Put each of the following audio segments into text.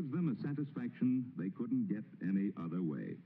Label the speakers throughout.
Speaker 1: gives them a satisfaction they couldn't get any other way.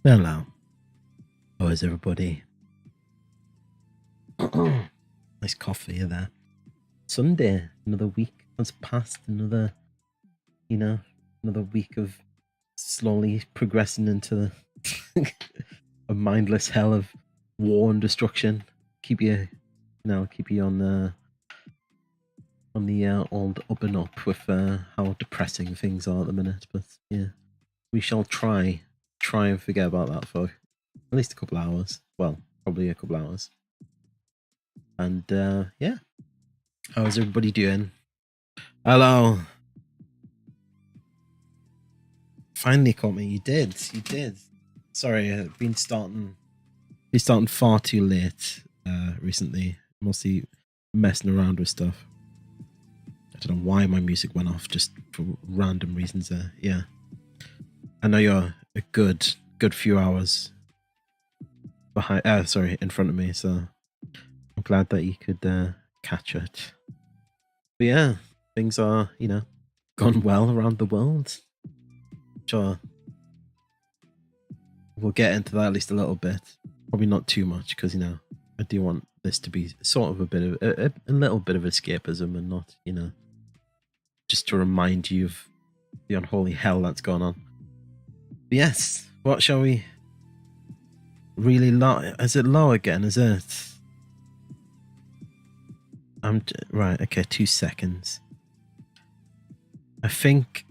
Speaker 2: Hello. How is everybody? Nice coffee there. Sunday, another week has passed. Another week of slowly progressing into a mindless hell of war and destruction. Keep you on the old up and up with how depressing things are at the minute. But yeah, we shall try and forget about that for at least a couple hours. Well, probably a couple hours. And yeah, how's everybody doing? Hello. Finally caught me. You did. Sorry, I've been starting far too late recently. Mostly messing around with stuff. I don't know why my music went off, just for random reasons there. Yeah. I know you're a good few hours behind in front of me, so I'm glad that you could catch it. But yeah, things are, gone well around the world. Sure. We'll get into that at least a little bit. Probably not too much, because I do want this to be sort of a bit of a little bit of escapism, and not just to remind you of the unholy hell that's going on. But yes, what shall we? Really low? Is it low again? Is it? Right. Okay, 2 seconds. I think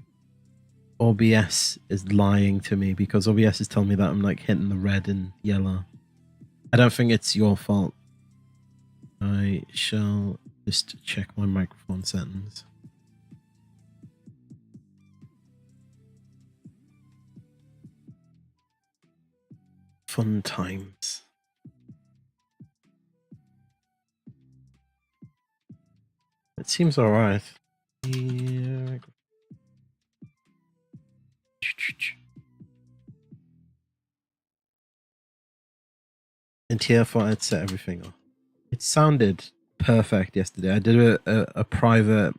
Speaker 2: OBS is lying to me, because OBS is telling me that I'm like hitting the red and yellow. I don't think it's your fault. I shall just check my microphone settings. Fun times. It seems alright. Yeah. And here I thought I'd set everything off. It sounded perfect yesterday. I did a private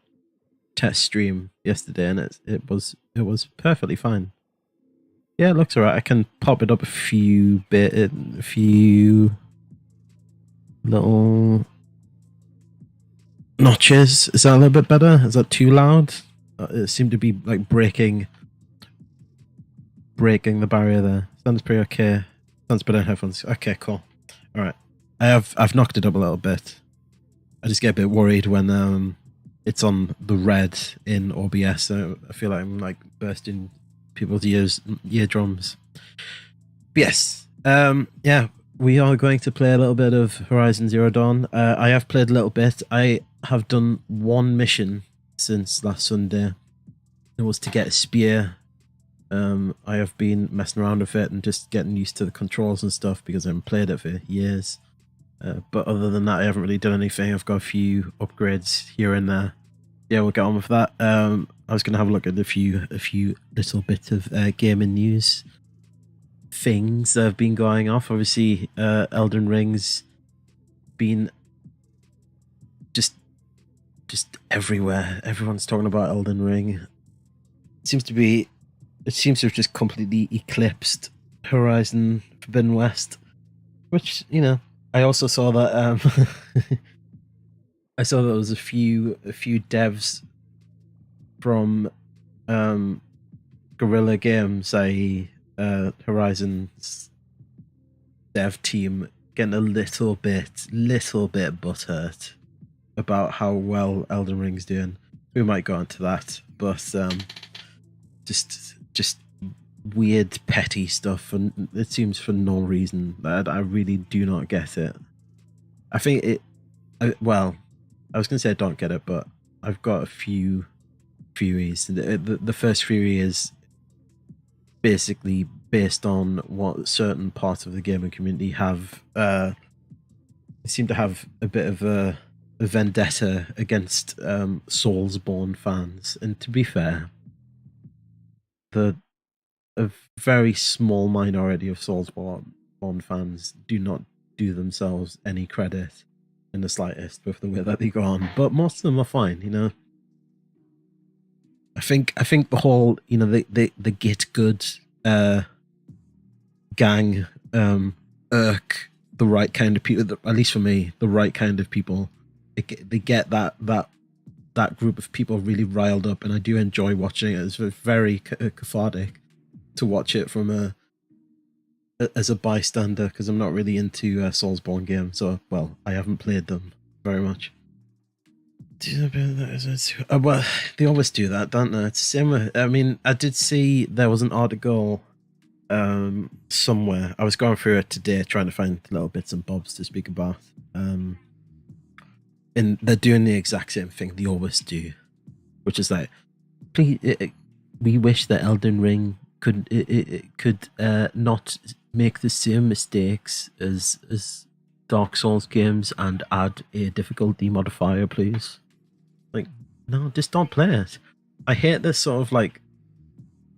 Speaker 2: test stream yesterday, and it was perfectly fine. Yeah, it looks alright. I can pop it up a few little notches. Is that a little bit better? Is that too loud? It seemed to be like breaking the barrier there. Sounds pretty okay. Sounds better in headphones. Okay, cool. All right. I've knocked it up a little bit. I just get a bit worried when it's on the red in OBS. So I feel like I'm like bursting people's eardrums. But yes. Yeah, we are going to play a little bit of Horizon Zero Dawn. I have played a little bit. I have done one mission since last Sunday. It was to get a spear. I have been messing around with it and just getting used to the controls and stuff, because I haven't played it for years. But other than that, I haven't really done anything. I've got a few upgrades here and there. Yeah, we'll get on with that. I was going to have a look at a few little bits of gaming news things that have been going off. Obviously, Elden Ring's been just everywhere. Everyone's talking about Elden Ring. It seems to have just completely eclipsed Horizon Forbidden West, which, I also saw that I saw that there was a few devs from Guerrilla Games, i.e. Horizon's dev team, getting a little bit butthurt about how well Elden Ring's doing. We might go into that, but just weird petty stuff, and it seems for no reason. I really do not get it. I think I was gonna say I don't get it, but I've got a few theories. The first theory is basically based on what certain parts of the gaming community have. They seem to have a bit of a vendetta against Soulsborne fans, and to be fair, a very small minority of Soulsborne fans do not do themselves any credit in the slightest with the way that they go on, but most of them are fine. I think the whole the get good gang irk the right kind of people. At least for me, the right kind of people. They get that group of people really riled up, and I do enjoy watching it. It's very cathartic to watch it from as a bystander, because I'm not really into Soulsborne games. So, well, I haven't played them very much. Well, they always do that, don't they? It's the same with, I mean, I did see there was an article somewhere. I was going through it today trying to find little bits and bobs to speak about. And they're doing the exact same thing they always do, which is like, please, we wish that Elden Ring could not make the same mistakes as Dark Souls games and add a difficulty modifier, please. Like, no, just don't play it. I hate this sort of like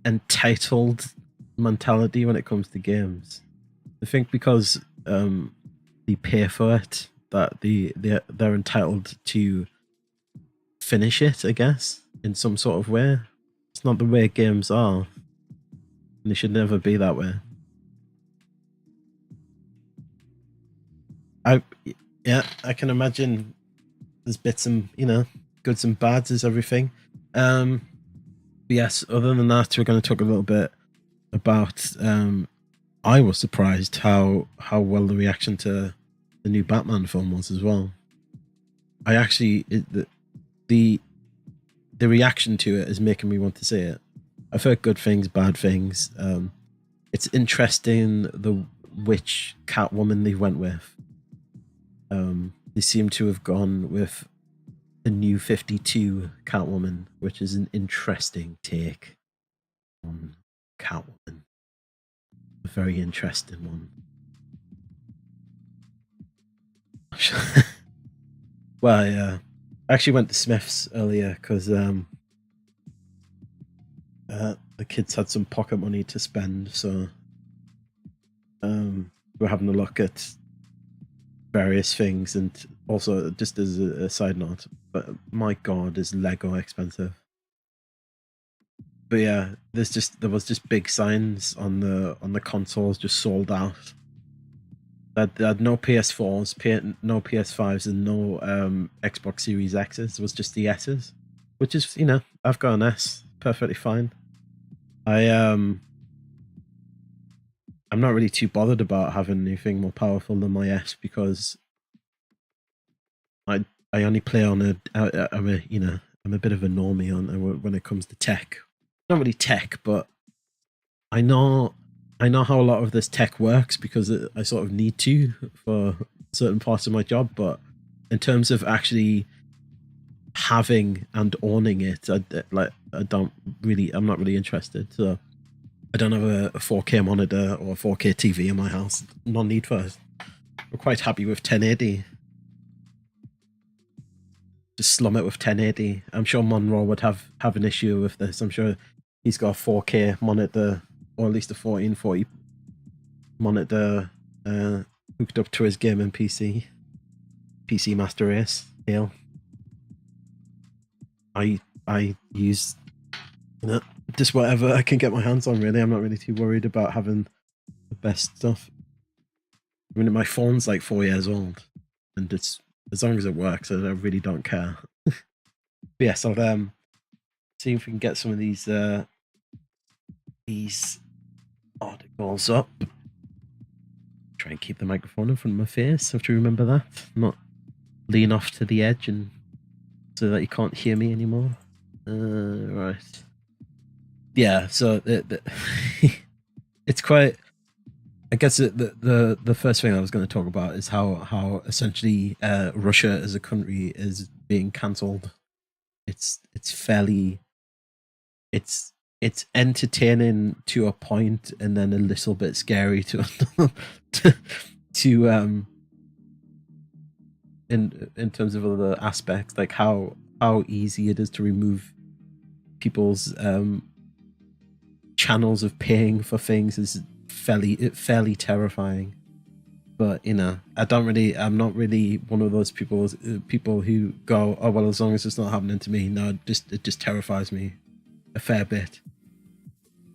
Speaker 2: entitled mentality when it comes to games. I think because they pay for it, that they're entitled to finish it, I guess, in some sort of way. It's not the way games are, and they should never be that way. I can imagine there's bits and, goods and bads as everything. But yes, other than that, we're going to talk a little bit about I was surprised how well the reaction to the new Batman film was as well. I actually the reaction to it is making me want to see it. I've heard good things, bad things. It's interesting which Catwoman they went with. They seem to have gone with the new 52 Catwoman, which is an interesting take on Catwoman. A very interesting one. Well, yeah. I actually went to Smith's earlier because the kids had some pocket money to spend, so we're having a look at various things, and also just as a side note, but my god, is Lego expensive. But yeah, there was just big signs on the consoles just sold out. They had no PS4s, no PS5s, and no Xbox Series X's. It was just the S's, which is, I've got an S, perfectly fine. I'm not really too bothered about having anything more powerful than my S, because I only play on I'm a bit of a normie when it comes to tech. Not really tech, but I know how a lot of this tech works because I sort of need to for certain parts of my job. But in terms of actually having and owning it, I'm not really interested. So I don't have a 4K monitor or a 4K TV in my house. No need for it. We're quite happy with 1080. Just slum it with 1080. I'm sure Monroe would have an issue with this. I'm sure he's got a 4K monitor, or at least a 1440 monitor hooked up to his gaming PC Master Race. Hail. I use just whatever I can get my hands on, really. I'm not really too worried about having the best stuff. I mean, my phone's like 4 years old, and it's, as long as it works, I really don't care. But yes, I'll see if we can get some of these articles up. Try and keep the microphone in front of my face. I have to remember that. Not lean off to the edge and so that you can't hear me anymore. Right. Yeah, so it's quite. I guess the first thing I was going to talk about is how essentially Russia as a country is being cancelled. It's entertaining to a point, and then a little bit scary to in terms of other aspects, like how easy it is to remove people's channels of paying for things is fairly terrifying. But I'm not really one of those people who go, oh well, as long as it's not happening to me. No, it just terrifies me a fair bit.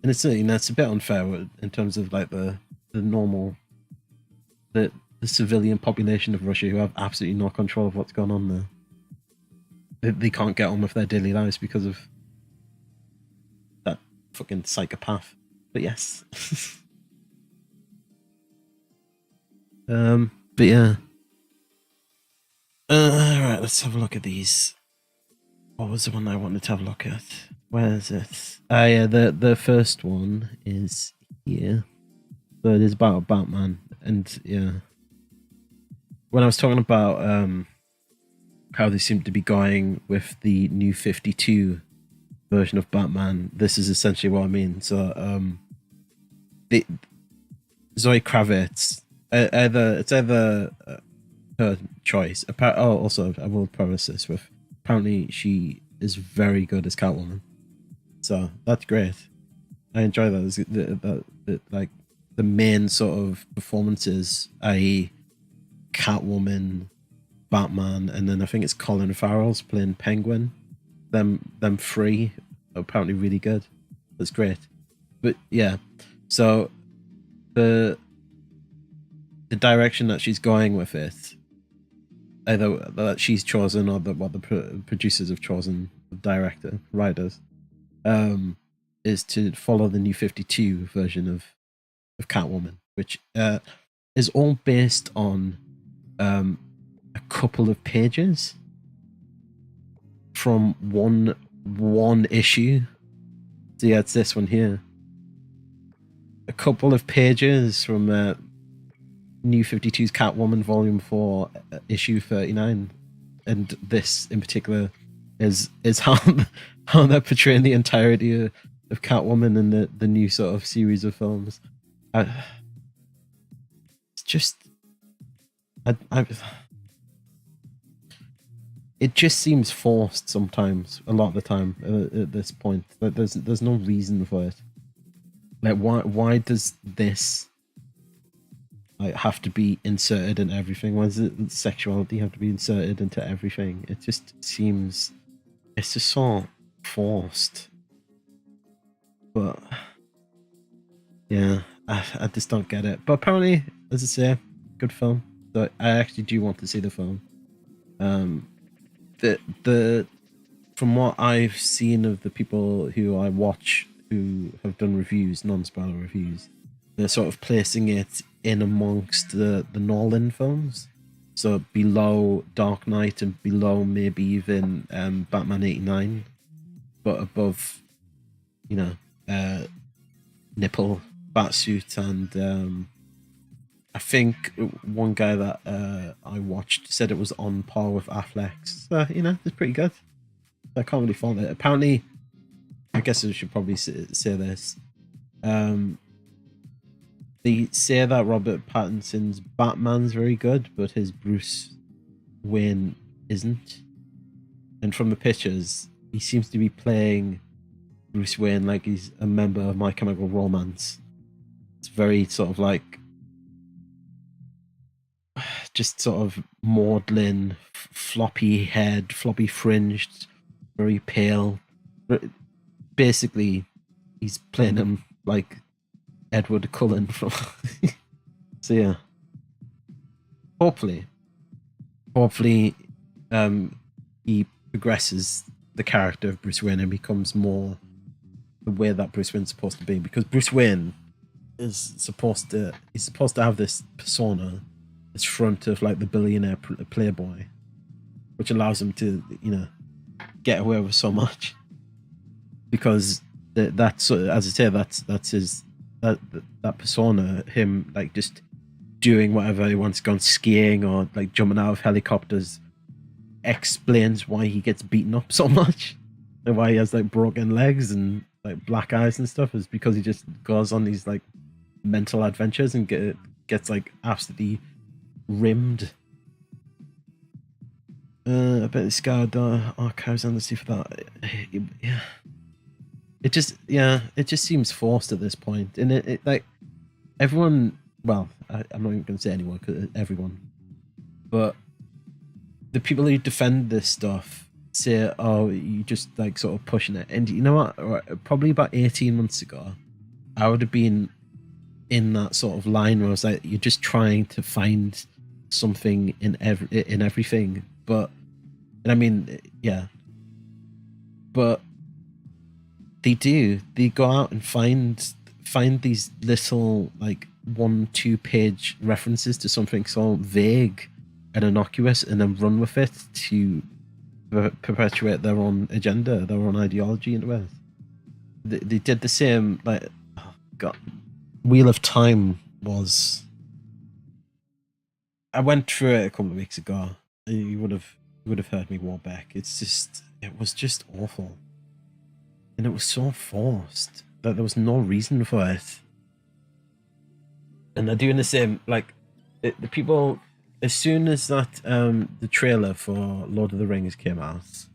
Speaker 2: And it's it's a bit unfair in terms of like the the normal, the civilian population of Russia who have absolutely no control of what's going on there. They can't get on with their daily lives because of that fucking psychopath. But yes. But yeah. Alright, let's have a look at these. What was the one I wanted to have a look at? Where is it? Yeah, the first one is here. So it is about Batman. And yeah. When I was talking about how they seem to be going with the new 52 version of Batman, this is essentially what I mean. So the Zoe Kravitz, it's either her choice. Also I will preface this with, apparently she is very good as Catwoman, so that's great. I enjoy that. Like the main sort of performances, i.e. Catwoman, Batman, and then I think it's Colin Farrell's playing Penguin. Them three are apparently really good. That's great. But yeah, so the direction that she's going with it, either that she's chosen or what the producers have chosen, the director, writers, is to follow the new 52 version of Catwoman, which is all based on a couple of pages from one issue. So yeah, it's this one here. A couple of pages from New 52's Catwoman Volume 4, issue 39, and this in particular is how they're portraying the entirety of Catwoman in the new sort of series of films. It's just it just seems forced sometimes, a lot of the time at this point. Like there's no reason for it. Like why does this like have to be inserted in everything? Why does sexuality have to be inserted into everything? It just seems, it's just so forced. But yeah, I just don't get it. But apparently, as I say, good film. So I actually do want to see the film. From what I've seen of the people who I watch who have done reviews, non-spoiler reviews, they're sort of placing it in amongst the Nolan films. So below Dark Knight and below maybe even Batman 89, but above, nipple batsuit, and I think one guy that I watched said it was on par with Affleck's. It's pretty good. I can't really fault it. Apparently, I guess I should probably say this. They say that Robert Pattinson's Batman's very good, but his Bruce Wayne isn't. And from the pictures, he seems to be playing Bruce Wayne like he's a member of My Chemical Romance. It's very sort of like, just sort of maudlin, floppy head, floppy fringed, very pale. But basically, he's playing him like Edward Cullen from. So yeah, hopefully, he progresses the character of Bruce Wayne and becomes more the way that Bruce Wayne's supposed to be, because Bruce Wayne is supposed to have this persona, this front of like the billionaire playboy, which allows him to get away with so much, because that's, as I say, that's his that persona, him like just doing whatever he wants, going skiing or like jumping out of helicopters, explains why he gets beaten up so much and why he has like broken legs and like black eyes and stuff, is because he just goes on these like mental adventures and gets like absolutely rimmed. I bet this guy archives on the see for that. Yeah. It just seems forced at this point, and it like everyone. Well, I'm not even going to say anyone, because everyone, but the people who defend this stuff say, "Oh, you just like sort of pushing it." And you know what? Probably about 18 months ago, I would have been in that sort of line where I was like, you're just trying to find something in everything. But, and I mean, yeah, but they go out and find these little like 1-2 page references to something so vague and innocuous, and then run with it to perpetuate their own agenda, their own ideology into it. They did the same, like, oh god, Wheel of Time was, I went through it a couple of weeks ago. You would have heard me walk back. It was just awful, and it was so forced that there was no reason for it. And they're doing the same, like the people, as soon as that the trailer for Lord of the Rings came out,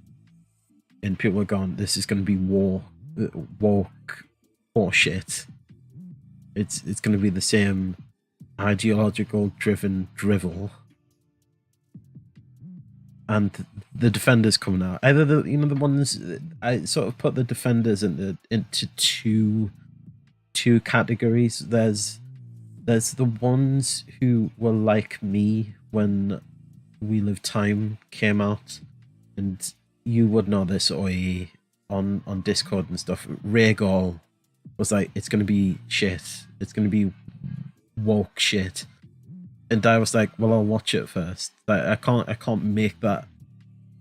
Speaker 2: and people were going, this is going to be woke horseshit. It's going to be the same ideological driven drivel. And the Defenders coming out, either the ones, I sort of put the Defenders into two categories. There's the ones who were like me when Wheel of Time came out, and you would know this, OE, on Discord and stuff. Rhaegal was like, it's going to be shit. It's going to be woke shit. And I was like, well, I'll watch it first. Like, I can't make that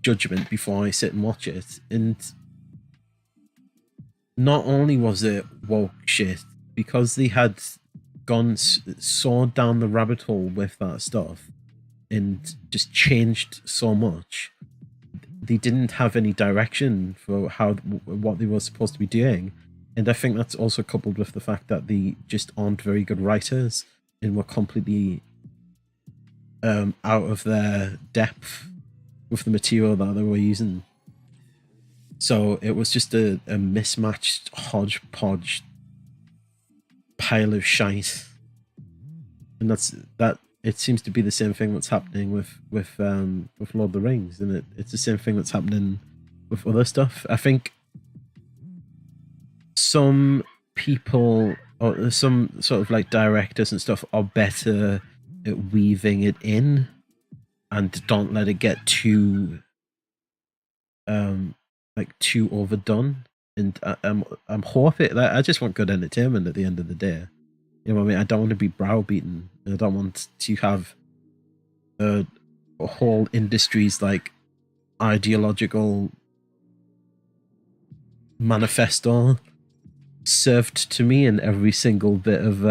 Speaker 2: judgment before I sit and watch it. And not only was it woke shit, because they had gone so down the rabbit hole with that stuff and just changed so much, they didn't have any direction for what they were supposed to be doing. And I think that's also coupled with the fact that they just aren't very good writers and were completely out of their depth with the material that they were using. So it was just a mismatched hodgepodge pile of shite. And that it seems to be the same thing that's happening with Lord of the Rings, and it's the same thing that's happening with other stuff. I think some people, or some sort of like directors and stuff, are better at weaving it in and don't let it get too too overdone. And I'm hoping, like, I just want good entertainment at the end of the day. You know what I mean? I don't want to be browbeaten. I don't want to have a whole industry's like ideological manifesto served to me in every single bit of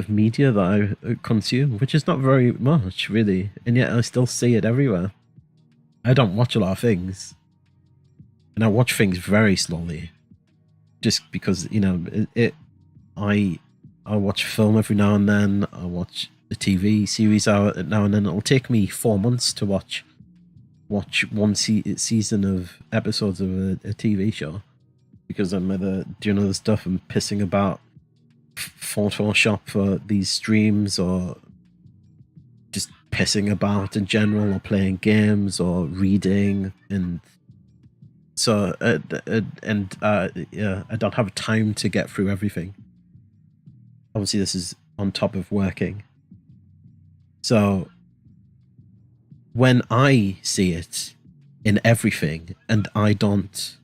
Speaker 2: media that I consume, which is not very much, really, and yet I still see it everywhere. I don't watch a lot of things, and I watch things very slowly, just because, you know, I watch film every now and then. I watch a TV series out now and then. It'll take me 4 months to watch one season of episodes of a TV show, because I'm either doing other stuff and pissing about Photoshop for these streams, or just pissing about in general, or playing games, or reading. And so yeah, I don't have time to get through everything. Obviously this is on top of working, so when I see it in everything and I don't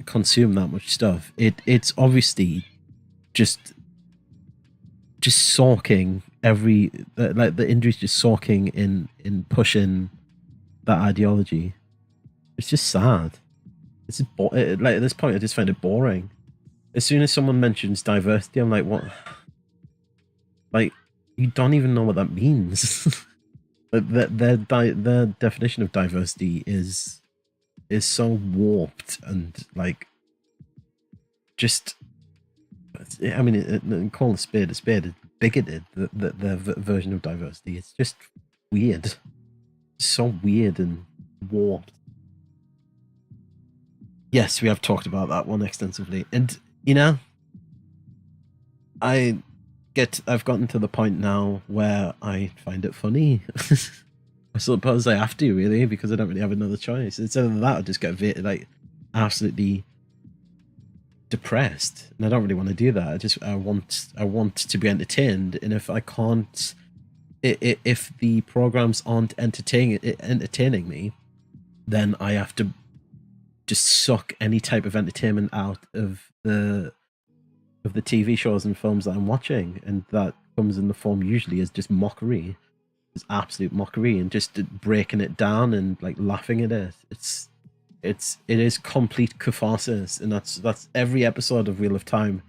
Speaker 2: consume that much stuff, it's obviously just soaking like the industry's just soaking in pushing that ideology. It's just sad. It's like, at this point I just find it boring. As soon as someone mentions diversity, I'm like, what? Like, you don't even know what that means. Their definition of diversity is so warped and like, just, I mean, call a spade, it's bigoted. The version of diversity, it's just weird. It's so weird and warped. Yes, we have talked about that one extensively, and you know, I've gotten to the point now where I find it funny. I suppose I have to, really, because I don't really have another choice. It's either that or just get like absolutely depressed, and I don't really want to do that. I want to be entertained, and if I can't, if the programs aren't entertaining me, then I have to just suck any type of entertainment out of the TV shows and films that I'm watching, and that comes in the form usually as just mockery, just absolute mockery, and just breaking it down and like laughing at it. It is complete catharsis, and that's every episode of Wheel of Time.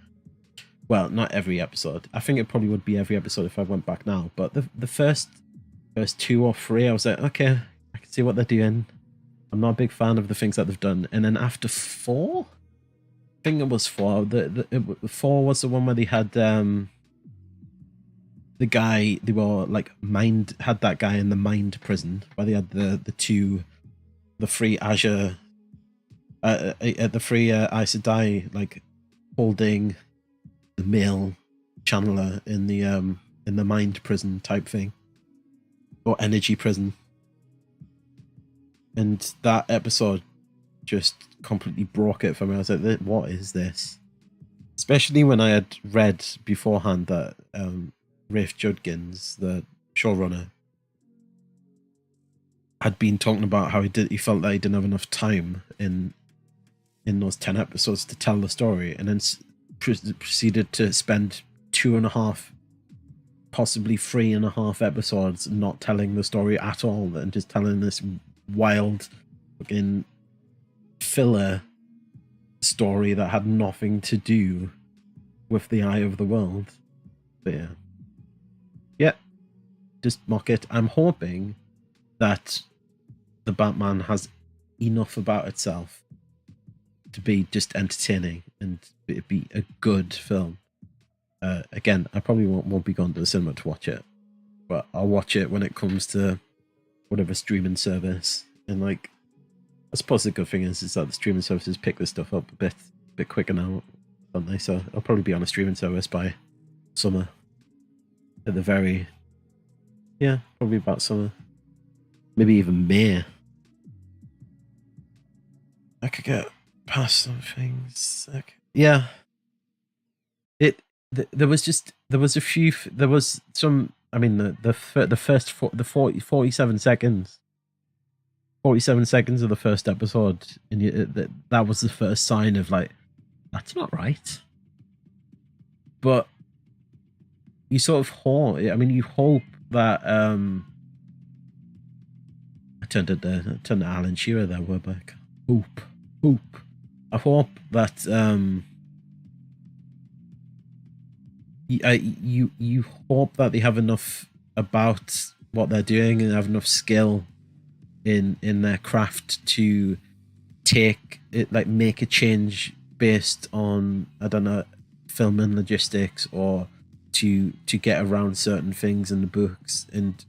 Speaker 2: Well, not every episode. I think it probably would be every episode if I went back now. But the first 2 or 3, I was like, okay, I can see what they're doing. I'm not a big fan of the things that they've done. And then after 4, I think it was 4. The 4 was the one where they had the guy. They were like had that guy in the mind prison, where they had the 3 Azure, the 3 Aes Sedai like holding the male channeler in the mind prison type thing, or energy prison. And that episode just completely broke it for me. I was like, what is this? Especially when I had read beforehand that Rafe Judkins, the showrunner, had been talking about how he felt that he didn't have enough time in those 10 episodes to tell the story, and then proceeded to spend 2.5, possibly 3.5 episodes not telling the story at all, and just telling this wild fucking filler story that had nothing to do with the eye of the world. But yeah, just mock it. I'm hoping that the Batman has enough about itself to be just entertaining and it be a good film. Again, I probably won't be going to the cinema to watch it, but I'll watch it when it comes to whatever streaming service. And like, I suppose the good thing is that the streaming services pick this stuff up a bit quicker now, don't they? So I'll probably be on a streaming service by summer, at the very, probably about summer, maybe even May. I could get past some things. Yeah, there was some. I mean, the first 47 seconds. 47 seconds of the first episode, and that was the first sign of like, that's not right. But you sort of hope. I mean, you hope that I turned to Alan Shearer there. We're back. Hope. I hope that you hope that they have enough about what they're doing and have enough skill in their craft to take it, like make a change based on, I don't know, filming logistics, or to get around certain things in the books. And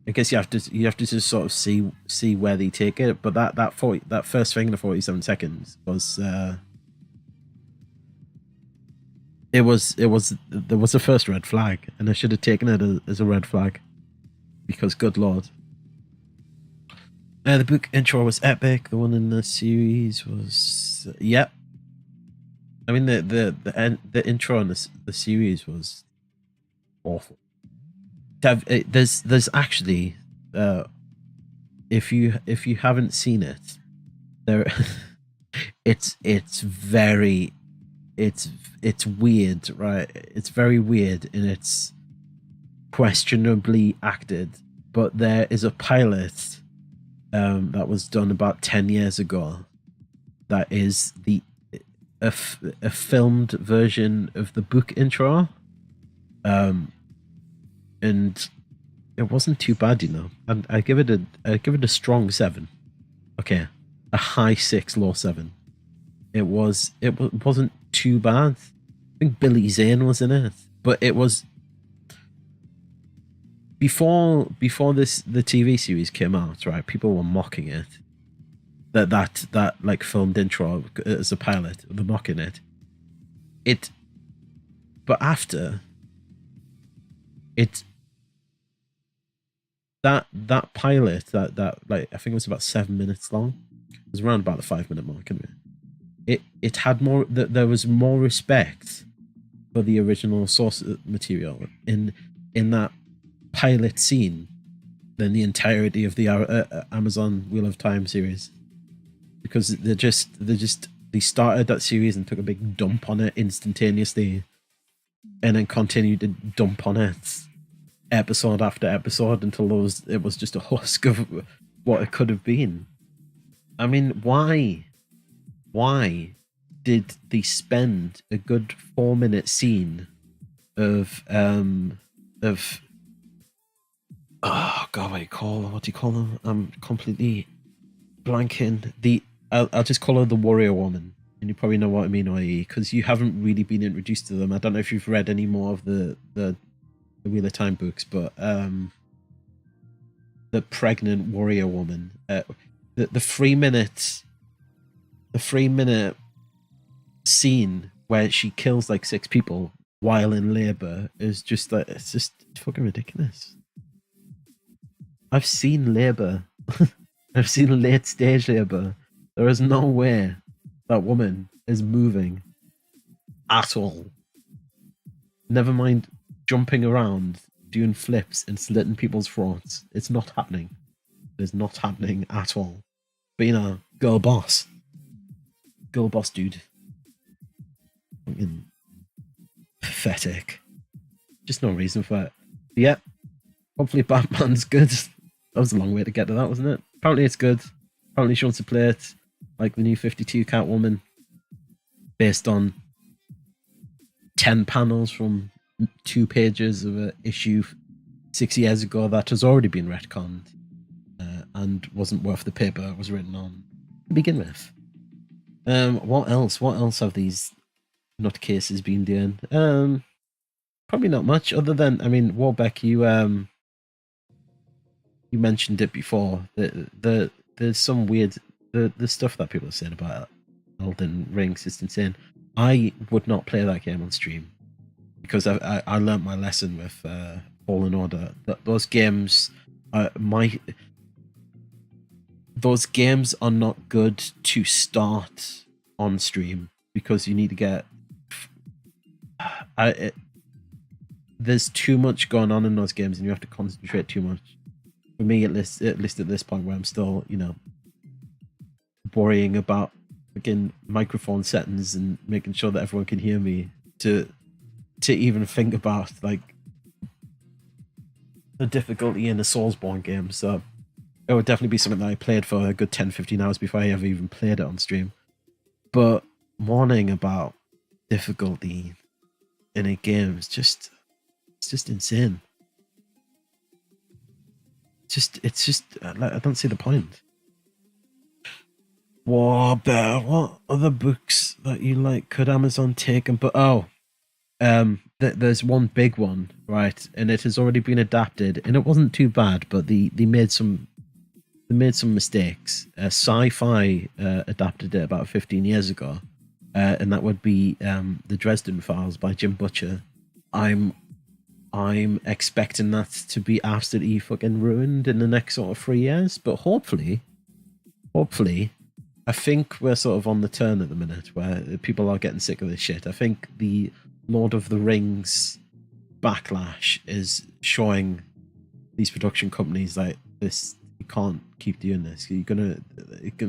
Speaker 2: I guess you have to just sort of see where they take it. But that first thing in the 47 seconds was there was the first red flag, and I should have taken it as a red flag, because good lord. The book intro was epic. The one in the series was yep. I mean the intro in the series was awful. There's actually if you haven't seen it, there it's weird, right? It's very weird, and it's questionably acted. But there is a pilot that was done about 10 years ago that is a filmed version of the book intro, and it wasn't too bad, you know. And I give it a strong 7. Okay, a high 6, low 7. It wasn't too bad. I think Billy Zane was in it, but it was before the TV series came out, right? People were mocking it. That like filmed intro as a pilot, they're mocking it. But after it, that pilot, that like, I think it was about 7 minutes long. It was around about the 5-minute mark, anyway. it had more, that there was more respect for the original source material in that pilot scene than the entirety of the Amazon Wheel of Time series, because they started that series and took a big dump on it instantaneously, and then continued to dump on it episode after episode until it was just a husk of what it could have been. I mean, why did they spend a good 4-minute scene of oh god, what do you call them? I'm completely blanking. I'll just call her the Warrior Woman, and you probably know what I mean, i.e., because you haven't really been introduced to them. I don't know if you've read any more of the Wheel of Time books, but the pregnant Warrior Woman, the 3-minute scene where she kills like 6 people while in labor is just like, it's just fucking ridiculous. I've seen labor. I've seen late stage labor. There is no way that woman is moving at all. Never mind jumping around, doing flips and slitting people's throats. It's not happening. It's not happening at all. But you know, girl boss, dude. Fucking pathetic. Just no reason for it. But yeah, hopefully Batman's good. That was a long way to get to that, wasn't it? Apparently it's good. Apparently she wants to play it like the new 52 Catwoman, based on 10 panels from 2 pages of an issue 6 years ago that has already been retconned and wasn't worth the paper it was written on to begin with. What else have these nutcases been doing? Probably not much, other than, I mean, Warbeck, you mentioned it before. There's some weird the stuff that people are saying about Elden Ring is insane. I would not play that game on stream because I learned my lesson with Fallen Order. Those games are not good to start on stream because you need to get. There's too much going on in those games, and you have to concentrate too much. For me, at least at this point, where I'm still, worrying about again microphone settings and making sure that everyone can hear me, to even think about like the difficulty in a Soulsborne game. So it would definitely be something that I played for a good 10-15 hours before I ever even played it on stream. But mourning about difficulty in a game is just insane. It's just I don't see the point. What other books that you like could Amazon take and there's one big one, right, and it has already been adapted and it wasn't too bad, but they made some mistakes. Sci-Fi adapted it about 15 years ago, and that would be the Dresden Files by Jim Butcher. I'm expecting that to be absolutely fucking ruined in the next sort of 3 years, but hopefully, I think we're sort of on the turn at the minute where people are getting sick of this shit. I think the Lord of the Rings backlash is showing these production companies like this, you can't keep doing this. You're gonna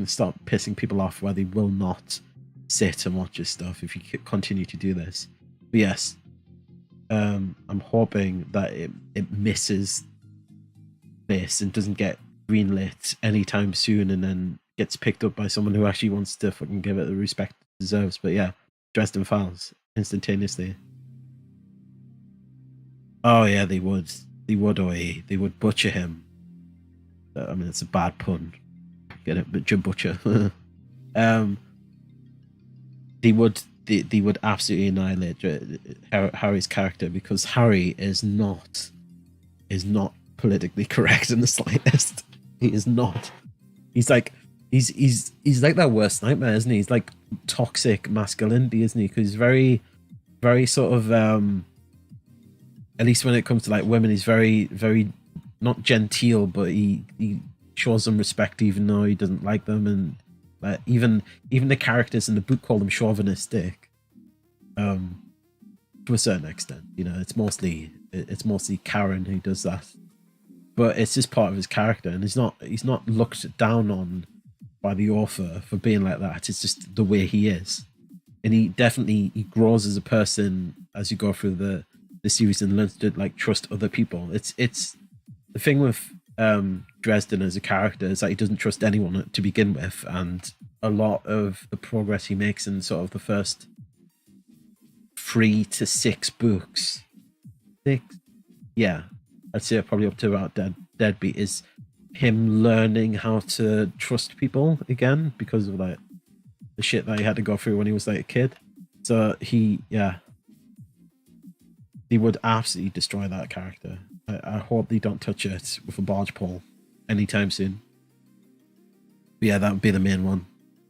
Speaker 2: start pissing people off where they will not sit and watch your stuff if you continue to do this. But yes, I'm hoping that it misses this and doesn't get greenlit anytime soon, and then gets picked up by someone who actually wants to fucking give it the respect it deserves. But yeah, Dresden Files instantaneously. Oh yeah, they would butcher him. I mean, it's a bad pun. Get it, but Jim Butcher. They would absolutely annihilate Harry's character, because Harry is not politically correct in the slightest. He is not. He's like that worst nightmare, isn't he? He's like toxic masculinity, isn't he? Because he's very, very sort of at least when it comes to like women, he's very, very not genteel, but he shows them respect even though he doesn't like them, and Even the characters in the book call them chauvinistic, to a certain extent. You know, it's mostly Karen who does that, but it's just part of his character, and he's not looked down on by the author for being like that. It's just the way he is, and he grows as a person as you go through the series and learns to like trust other people. It's the thing with Dresden as a character is that he doesn't trust anyone to begin with, and a lot of the progress he makes in sort of the first 3 to 6 books, I'd say probably up to about Deadbeat, is him learning how to trust people again because of like the shit that he had to go through when he was like a kid. So he would absolutely destroy that character. I hope they don't touch it with a barge pole anytime soon. But yeah, that would be the main one.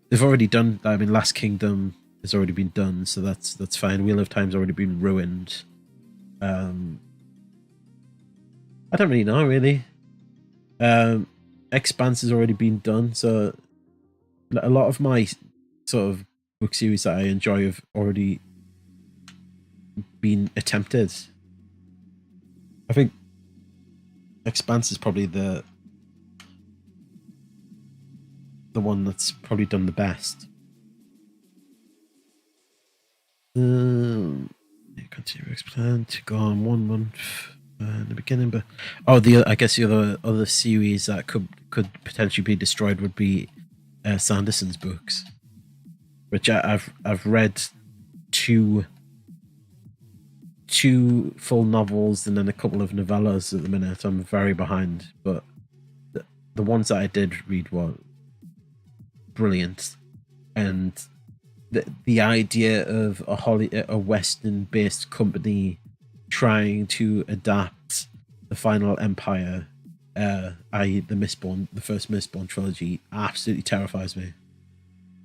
Speaker 2: They've already done, I mean, Last Kingdom has already been done, so that's fine. Wheel of Time's already been ruined. I don't really know, really. Expanse has already been done, so a lot of my sort of book series that I enjoy have already been attempted. I think Expanse is probably the one that's probably done the best. Continue explain to go on 1 month in the beginning, but I guess the other series that could potentially be destroyed would be Sanderson's books, which I've read two full novels and then a couple of novellas at the minute. I'm very behind, but the ones that I did read were brilliant, and the idea of a Western-based company trying to adapt the Final Empire, i.e. the first Mistborn trilogy, absolutely terrifies me.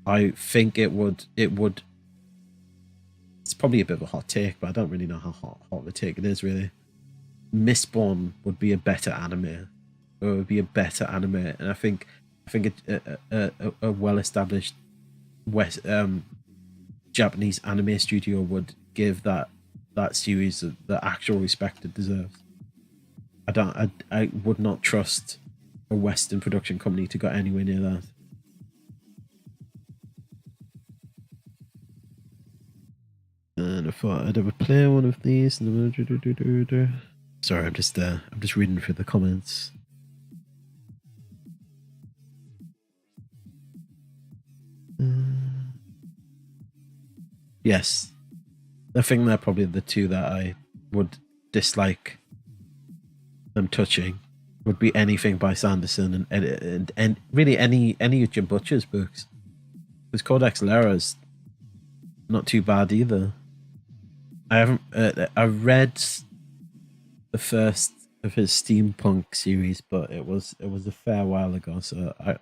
Speaker 2: I think it would. It's probably a bit of a hot take, but I don't really know how hot of a take it is, really. Mistborn would be a better anime. It would be a better anime, and I think a well-established Japanese anime studio would give that series the actual respect it deserves. I would not trust a Western production company to go anywhere near that. And I thought I'd ever play one of these. Sorry, I'm just reading through the comments. Yes, I think they're probably the two that I would dislike them touching. Would be anything by Sanderson and really any of Jim Butcher's books. Because Codex Alera's not too bad either. I haven't. I read the first of his steampunk series, but it was a fair while ago, so I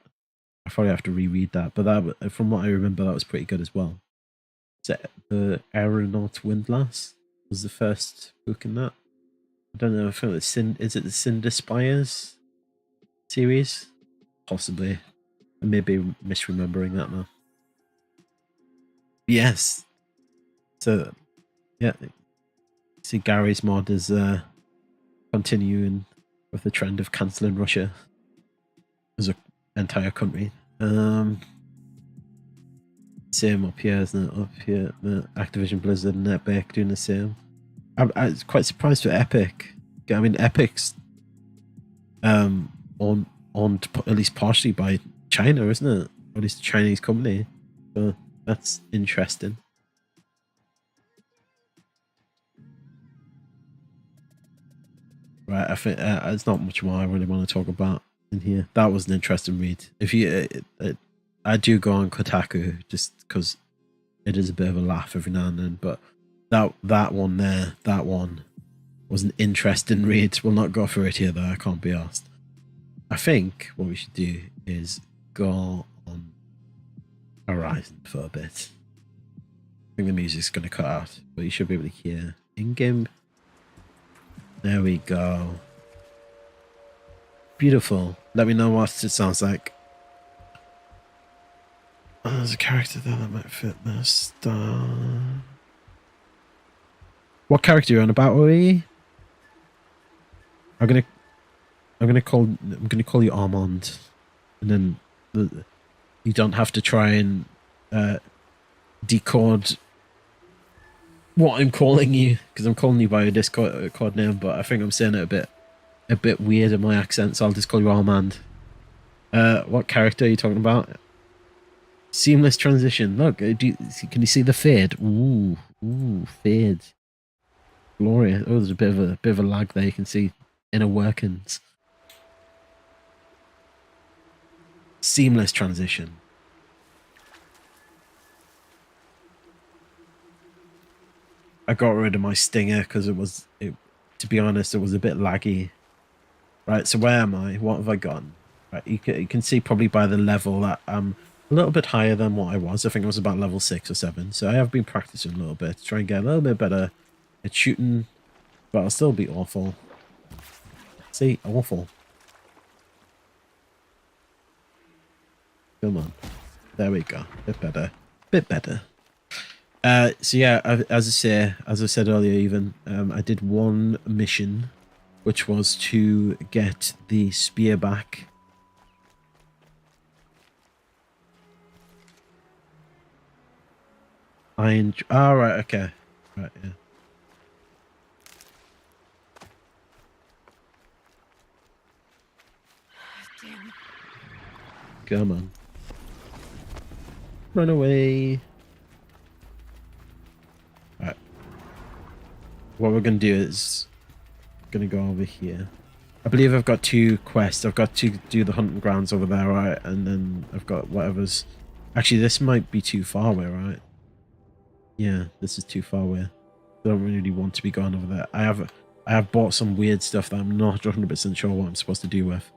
Speaker 2: probably have to reread that. But that, from what I remember, that was pretty good as well. So the Aeronaut Windlass was the first book in that. I don't know if it's is it the Cinder Spires series? Possibly. I may be misremembering that now. Yes. So yeah, see Gary's mod is continuing with the trend of cancelling Russia as an entire country. Same up here, isn't it? Up here, the Activision Blizzard and Epic doing the same. I was quite surprised with Epic. I mean, Epic's owned at least partially by China, isn't it? Or at least a Chinese company. So that's interesting. Right, I think there's not much more I really want to talk about in here. That was an interesting read. If you, I do go on Kotaku just because it is a bit of a laugh every now and then. But that one was an interesting read. We'll not go through it here though. I can't be asked. I think what we should do is go on Horizon for a bit. I think the music's going to cut out, but you should be able to hear in-game. There we go. Beautiful. Let me know what it sounds like. there's a character there that might fit this. What character are you on about, Ori? I'm gonna call you Armand, and then you don't have to try and decode what I'm calling you, because I'm calling you by your Discord name, but I think I'm saying it a bit weird in my accent, so I'll just call you Armand. What character are you talking about? Seamless transition. Look, can you see the fade? Ooh, fade. Glorious. Oh, there's a bit of a lag there. You can see inner workings. Seamless transition. I got rid of my stinger because to be honest, it was a bit laggy. Right, so where am I? What have I gotten? Right, you can see probably by the level that I'm a little bit higher than what I was. I think I was about level 6 or 7. So I have been practicing a little bit to try and get a little bit better at shooting, but I'll still be awful. See, awful. Come on. There we go. Bit better. So yeah, as I said earlier, even I did one mission, which was to get the spear back. Oh, right, okay. Right, yeah.
Speaker 3: Damn.
Speaker 2: Come on. Run away. Alright. What we're going to do is going to go over here. I believe I've got 2 quests. I've got to do the hunting grounds over there, right? And then I've got whatever's... Actually, this might be too far away, right? Yeah, this is too far away. I don't really want to be going over there. I have bought some weird stuff that I'm not 100% sure what I'm supposed to do with.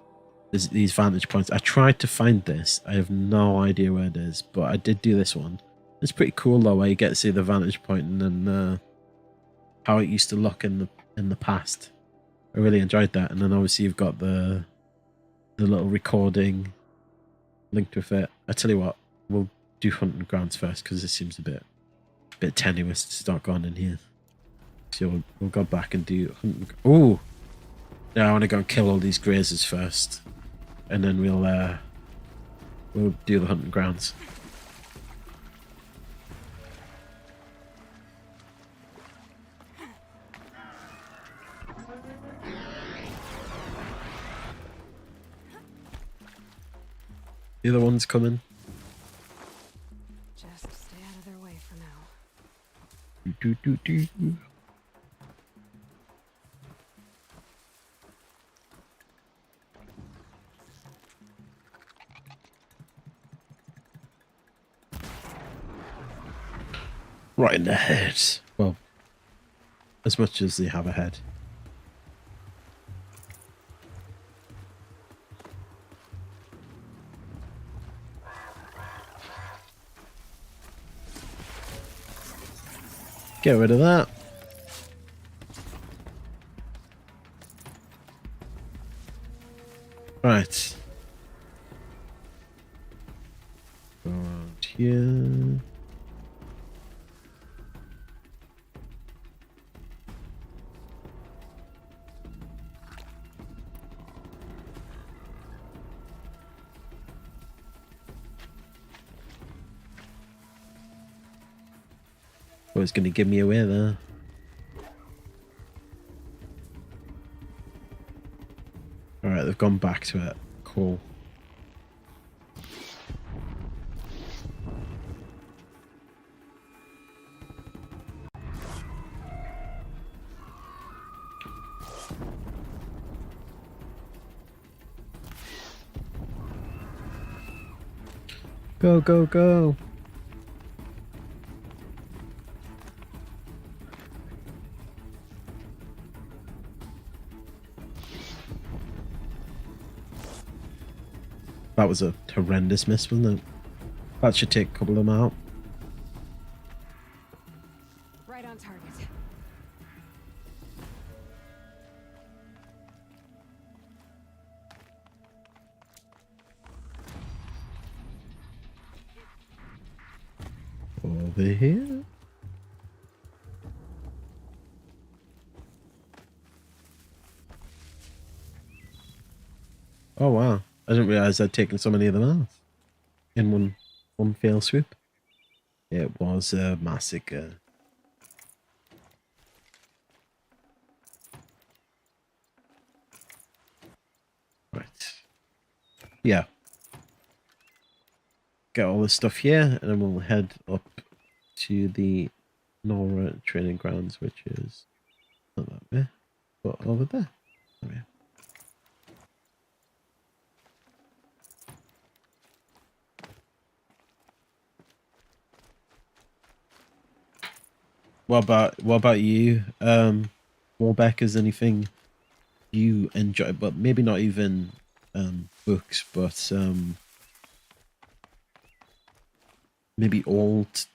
Speaker 2: There's these vantage points. I tried to find this. I have no idea where it is, but I did do this one. It's pretty cool though, where you get to see the vantage point and then how it used to look in the past. I really enjoyed that. And then obviously you've got the little recording linked with it. I tell you what, we'll do hunting grounds first because it seems a bit tenuous to start going in here. So we'll go back and do hunting. Oh, now I want to go and kill all these grazers first, and then we'll do the hunting grounds. The other one's coming.
Speaker 3: Just stay out of their way for now.
Speaker 2: Do. Right in the head. Well, as much as they have a head. Get rid of that. Right. Go around here. Oh, it's going to give me away there. Alright, they've gone back to it. Cool. Go, go, go. That was a horrendous miss, wasn't it? That should take a couple of them out.
Speaker 3: Right on target.
Speaker 2: over here. Oh wow! I didn't realize I'd taken so many of them out in one fell swoop. It was a massacre. Right. Yeah. Get all this stuff here, and then we'll head up to the LOTR training grounds, which is not that way, but over there. Okay. What about you, Warbeck? Is anything you enjoy, but maybe not even books, but maybe old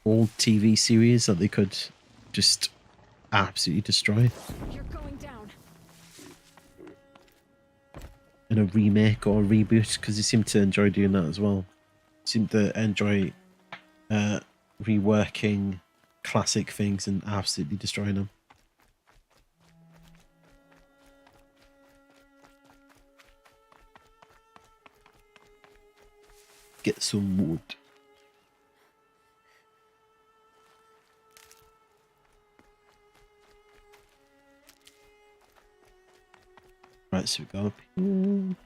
Speaker 2: TV series that they could just absolutely destroy
Speaker 3: You're going down.
Speaker 2: in a remake or a reboot, because they seem to enjoy doing that as well. Seem to enjoy reworking classic things and absolutely destroying them. Get some wood. Right, so we go up here.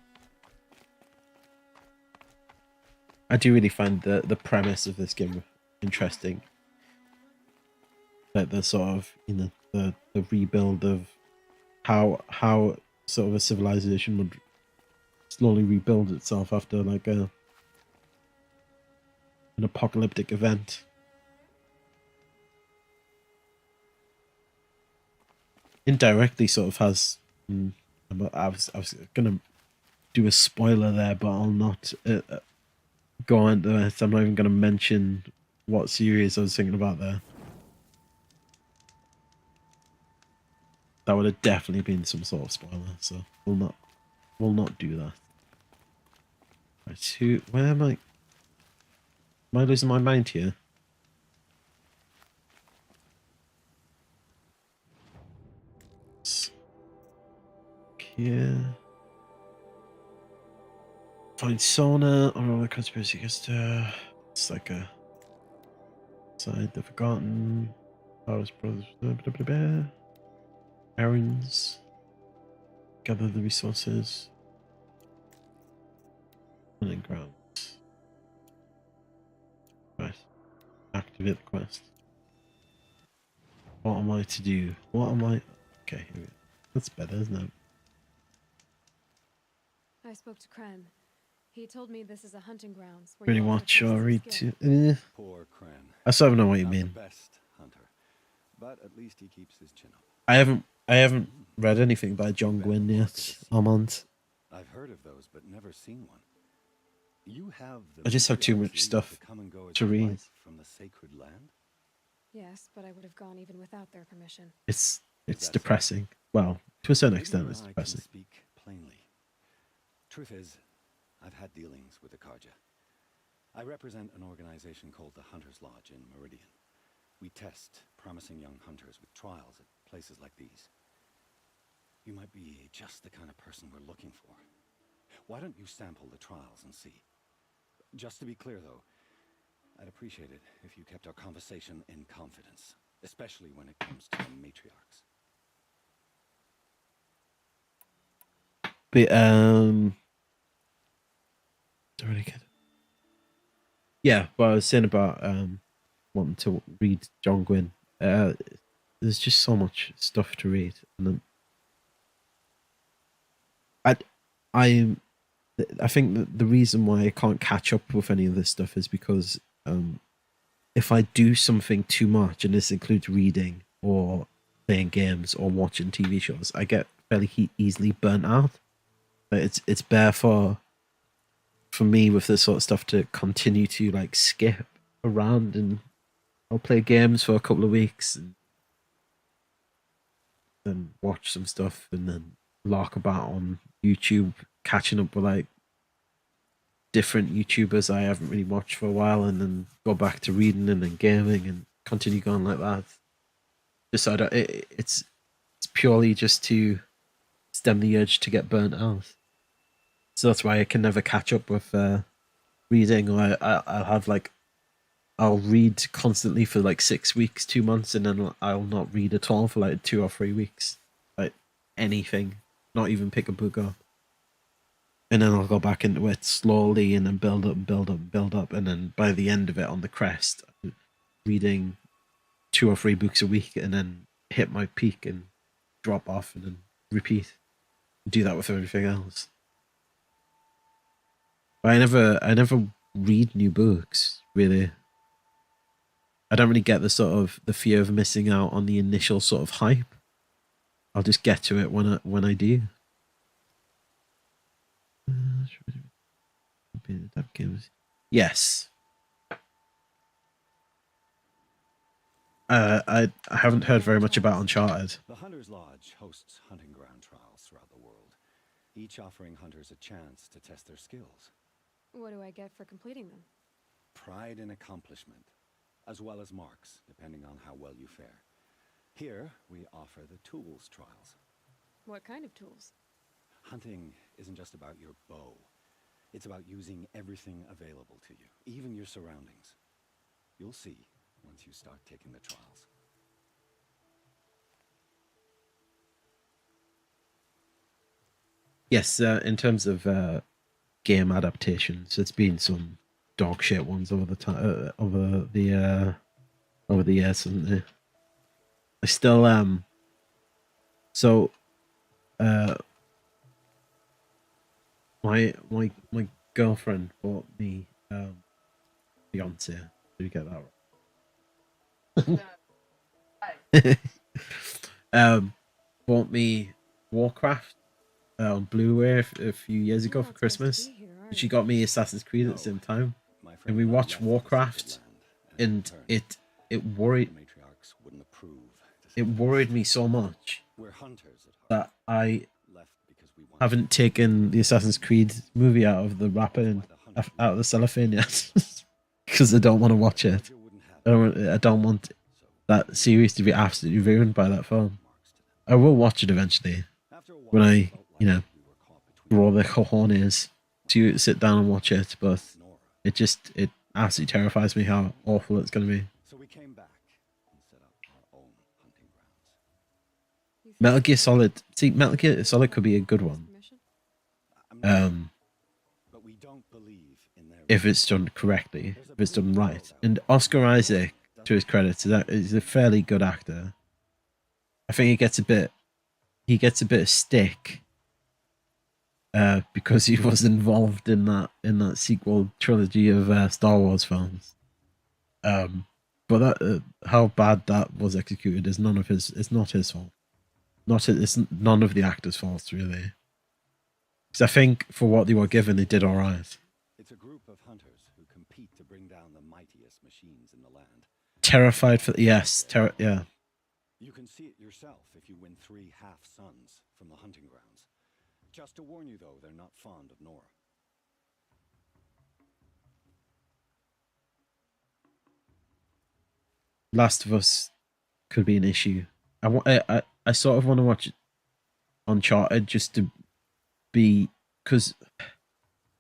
Speaker 2: I do really find the premise of this game interesting. Like the sort of, you know, the rebuild of how sort of a civilization would slowly rebuild itself after like an apocalyptic event. Indirectly sort of has I was gonna do a spoiler there, but I'll not go into it. I'm not even gonna mention what series I was thinking about there. That would have definitely been some sort of spoiler, so we'll not do that. Right, where am I? Am I losing my mind here? Here. Find Sona or the conspiracy against it's like a side the forgotten. Powers brothers. Blah, blah, blah, blah. Errands. Gather the resources. Hunting grounds. Right. Activate the quest. What am I to do? What am I? Okay, here we go. That's better, isn't it?
Speaker 3: I spoke to Kren. He told me this is a hunting grounds. Where
Speaker 2: Really
Speaker 3: you
Speaker 2: watch or read
Speaker 3: skill.
Speaker 2: to.
Speaker 4: Poor Kren.
Speaker 2: I sort of know what you
Speaker 4: Not
Speaker 2: mean.
Speaker 4: the best hunter, but at least he keeps his chin up.
Speaker 2: I haven't read anything by John Gwynne yet, Armand.
Speaker 4: I've heard of those, but never seen one. You have the
Speaker 2: I just have too much
Speaker 4: matriarch's
Speaker 2: stuff
Speaker 4: leave come and go as
Speaker 2: to
Speaker 4: you
Speaker 2: read.
Speaker 4: like from the sacred land.
Speaker 3: Yes, but I would have gone even without their permission.
Speaker 2: It's
Speaker 4: That's
Speaker 2: depressing. Well, to a certain
Speaker 4: Maybe
Speaker 2: extent,
Speaker 4: you
Speaker 2: it's
Speaker 4: and I can
Speaker 2: depressing.
Speaker 4: speak plainly. Truth is, I've had dealings with the Karja. I represent an organization called the Hunters Lodge in Meridian. We test promising young hunters with trials at places like these. You might be just the kind of person we're looking for. Why don't you sample the trials and see? Just to be clear, though, I'd appreciate it if you kept our conversation in confidence, especially when it comes to the matriarchs.
Speaker 2: But don't really get it. Yeah, but I was saying about wanting to read John Gwynne. There's just so much stuff to read, and then I think that the reason why I can't catch up with any of this stuff is because if I do something too much, and this includes reading or playing games or watching TV shows, I get fairly easily burnt out. But it's bare for me with this sort of stuff to continue to like skip around, and I'll play games for a couple of weeks and then watch some stuff and then lark about on YouTube, catching up with like different YouTubers I haven't really watched for a while, and then go back to reading and then gaming and continue going like that. Just so I don't, it's purely just to stem the urge to get burnt out. So that's why I can never catch up with reading. Or I'll have like, I'll read constantly for like 6 weeks, 2 months, and then I'll not read at all for like 2 or 3 weeks. Like anything, not even pick a book up. And then I'll go back into it slowly and then build up, build up, build up. And then by the end of it on the crest, I'm reading 2 or 3 books a week and then hit my peak and drop off and then repeat. Do that with everything else. But I never read new books, really. I don't really get the sort of the fear of missing out on the initial sort of hype. I'll just get to it when I do. Yes. I haven't heard very much about Uncharted.
Speaker 4: The Hunter's Lodge hosts hunting ground trials throughout the world, each offering hunters a chance to test their skills.
Speaker 3: What do I get for completing them?
Speaker 4: Pride in accomplishment, as well as marks, depending on how well you fare. Here, we offer the tools trials.
Speaker 3: What kind of tools?
Speaker 4: Hunting isn't just about your bow. It's about using everything available to you, even your surroundings. You'll see once you start taking the trials.
Speaker 2: Yes, in terms of game adaptations, it's been some dog shit ones over the time, over the years, hasn't it? I still so my girlfriend bought me fiance. Did you get that right? Bought me Warcraft on Blu-ray a few years ago
Speaker 3: You're
Speaker 2: for
Speaker 3: not supposed to
Speaker 2: Christmas.
Speaker 3: be here, are
Speaker 2: And she
Speaker 3: you?
Speaker 2: got me Assassin's Creed at the same time,
Speaker 4: My
Speaker 2: and
Speaker 4: friend
Speaker 2: we
Speaker 4: and I
Speaker 2: watched
Speaker 4: left the
Speaker 2: Warcraft,
Speaker 4: sacred land,
Speaker 2: and
Speaker 4: in return,
Speaker 2: it worried
Speaker 4: the matriarchs wouldn't approve, to say
Speaker 2: it
Speaker 4: the
Speaker 2: worried
Speaker 4: least.
Speaker 2: me so much
Speaker 4: We're hunters at heart.
Speaker 2: that I
Speaker 4: Left because we want
Speaker 2: haven't taken the Assassin's Creed movie out of the wrapper and out of the cellophane yet, because I don't want to watch it.
Speaker 4: Roger wouldn't have it,
Speaker 2: I don't want
Speaker 4: so
Speaker 2: that series to be absolutely ruined by that film.
Speaker 4: marks to them.
Speaker 2: I will watch it eventually
Speaker 4: After a while,
Speaker 2: when I,
Speaker 4: it felt like
Speaker 2: you know,
Speaker 4: we were caught between
Speaker 2: draw the cojones to sit down and watch it, but
Speaker 4: Nora.
Speaker 2: it absolutely terrifies me how awful it's going to be.
Speaker 4: So we came back and set up our own hunting grounds.
Speaker 3: You think
Speaker 2: Metal
Speaker 3: you
Speaker 2: Gear
Speaker 3: can
Speaker 2: Solid.
Speaker 3: get
Speaker 2: See, Metal Gear Solid could be a good one.
Speaker 3: permission?
Speaker 4: I'm not sure,
Speaker 2: Um,
Speaker 4: but we don't believe in their
Speaker 2: if it's done correctly,
Speaker 4: There's a
Speaker 2: if it's done
Speaker 4: brutal
Speaker 2: right.
Speaker 4: world out
Speaker 2: And
Speaker 4: there.
Speaker 2: Oscar Isaac, to his credit, is a fairly good actor. I think he gets a bit of stick because he was involved in that sequel trilogy of Star Wars films. But that how bad that was executed is none of his. It's not his fault. It's none of the actors' faults really. Because I think for what they were given, they did all right.
Speaker 4: It's a group of hunters who compete to bring down the mightiest machines in the land.
Speaker 2: Terrified for yeah.
Speaker 4: You can see it yourself if you win 3 half-suns from the hunting grounds. Just to warn you, though, they're not fond of Nora.
Speaker 2: Last of Us could be an issue. I sort of want to watch Uncharted just to be, because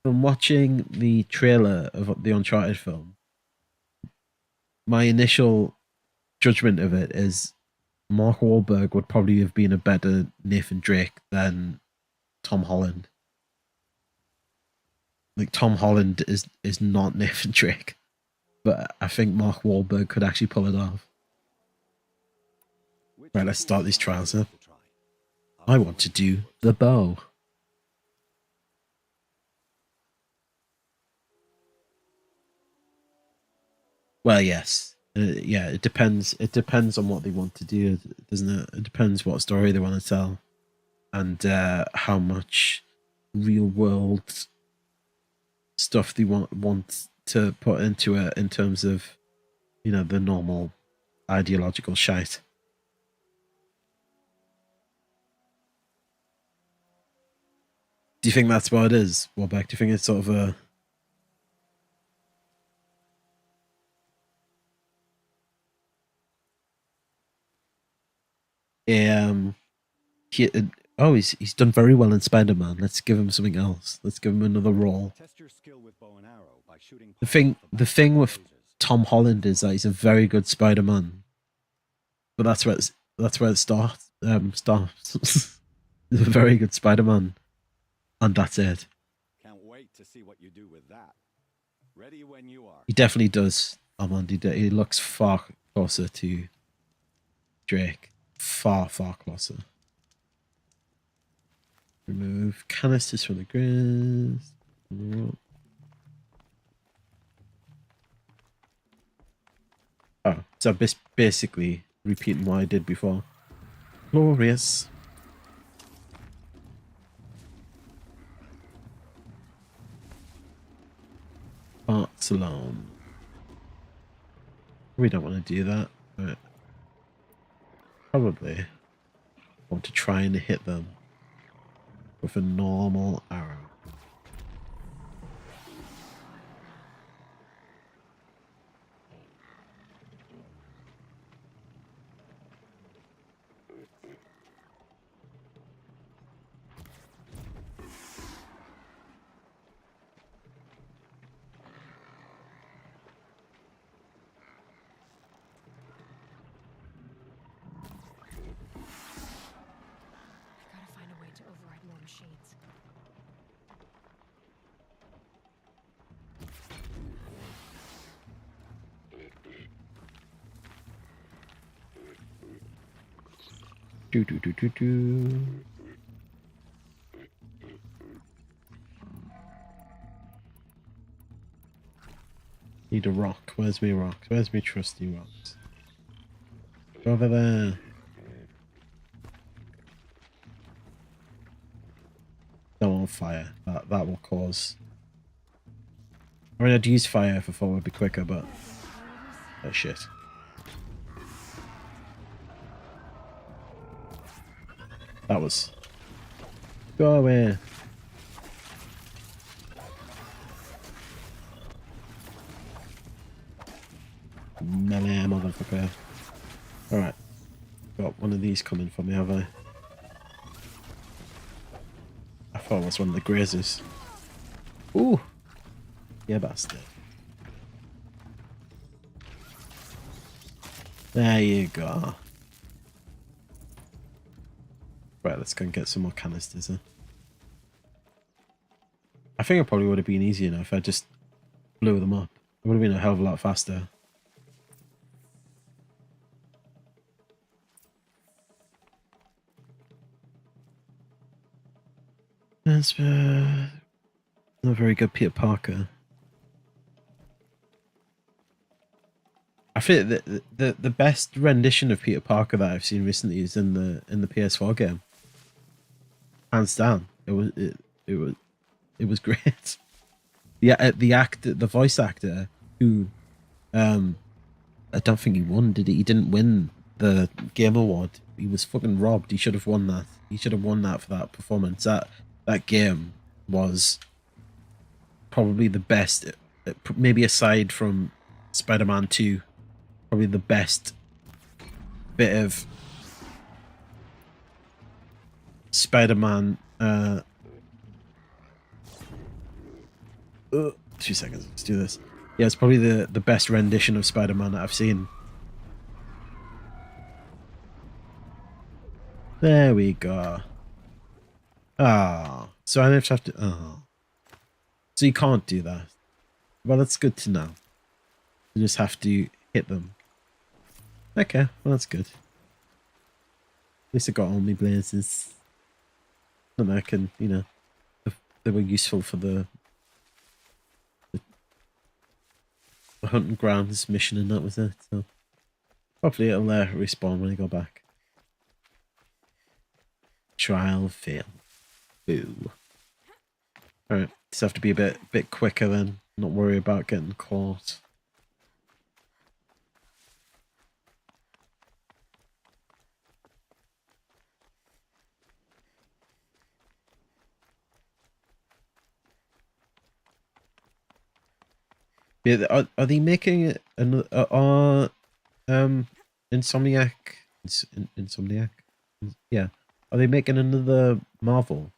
Speaker 2: from watching the trailer of the Uncharted film, my initial judgment of it is Mark Wahlberg would probably have been a better Nathan Drake than Tom Holland. Like Tom Holland is not Nathan Drake, but I think Mark Wahlberg could actually pull it off. Right, let's start these trials up. I want to do the bow. Well, yes. Yeah, it depends. It depends on what they want to do, doesn't it? It depends what story they want to tell, and how much real world stuff they want to put into it in terms of, you know, the normal ideological shite. Do you think that's what it is, Warbeck? Do you think it's sort of He's done very well in Spider-Man. Let's give him something else. Let's give him another role.
Speaker 4: Test your skill with bow and arrow by shooting
Speaker 2: The thing with Tom Holland is that he's a very good Spider-Man, but that's where it starts. Starts. He's a very good Spider-Man, and that's it.
Speaker 4: Can't wait to see what you do with that. Ready when you are.
Speaker 2: He definitely does. Armand, he looks far closer to Drake. Far closer. Remove canisters from the grass. Oh, so basically repeating what I did before. Glorious. Parts alone. We don't want to do that, but probably want to try and hit them with a normal arrow.
Speaker 3: Machines.
Speaker 2: Do. Need a rock. Where's me rock? Where's me trusty rocks? Go over there. Don't want fire. That will cause. I mean, I'd use fire if I thought it would be quicker, but oh shit. That was. Go away. Melee motherfucker. Alright. Got one of these coming for me, have I? I thought it was one of the grazers. Ooh! Yeah, bastard. There you go. Right, let's go and get some more canisters, huh? I think it probably would have been easier now if I just blew them up. It would have been a hell of a lot faster. That's not very good, Peter Parker. I think that the best rendition of Peter Parker that I've seen recently is in the PS4 game. Hands down, it was great. The voice actor who, I don't think he won, did he? He didn't win the Game Award. He was fucking robbed. He should have won that. He should have won that for that performance. That game was probably the best, maybe aside from Spider-Man 2, probably the best bit of Spider-Man. 2 seconds. Let's do this. Yeah, it's probably the best rendition of Spider-Man that I've seen. There we go. Ah, so I have to. Oh, so you can't do that. Well, that's good to know. You just have to hit them. Okay, well that's good. At least I got all my blazes. And I can, you know, they were useful for the hunting grounds mission, and that was it. So hopefully it'll respawn when I go back. Trial fail. Boo. Alright, just have to be a bit quicker then. Not worry about getting caught. Yeah, are they making Insomniac? Insomniac? Yeah. Are they making another Marvel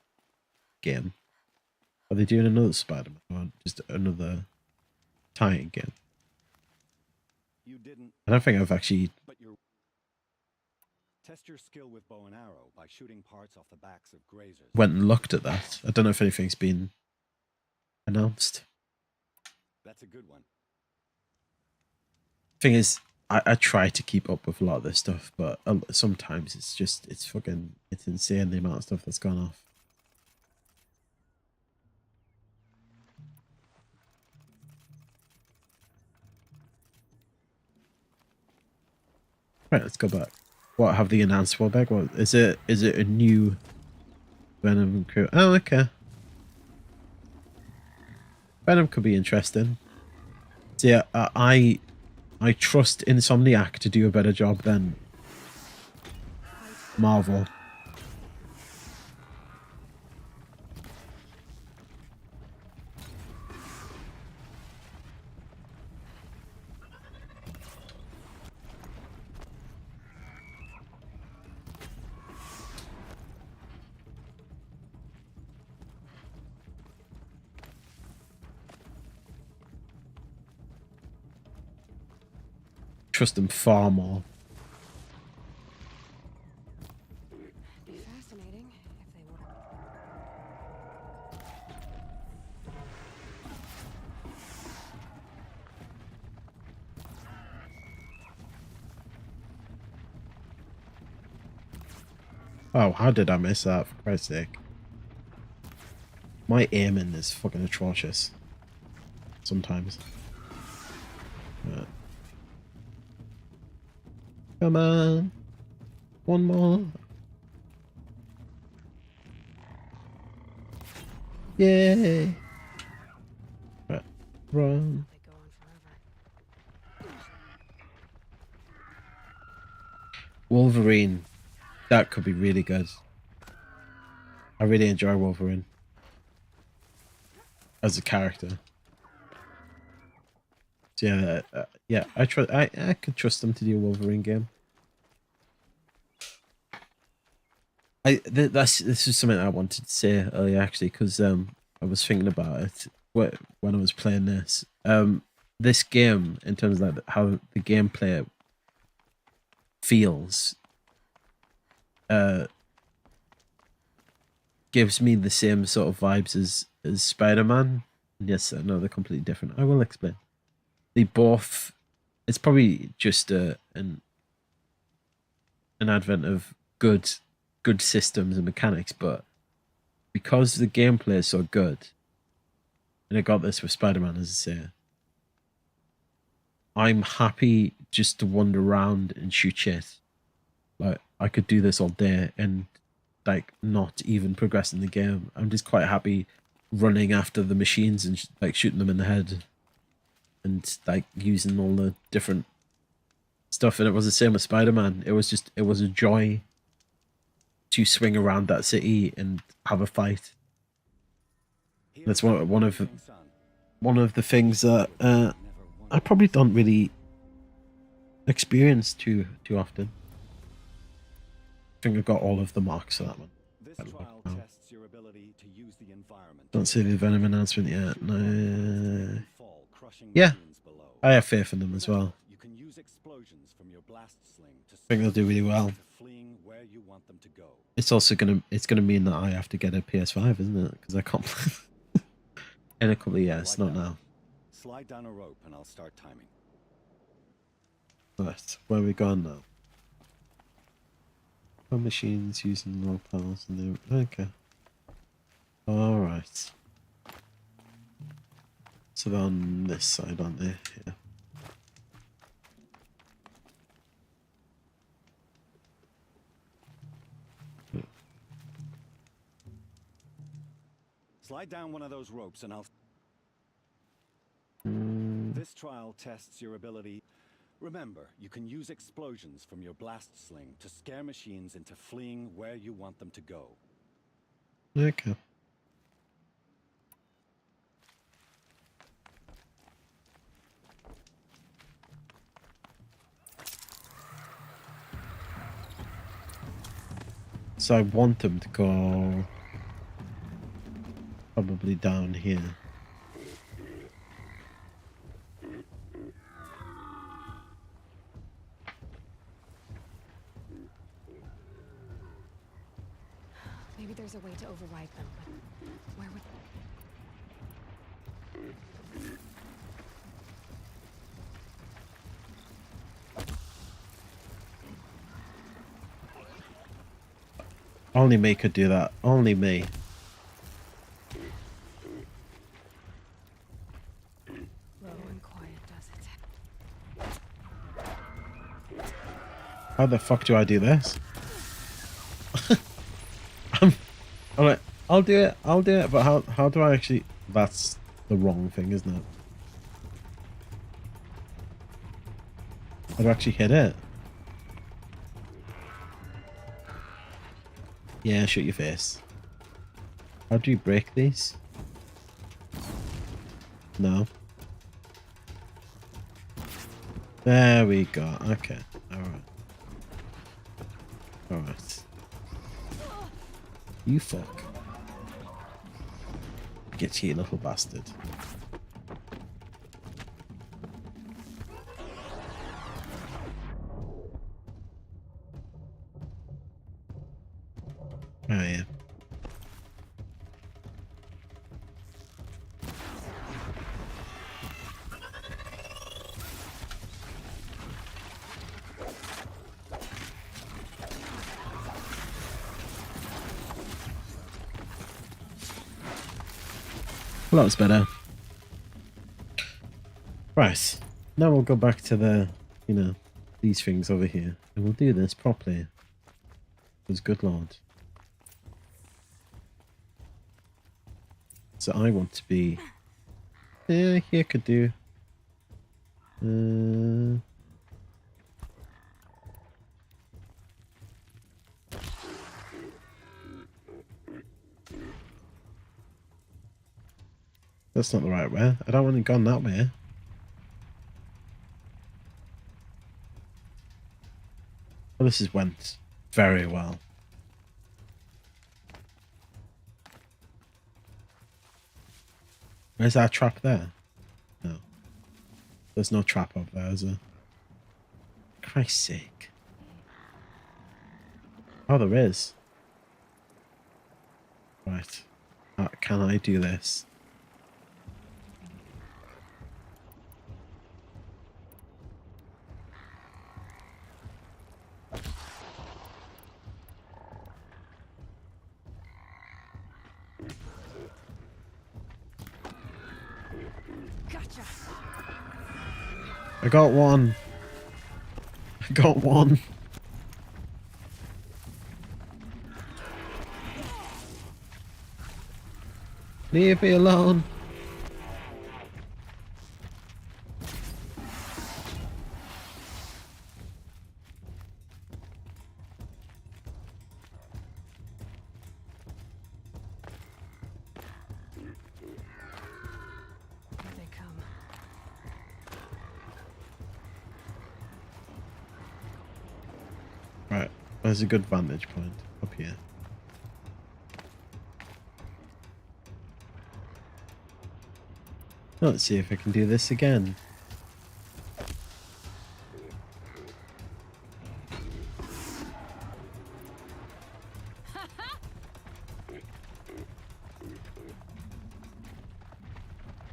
Speaker 2: game? Are they doing another Spider-Man or just another tie-in game?
Speaker 4: You didn't,
Speaker 2: I don't think I've actually
Speaker 4: but you're... Test your skill with bow and arrow by shooting parts off the backs of grazers.
Speaker 2: went and looked at that. I don't know if anything's been announced.
Speaker 4: That's a good one.
Speaker 2: Thing is, I try to keep up with a lot of this stuff, but sometimes it's insane the amount of stuff that's gone off. Right, let's go back. What have they announced for back? What is it? Is it a new Venom crew? Oh, okay. Venom could be interesting. So yeah, I trust Insomniac to do a better job than Marvel. Trust them far more.
Speaker 3: Be fascinating if they would.
Speaker 2: Oh, how did I miss that, for Christ's sake? My aiming is fucking atrocious. Sometimes. Right. Come on. One more. Yay. Right. Run.
Speaker 3: They go on forever.
Speaker 2: Wolverine. That could be really good. I really enjoy Wolverine. As a character. So yeah, yeah, I could trust them to do a Wolverine game. This is something I wanted to say earlier actually, because I was thinking about it when I was playing this. This game, in terms of like how the gameplay feels, gives me the same sort of vibes as Spider-Man. Yes, I know they're completely different. I will explain. They both, it's probably just an advent of good systems and mechanics, but because the gameplay is so good, and I got this with Spider-Man, as I say, I'm happy just to wander around and shoot shit. Like, I could do this all day and like not even progress in the game. I'm just quite happy running after the machines and like shooting them in the head and like using all the different stuff. And it was the same with Spider-Man. It was a joy to swing around that city and have a fight. That's one of the things that I probably don't really experience too often. I think I've got all of the marks for that one.
Speaker 4: This trial tests your ability to use the environment.
Speaker 2: Don't see the Venom announcement yet. No. Yeah, I have faith in them as well.
Speaker 4: You can use explosions from your blast sling to
Speaker 2: I think they'll do really well.
Speaker 4: fleeing where you want them to go.
Speaker 2: It's also gonna mean that I have to get a PS5, isn't it? Because I can't play in a couple of years, not now.
Speaker 4: Slide down a rope and I'll start timing.
Speaker 2: Right, where are we going now? Our machines using low powers and they okay. Alright. So they're on this side, aren't they? Yeah.
Speaker 4: Slide down one of those ropes and I'll... This trial tests your ability. Remember, you can use explosions from your blast sling to scare machines into fleeing where you want them to go.
Speaker 2: Okay. So I want them to go probably down here.
Speaker 3: Maybe there's a way to override them, but where would...
Speaker 2: Only me could do that. Only me.
Speaker 3: Low and quiet does it.
Speaker 2: How the fuck do I do this? I'm like, I'll do it, but how do I actually... That's the wrong thing, isn't it? How do I actually hit it? Yeah, shoot your face. How do you break these? No. There we go. Okay. Alright. Alright. You fuck. Get you, little bastard. Oh yeah. Well, that was better. Right. Now we'll go back to the, you know, these things over here. And we'll do this properly. Because good lord. So I want to be... Yeah, here could do... That's not the right way. I don't want it gone that way. Well, this has went very well. Where's our trap there? No. There's no trap up there, is there? Christ's sake. Oh, there is. Right. Can I do this?
Speaker 3: Gotcha.
Speaker 2: I got one. I got one. Leave me alone.
Speaker 3: Here they come.
Speaker 2: Right, there's a good vantage point up here. Let's see if I can do this again.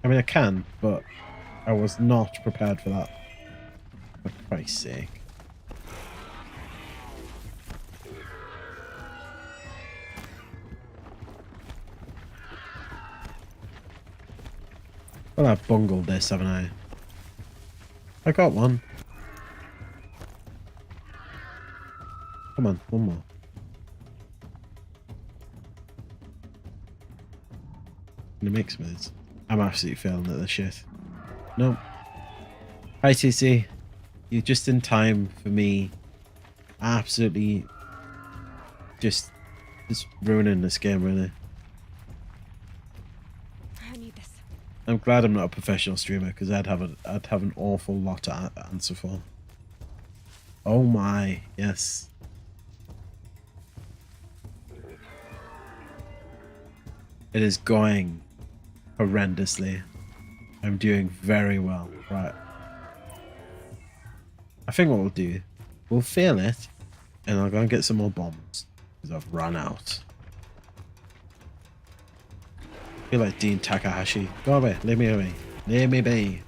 Speaker 2: I mean, I can, but I was not prepared for that. For Christ's sake. Well, I've bungled this, haven't I? I got one. Come on, one more. Gonna make some of this. I'm absolutely failing at this shit. No. Hi, TC. You're just in time for me. Absolutely just ruining this game, really.
Speaker 3: I need this.
Speaker 2: I'm glad I'm not a professional streamer because I'd have an awful lot to answer for. Oh my, yes. It is going horrendously. I'm doing very well. Right. I think what we'll do, we'll fail it, and I'll go and get some more bombs because I've run out. I feel like Dean Takahashi. Go away. Leave me away. Leave me be.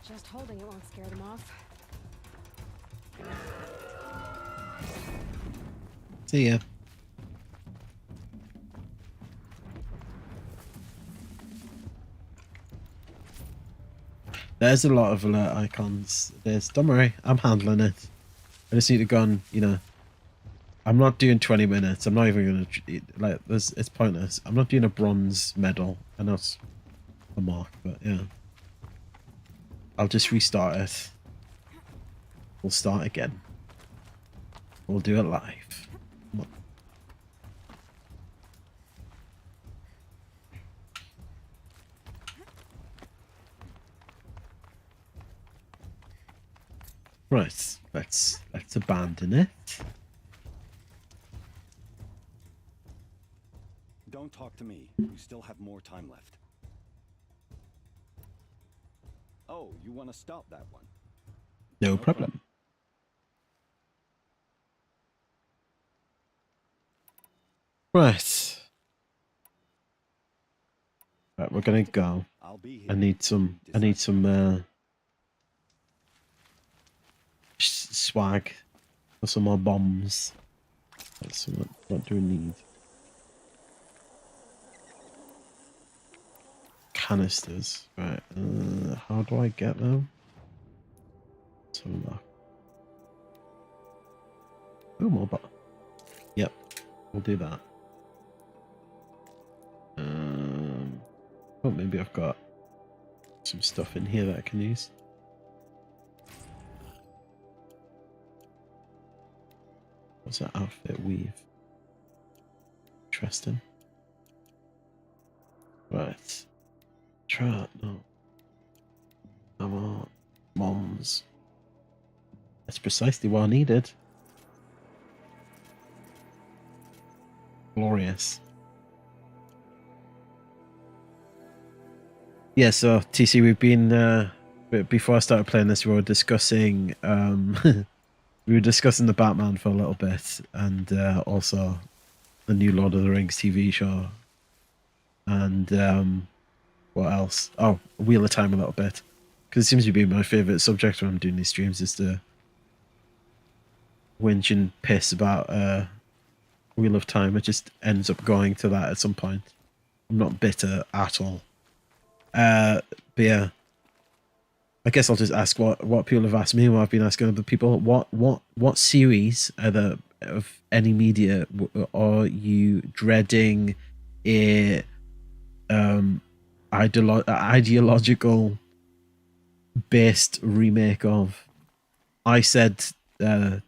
Speaker 3: Just holding it won't scare them off.
Speaker 2: See ya. There's a lot of alert icons. Don't worry, I'm handling it. I just need to go and, you know, I'm not doing 20 minutes. I'm not even gonna like. It's pointless. I'm not doing a bronze medal. I know it's a mark, but yeah. I'll just restart it. We'll start again. We'll do it live. Come on. Right, let's abandon it.
Speaker 4: Don't talk to me. You still have more time left. Oh, you want to stop that one?
Speaker 2: No problem. Right. Right, we're gonna go.
Speaker 4: I'll be here.
Speaker 2: I need some swag for some more bombs. That's what do we need? Canisters. Right. How do I get them? Let's have a look. Oh, more but. Yep. We'll do that. Oh, maybe I've got some stuff in here that I can use. What's that outfit weave? Interesting. Right. Try it. No. Come on. Moms. That's precisely what I needed. Glorious. Yeah, so TC, we've been before I started playing this, we were discussing we were discussing the Batman for a little bit, and also the new Lord of the Rings TV show, and what else? Oh, Wheel of Time a little bit, because it seems to be my favorite subject when I'm doing these streams is to whinge and piss about Wheel of Time. It just ends up going to that at some point. I'm not bitter at all. But yeah, I guess I'll just ask what people have asked me, what I've been asking other people. What series either of any media are you dreading a ideological based remake of? I said the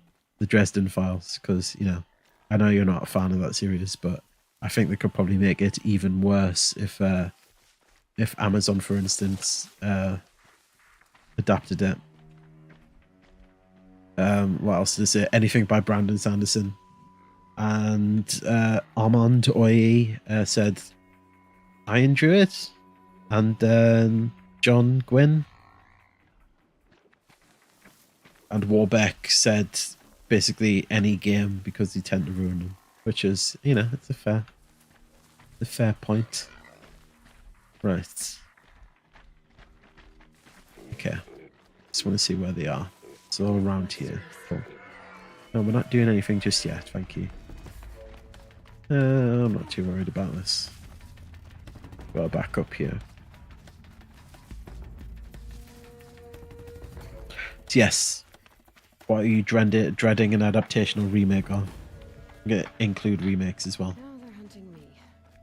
Speaker 2: Dresden Files because, you know, I know you're not a fan of that series, but I think they could probably make it even worse if Amazon, for instance, adapted it. What else is it? Anything by Brandon Sanderson. And Armand Oye said, I enjoy it. And John Gwynn and Warbeck said basically any game because they tend to ruin them, which is, you know, it's a fair point. Right. Okay. Just want to see where they are. It's all around here. Cool. No, we're not doing anything just yet, thank you. I'm not too worried about this. Got to back up here. Yes. What are you dreading an adaptation or remake of? I'm going to include remakes as well.
Speaker 3: Now they're hunting me.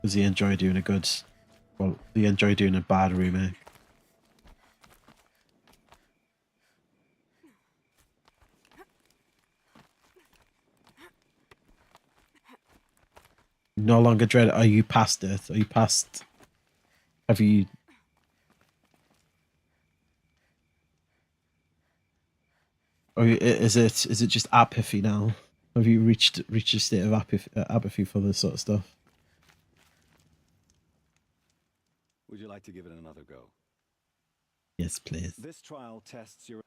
Speaker 2: Does he enjoy doing a good... Well, do you enjoy doing a bad remake? No longer dread. Are you past it? Are you past? Have you? Or is it just apathy now? Have you reached a state of apathy for this sort of stuff?
Speaker 4: Would you like to give it another go?
Speaker 2: Yes, please.
Speaker 4: This trial tests your...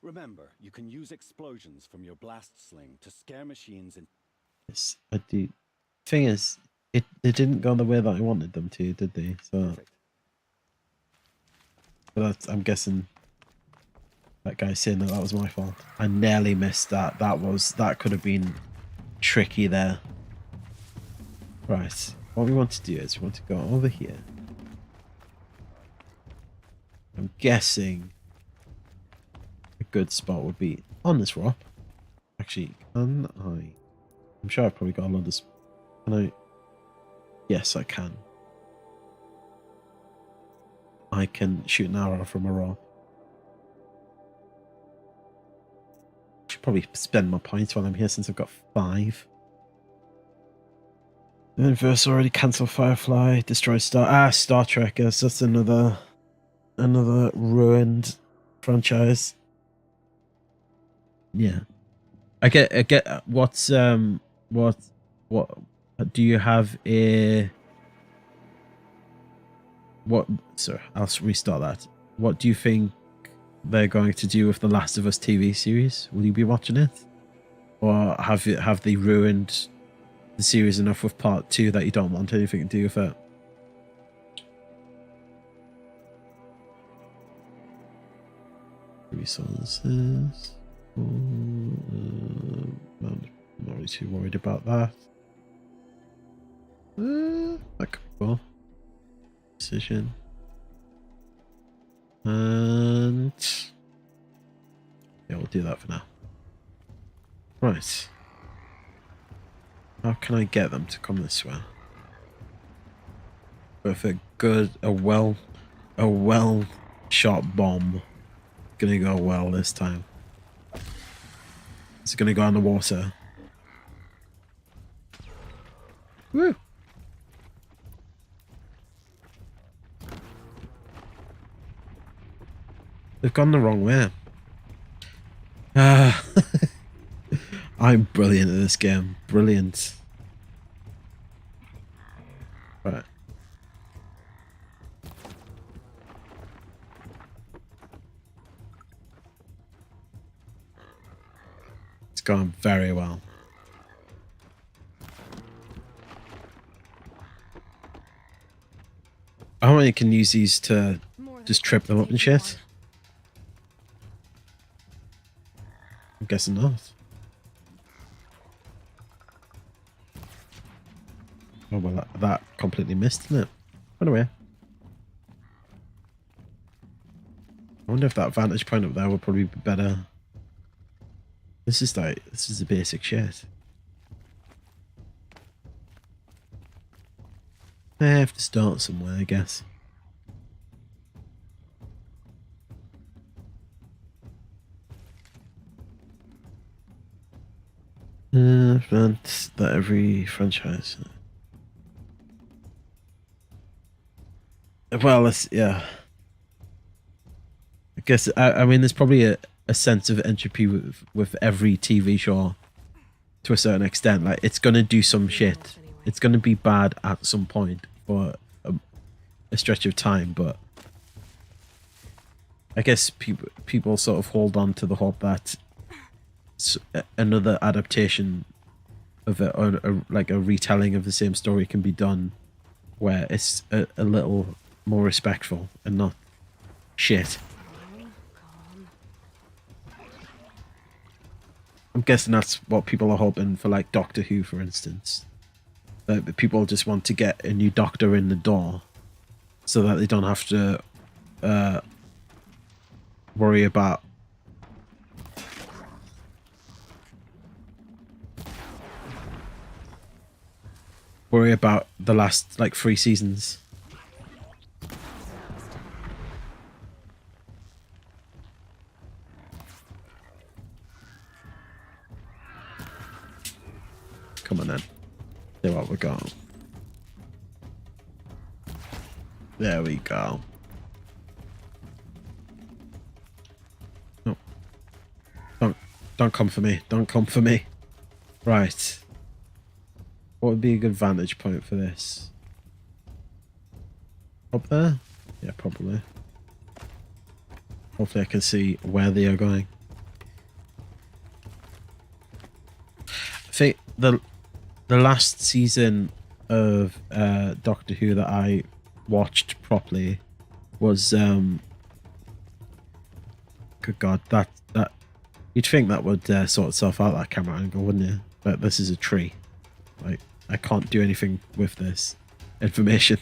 Speaker 4: Remember, you can use explosions from your blast sling to scare machines and...
Speaker 2: Yes, I do. Thing is, they didn't go the way that I wanted them to, did they? So
Speaker 4: Perfect.
Speaker 2: I'm guessing that guy's saying that was my fault. I nearly missed that. That could have been tricky there. Right. What we want to do is we want to go over here. I'm guessing a good spot would be on this rock. Actually, can I? I'm sure I've probably got a lot of... Can I? Yes, I can. I can shoot an arrow from a rock. Should probably spend my points while I'm here since I've got 5. The universe already cancelled Firefly, destroyed Star Trek. Yes, that's another ruined franchise. Yeah, I get. What's what do you have a what? Sorry, I'll restart that. What do you think they're going to do with the Last of Us TV series? Will you be watching it, or have they ruined the series enough with part 2 that you don't want anything to do with it? Resources. I'm not really too worried about that. That could go. Decision. And yeah, we'll do that for now. Right. How can I get them to come this way? With a well shot bomb. Gonna go well this time. It's gonna go on the water. Woo! They've gone the wrong way. I'm brilliant at this game. Brilliant. Right. It's gone very well. I only can use these to just trip them up and shit. I'm guessing not. Oh well, that completely missed, didn't it? Run away. I wonder if that vantage point up there would probably be better. This is the basic shit. I have to start somewhere, I guess. That every franchise. Well, yeah. I guess I mean there's probably a sense of entropy with every TV show to a certain extent. Like it's gonna do some shit. It's gonna be bad at some point for a stretch of time, but I guess people sort of hold on to the hope that another adaptation of it, or like a retelling of the same story, can be done where it's a little more respectful and not shit. I'm guessing that's what people are hoping for, like Doctor Who, for instance. That people just want to get a new Doctor in the door so that they don't have to worry about the last like 3 seasons. Come on then. See what we got. There we go. No. Don't come for me. Don't come for me. Right. What would be a good vantage point for this? Up there? Yeah, probably. Hopefully I can see where they are going. I think the last season of Doctor Who that I watched properly was good God, that you'd think that would sort itself out, that camera angle, wouldn't you? But this is a tree. Like, I can't do anything with this information.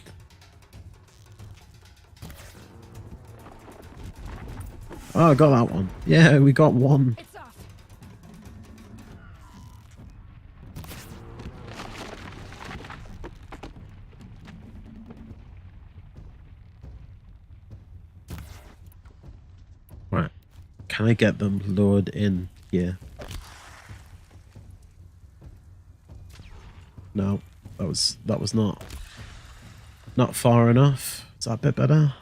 Speaker 2: Oh, I got that one. Yeah, we got one.
Speaker 3: It's off.
Speaker 2: Right. Can I get them lured in here? No, that was not far enough. Is that a bit better?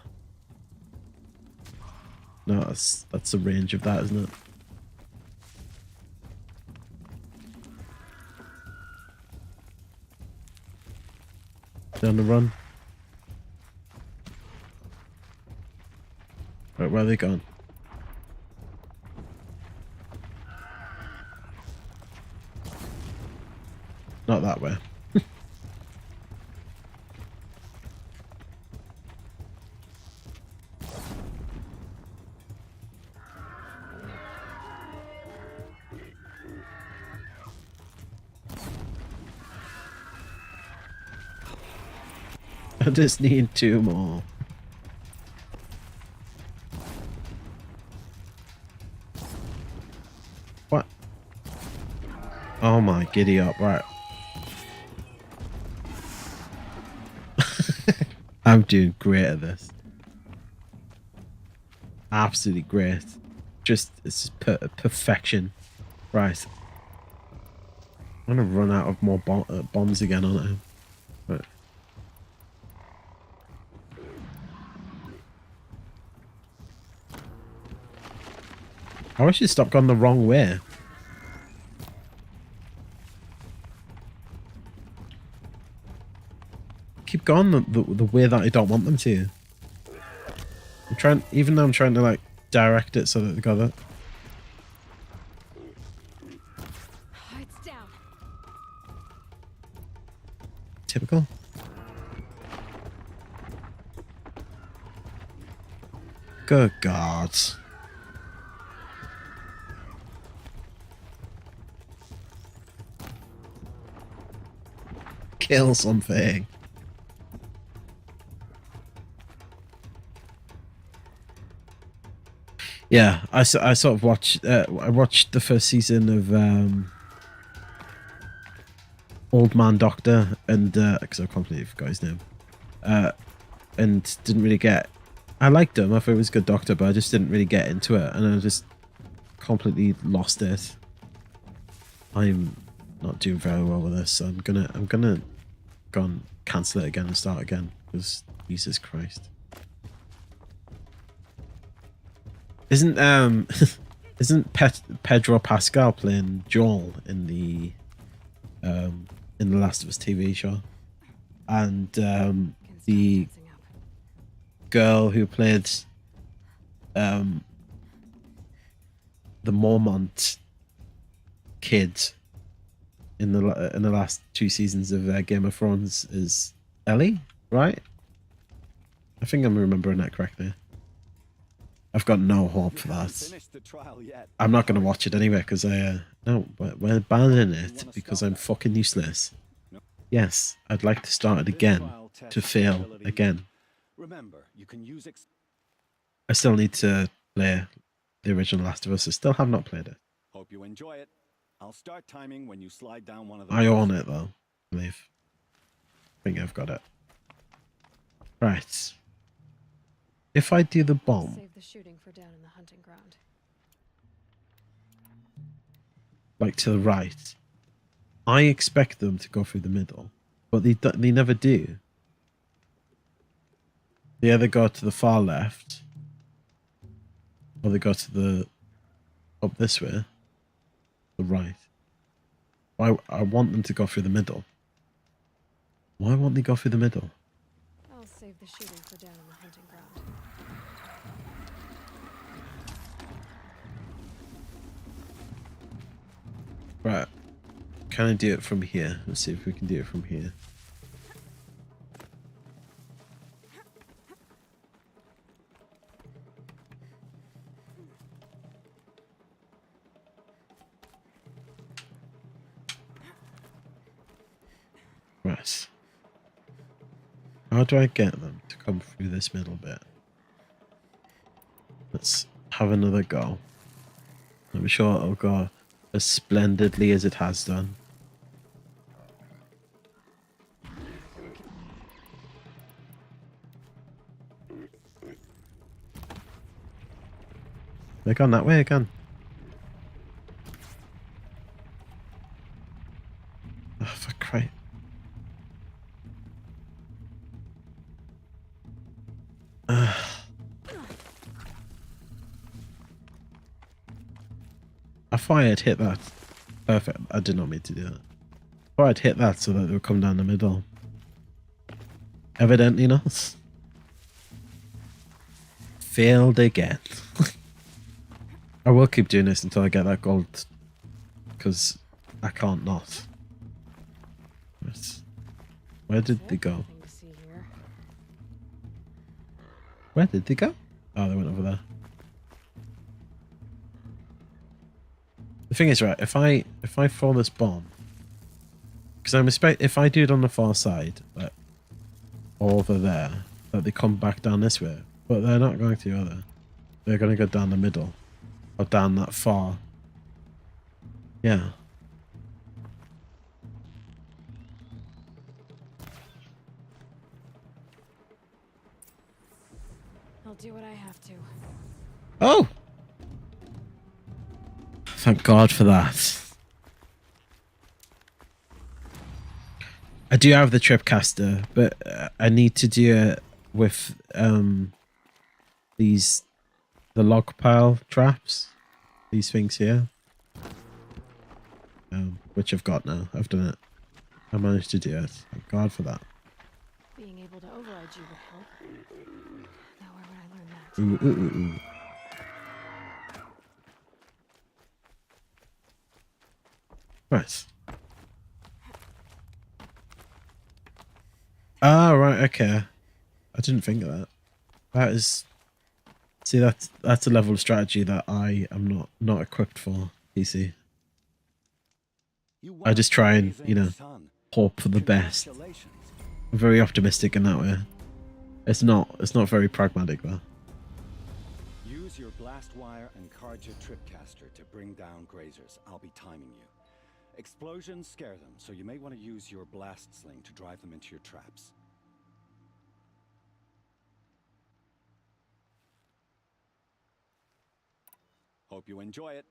Speaker 2: No, that's the range of that, isn't it? Down the run. Right, where are they gone? Not that way. I just need 2 more. What? Oh my, giddy up, right. I'm doing great at this. Absolutely great. Just, it's perfection. Right. I'm gonna run out of more bombs again, aren't I? Right. I wish you stopped going the wrong way. Keep going the way that I don't want them to. I'm trying, even though I'm trying to like direct it so that they got it.
Speaker 3: It's down.
Speaker 2: Typical. Good God. Kill something. Yeah, I sort of watched. I watched the first season of Old Man Doctor, and because I completely forgot his name, and didn't really get. I liked him. I thought he was a good Doctor, but I just didn't really get into it, and I just completely lost it. I'm not doing very well with this, so I'm gonna go and cancel it again and start again, because Jesus Christ. Isn't isn't Pedro Pascal playing Joel in the Last of Us TV show? And the girl who played the Mormont kid in the last 2 seasons of Game of Thrones is Ellie, right? I think I'm remembering that correctly. I've got no hope for that. I'm not going to watch it anyway because no, we're banning it because I'm fucking useless. Yes, I'd like to start it again, to fail again. I still need to play the original Last of Us. I still have not played it.
Speaker 4: Hope you enjoy it. I'll start timing when you slide down one of the
Speaker 2: I own it though, I believe. I think I've got it. Right. If I do the bomb,
Speaker 3: Save the shooting for down in the hunting ground.
Speaker 2: like to the right, I expect them to go through the middle, but they never do. They either go to the far left, or they go to the up this way, the right. I want them to go through the middle. Why won't they go through the middle?
Speaker 3: I'll save the shooting for down on the hunting ground.
Speaker 2: Right. Can I do it from here? Let's see if we can do it from here. Right. How do I get them to come through this middle bit? Let's have another go. I'm sure it'll go as splendidly as it has done. They're gone that way again. Oh, for Christ. I thought I had hit that. Perfect. I did not mean to do that. I thought I'd hit that so that it would come down the middle. Evidently not. Failed again. I will keep doing this until I get that gold. Because I can't not. Right. Where did they go?
Speaker 3: Nothing to see here.
Speaker 2: Where did they go? Oh, they went over there. The thing is, right, if I throw this bomb, because I'm if I do it on the far side, like over there, that they come back down this way, but they're not going to, are they? They're going to go down the middle, or down that far. Yeah.
Speaker 3: I'll do what I have to.
Speaker 2: Oh! Thank God for that. I do have the tripcaster, but I need to do it with the log pile traps, these things here, which I've got now. I've done it. I managed to do it. Thank God for that.
Speaker 3: Being able to override you would help. Now where would I learn that?
Speaker 2: Ooh, ooh, ooh, ooh. Right. Ah, right, okay. I didn't think of that. That is... See, that's a level of strategy that I am not equipped for, PC. I just try and, you know, hope for the best. I'm very optimistic in that way. It's not very pragmatic, though.
Speaker 4: Use your blast wire and Karja tripcaster to bring down grazers. I'll be timing you. Explosions scare them, so you may want to use your blast sling to drive them into your traps. Hope you enjoy it.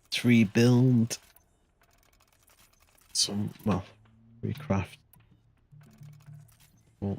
Speaker 2: Let's rebuild some, well, recraft. Oh.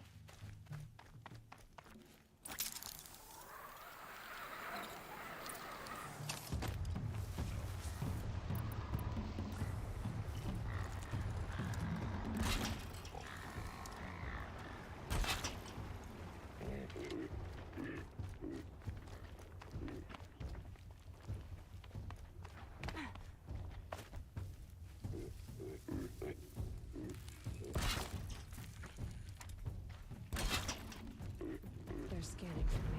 Speaker 3: They're scanning for me.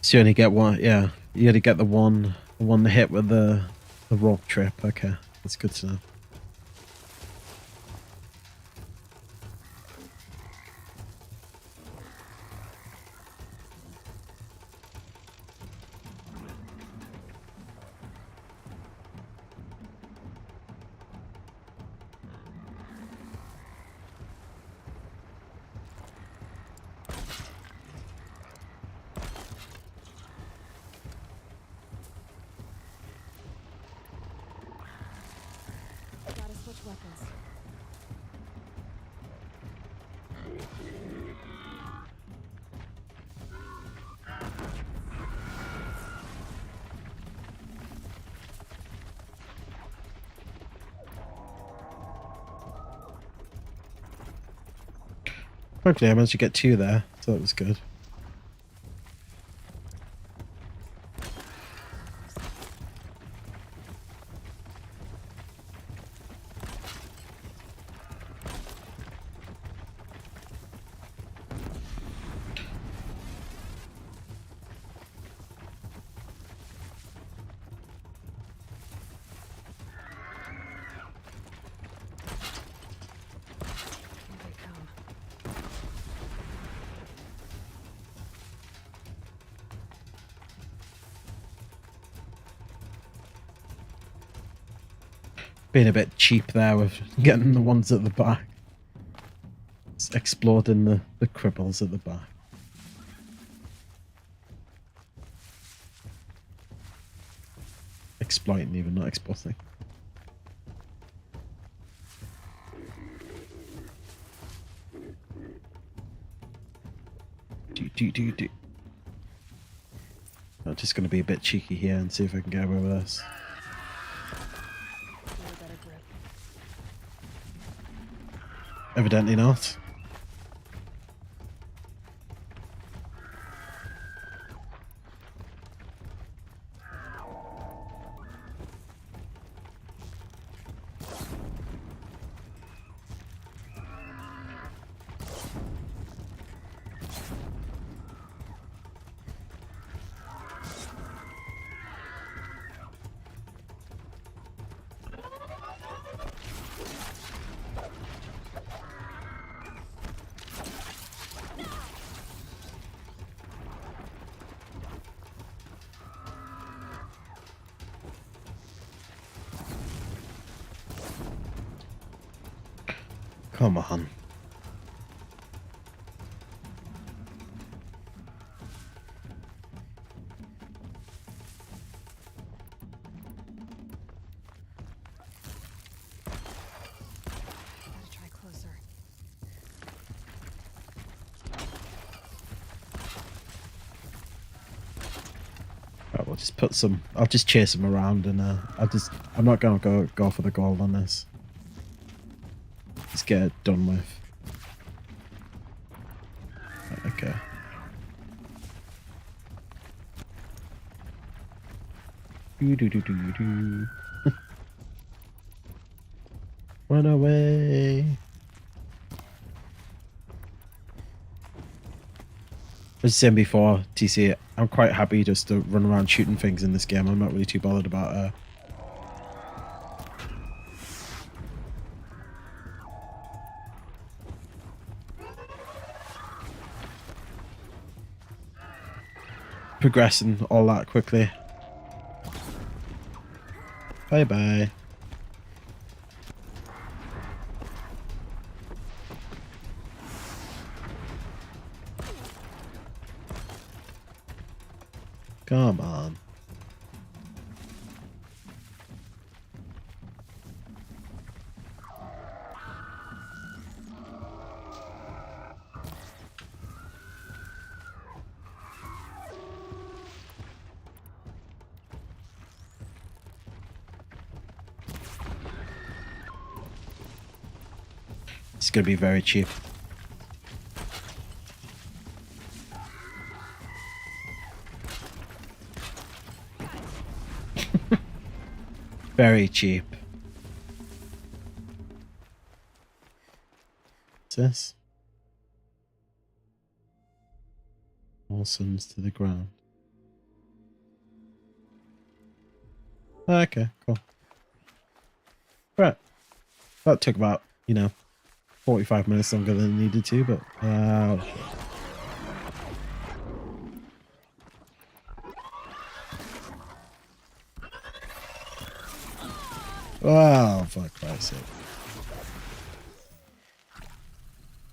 Speaker 2: So you only get one, yeah. You only get the one hit with the rope trip. Okay, that's good to know.
Speaker 3: weapons.
Speaker 2: Hopefully I managed to get 2 there, so that was good.
Speaker 3: Here they come.
Speaker 2: Being a bit cheap there with getting the ones at the back. It's exploring the cribbles at the back. Exploiting even, not exporting. Do. I'm just going to be a bit cheeky here and see if I can get away with this.
Speaker 3: Get a better grip.
Speaker 2: Evidently not. Come on.
Speaker 3: Gotta try closer.
Speaker 2: Right, we'll just put some. I'll just chase them around, and I'm not gonna go for the gold on this. Just get it done with. Okay. Do. Run away. As I said before, TC, I'm quite happy just to run around shooting things in this game. I'm not really too bothered about progressing all that quickly. Bye bye. Come on. It's going to be very cheap. Very cheap. What's this? All sons to the ground. Okay, cool. Right. That took about, 45 minutes longer than it needed to, but oh, for Christ's sake.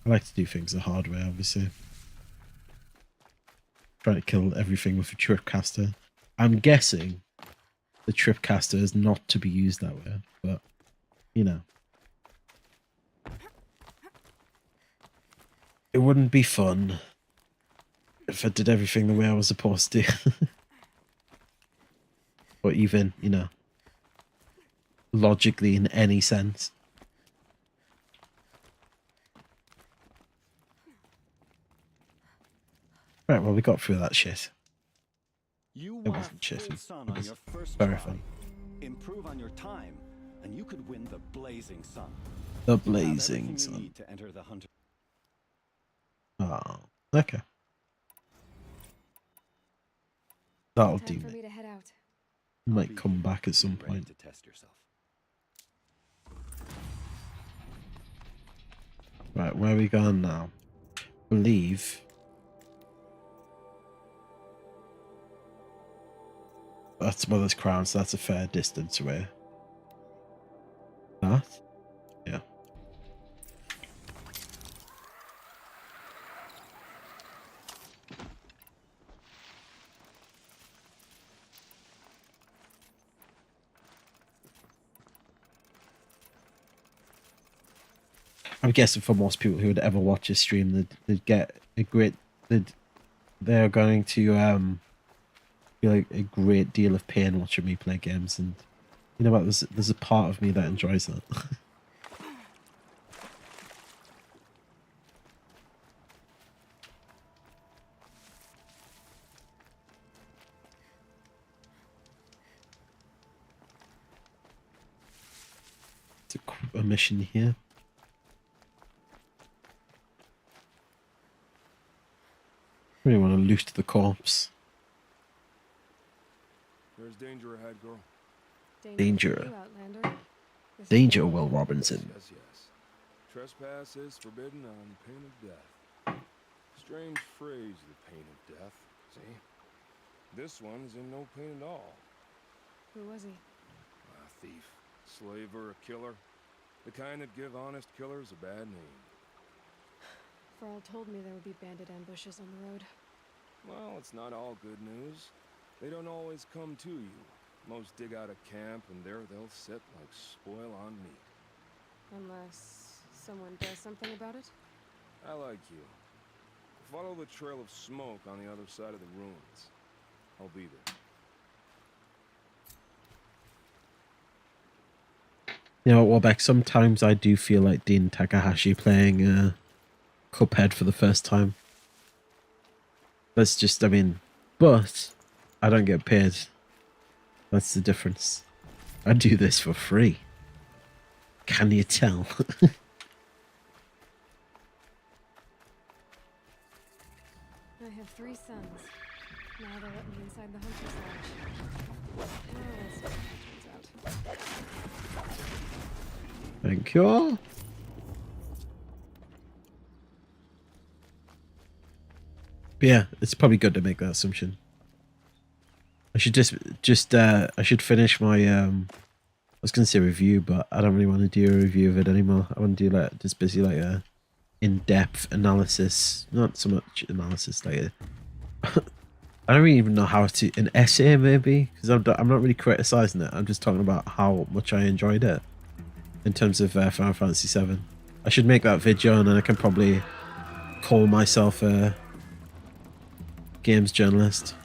Speaker 2: I like to do things the hard way, obviously. Trying to kill everything with a tripcaster. I'm guessing the tripcaster is not to be used that way, but, wouldn't be fun if I did everything the way I was supposed to. Or even, you know, logically in any sense. Right, well, we got through that shit.
Speaker 4: You
Speaker 2: It
Speaker 4: want
Speaker 2: wasn't
Speaker 4: a
Speaker 2: shit.
Speaker 4: full sun
Speaker 2: It
Speaker 4: on
Speaker 2: was
Speaker 4: your first
Speaker 2: very
Speaker 4: try.
Speaker 2: fun.
Speaker 4: Improve on your time, and you could win the Blazing Sun.
Speaker 2: The
Speaker 4: You have
Speaker 2: Blazing
Speaker 4: everything you
Speaker 2: Sun.
Speaker 4: need to enter the Hunter.
Speaker 2: Oh, okay. That'll do
Speaker 3: Time for
Speaker 2: me.
Speaker 3: me to head out.
Speaker 2: Might come back at some
Speaker 4: Be ready
Speaker 2: point.
Speaker 4: to test yourself.
Speaker 2: Right, where are we going now? Believe. That's Mother's Crown, so that's a fair distance away. That? Yeah. I'm guessing for most people who would ever watch this stream, they'd get a great, they're going to feel like a great deal of pain watching me play games, and you know what? There's a part of me that enjoys that. It's a mission here. Really want to loot the corpse.
Speaker 5: There's danger ahead, girl.
Speaker 2: Danger.
Speaker 3: for you, Outlander. This is
Speaker 2: Danger,
Speaker 3: Will.
Speaker 2: Will Robinson.
Speaker 5: Yes, yes. Trespass is forbidden on pain of death. Strange phrase, the pain of death. See? This one's in no pain at all.
Speaker 3: Who was he?
Speaker 5: A thief, slaver, a killer. The kind that give honest killers a bad name.
Speaker 3: Farrell told me there would be bandit ambushes on the road.
Speaker 5: Well, it's not all good news. They don't always come to you. Most dig out a camp, and there they'll sit like spoil on meat.
Speaker 3: Unless someone does something about it?
Speaker 5: I like you. Follow the trail of smoke on the other side of the ruins. I'll be there.
Speaker 2: You know what, Warbeck, sometimes I do feel like Dean Takahashi playing Cuphead for the first time. That's just, I mean, but I don't get paid. That's the difference. I do this for free. Can you tell?
Speaker 3: I have 3 sons. Now they'll let me inside the Hunter's Lodge. Oh, we'll see how that turns out.
Speaker 2: Thank you. But yeah, it's probably good to make that assumption. I should I should finish my I was gonna say review, but I don't really want to do a review of it anymore. I want to do like just basically like a in-depth analysis, not so much analysis, like a I don't really even know how to, an essay maybe, because I'm not really criticizing it. I'm just talking about how much I enjoyed it in terms of Final Fantasy VII. I should make that video, and then I can probably call myself a games journalist.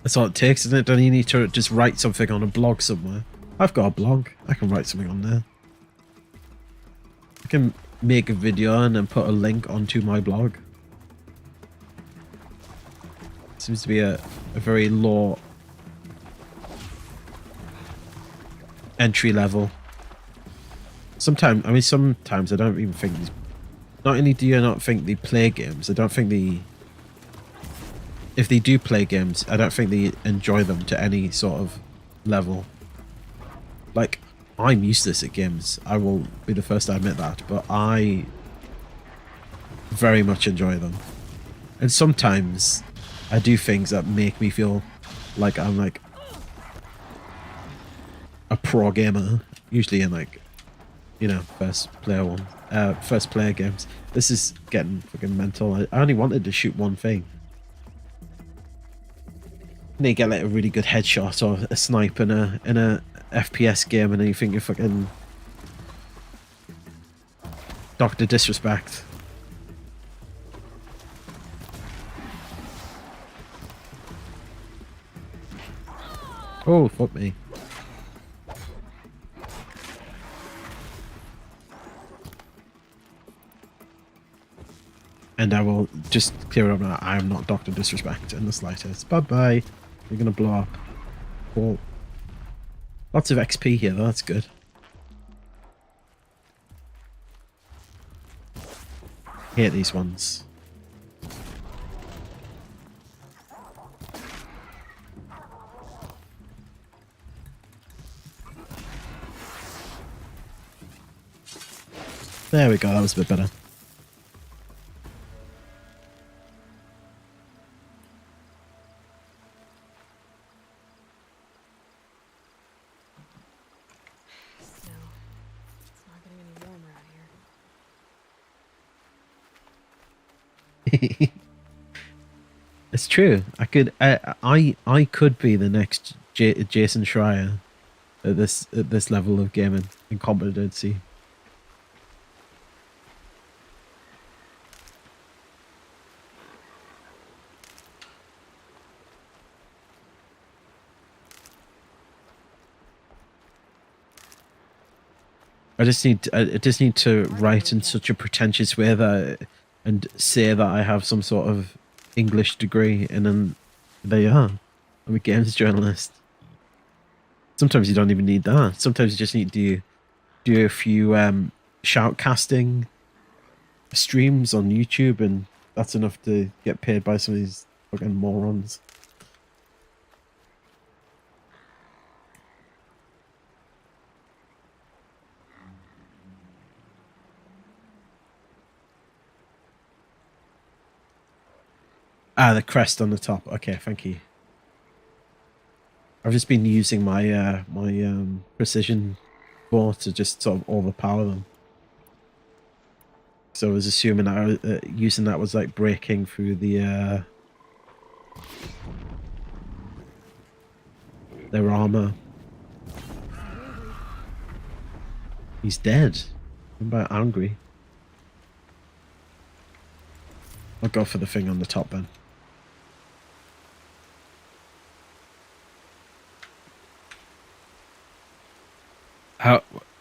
Speaker 2: That's all it takes, isn't it? Don't you need to just write something on a blog somewhere? I've got a blog. I can write something on there. I can make a video and then put a link onto my blog. Seems to be a very low entry level. Sometimes I don't even think these. Not only do you not think they play games, I don't think they. If they do play games, I don't think they enjoy them to any sort of level. Like, I'm useless at games. I will be the first to admit that, but I very much enjoy them. And sometimes I do things that make me feel like I'm like a pro gamer, usually in like, you know, first player games. This is getting fucking mental. I only wanted to shoot one thing. you get like a really good headshot or a snipe in a FPS game, and then you think you're fucking Dr. Disrespect. Oh, fuck me. And I will just clear it up now. I am not Dr. Disrespect in the slightest. Bye-bye. You're gonna blow up. Cool. Lots of XP here, though. That's good. Hate these ones. There we go, that was a bit better.
Speaker 3: Snow. It's not getting any warmer out here.
Speaker 2: It's true. I could be the next Jason Schreier at this level of gaming incompetency. I just need to write in such a pretentious way that and say that I have some sort of English degree, and then there you are. I'm a games journalist. Sometimes you don't even need that. Sometimes you just need to do a few shoutcasting streams on YouTube, and that's enough to get paid by some of these fucking morons. Ah, the crest on the top. Okay, thank you. I've just been using my precision bow to just sort of overpower them. So I was assuming that using that was like breaking through their armor. He's dead. I'm about angry. I'll go for the thing on the top then.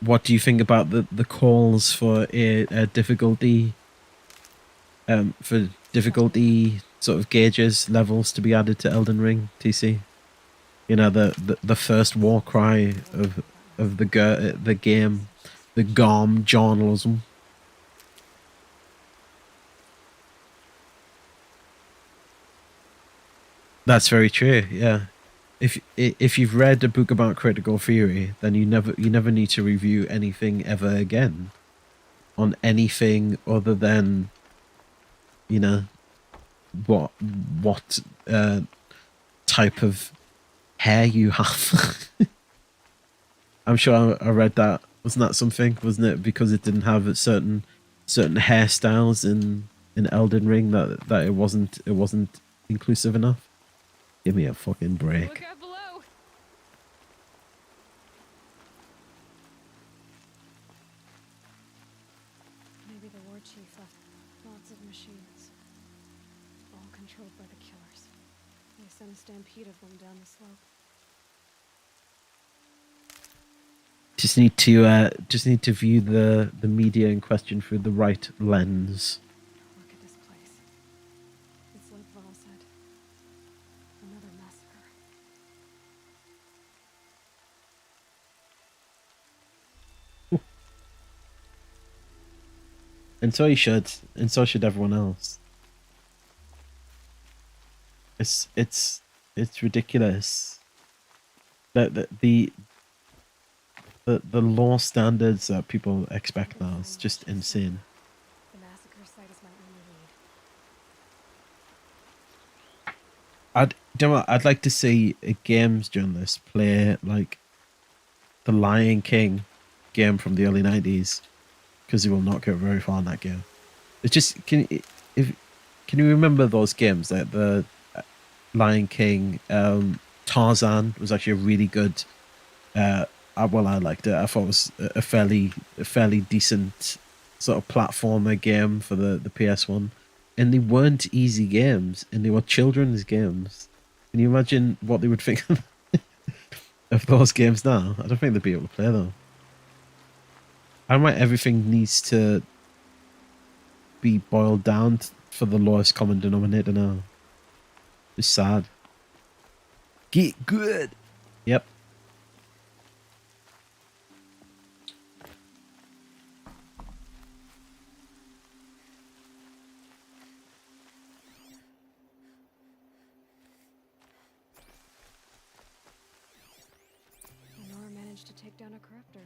Speaker 2: What do you think about the calls for a difficulty sort of gauges levels to be added to Elden Ring, TC? You know, the first war cry of the game, the GOM journalism. That's very true. Yeah. If you've read a book about critical theory, then you never need to review anything ever again on anything other than, you know, what type of hair you have. I'm sure I read that. Wasn't that something? Wasn't it because it didn't have certain hairstyles in Elden Ring that it wasn't inclusive enough? Give me a fucking break.
Speaker 3: Look out below. Maybe the war chief left lots of machines, all controlled by the killers. They sent a stampede of them down the slope.
Speaker 2: Just need to view the media in question through the right lens.
Speaker 3: Look at this place. It's like Val said. Another massacre.
Speaker 2: And so you should, and so should everyone else. It's ridiculous that the law standards that people expect now is just insane.
Speaker 3: The massacre site is my only lead.
Speaker 2: I'd like to see a games journalist play like the Lion King game from the early 90s, because he will not go very far in that game. It's just can you remember those games, like Lion King. Tarzan was actually a really good. Well, I liked it. I thought it was a fairly decent sort of platformer game for the PS1, and they weren't easy games, and they were children's games. Can you imagine what they would think of those games now? I don't think they'd be able to play them. I might everything needs to be boiled down for the lowest common denominator now. It's sad. Get good. Yep.
Speaker 3: Nora managed to take down a corruptor.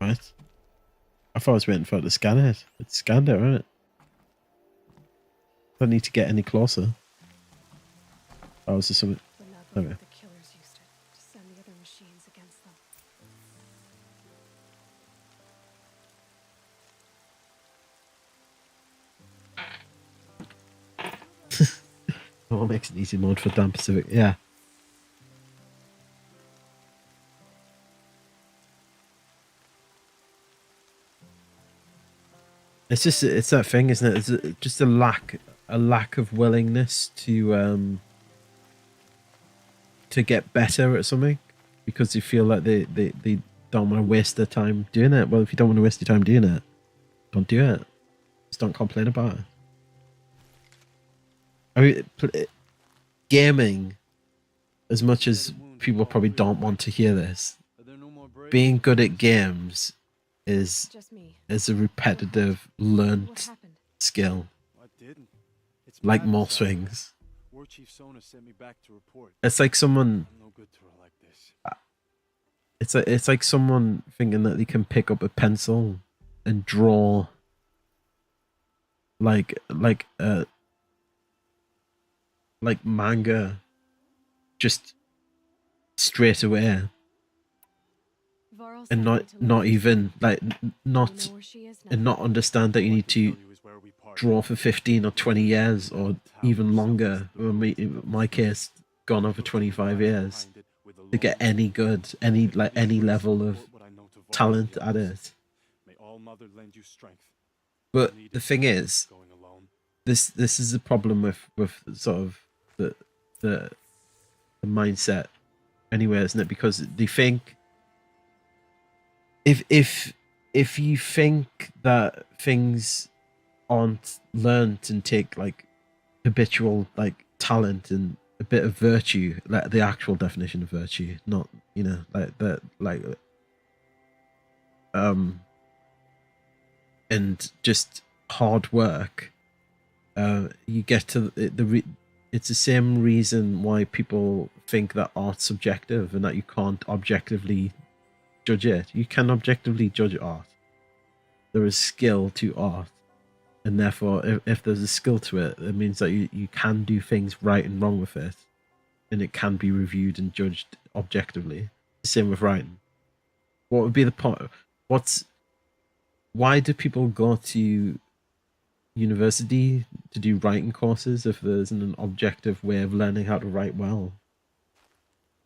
Speaker 2: Right. I thought I was waiting for it to scan it. It scanned it, right? Don't need to get any closer. Oh, is there something?
Speaker 3: But not the way
Speaker 2: Okay.
Speaker 3: the killers used it to send the other machines against them.
Speaker 2: Oh, makes it easy mode for Dan Pacific. Yeah. It's that thing, isn't it? It's just a lack of willingness to get better at something because they feel like they don't want to waste their time doing it. Well, if you don't want to waste your time doing it, don't do it. Just don't complain about it. I mean, gaming, as much as people probably don't want to hear this, being good at games is
Speaker 3: Just me.
Speaker 2: a repetitive
Speaker 3: What
Speaker 2: learnt
Speaker 3: happened?
Speaker 2: skill,
Speaker 6: I didn't. It's
Speaker 2: like
Speaker 6: madness
Speaker 2: most
Speaker 6: out there.
Speaker 2: things.
Speaker 6: War Chief Sona sent me back to report.
Speaker 2: It's like someone.
Speaker 6: I'm no good to her like this.
Speaker 2: It's like someone thinking that they can pick up a pencil and draw like manga just straight away
Speaker 3: Varl
Speaker 2: and
Speaker 3: sent me to
Speaker 2: not
Speaker 3: look.
Speaker 2: even like
Speaker 3: You
Speaker 2: not
Speaker 3: know where she is now?
Speaker 2: and not understand that you need to
Speaker 6: Tell you is where we parted.
Speaker 2: draw for 15 or 20 years or even longer. In my case, gone on for 25 years to get any good, any level of talent at it.
Speaker 6: May all mother lend you strength.
Speaker 2: But the thing is,
Speaker 6: Going alone.
Speaker 2: this is the problem with sort of the mindset anyway, isn't it? Because they think if you think that things aren't learnt and take like habitual like talent and a bit of virtue, like the actual definition of virtue, not and just hard work, you get to it's the same reason why people think that art's subjective and that you can't objectively judge it. You can objectively judge art. There is skill to art, and therefore if there's a skill to it, it means that you can do things right and wrong with it, and it can be reviewed and judged objectively. The same with writing. What would be the point? Why do people go to university to do writing courses if there isn't an objective way of learning how to write well?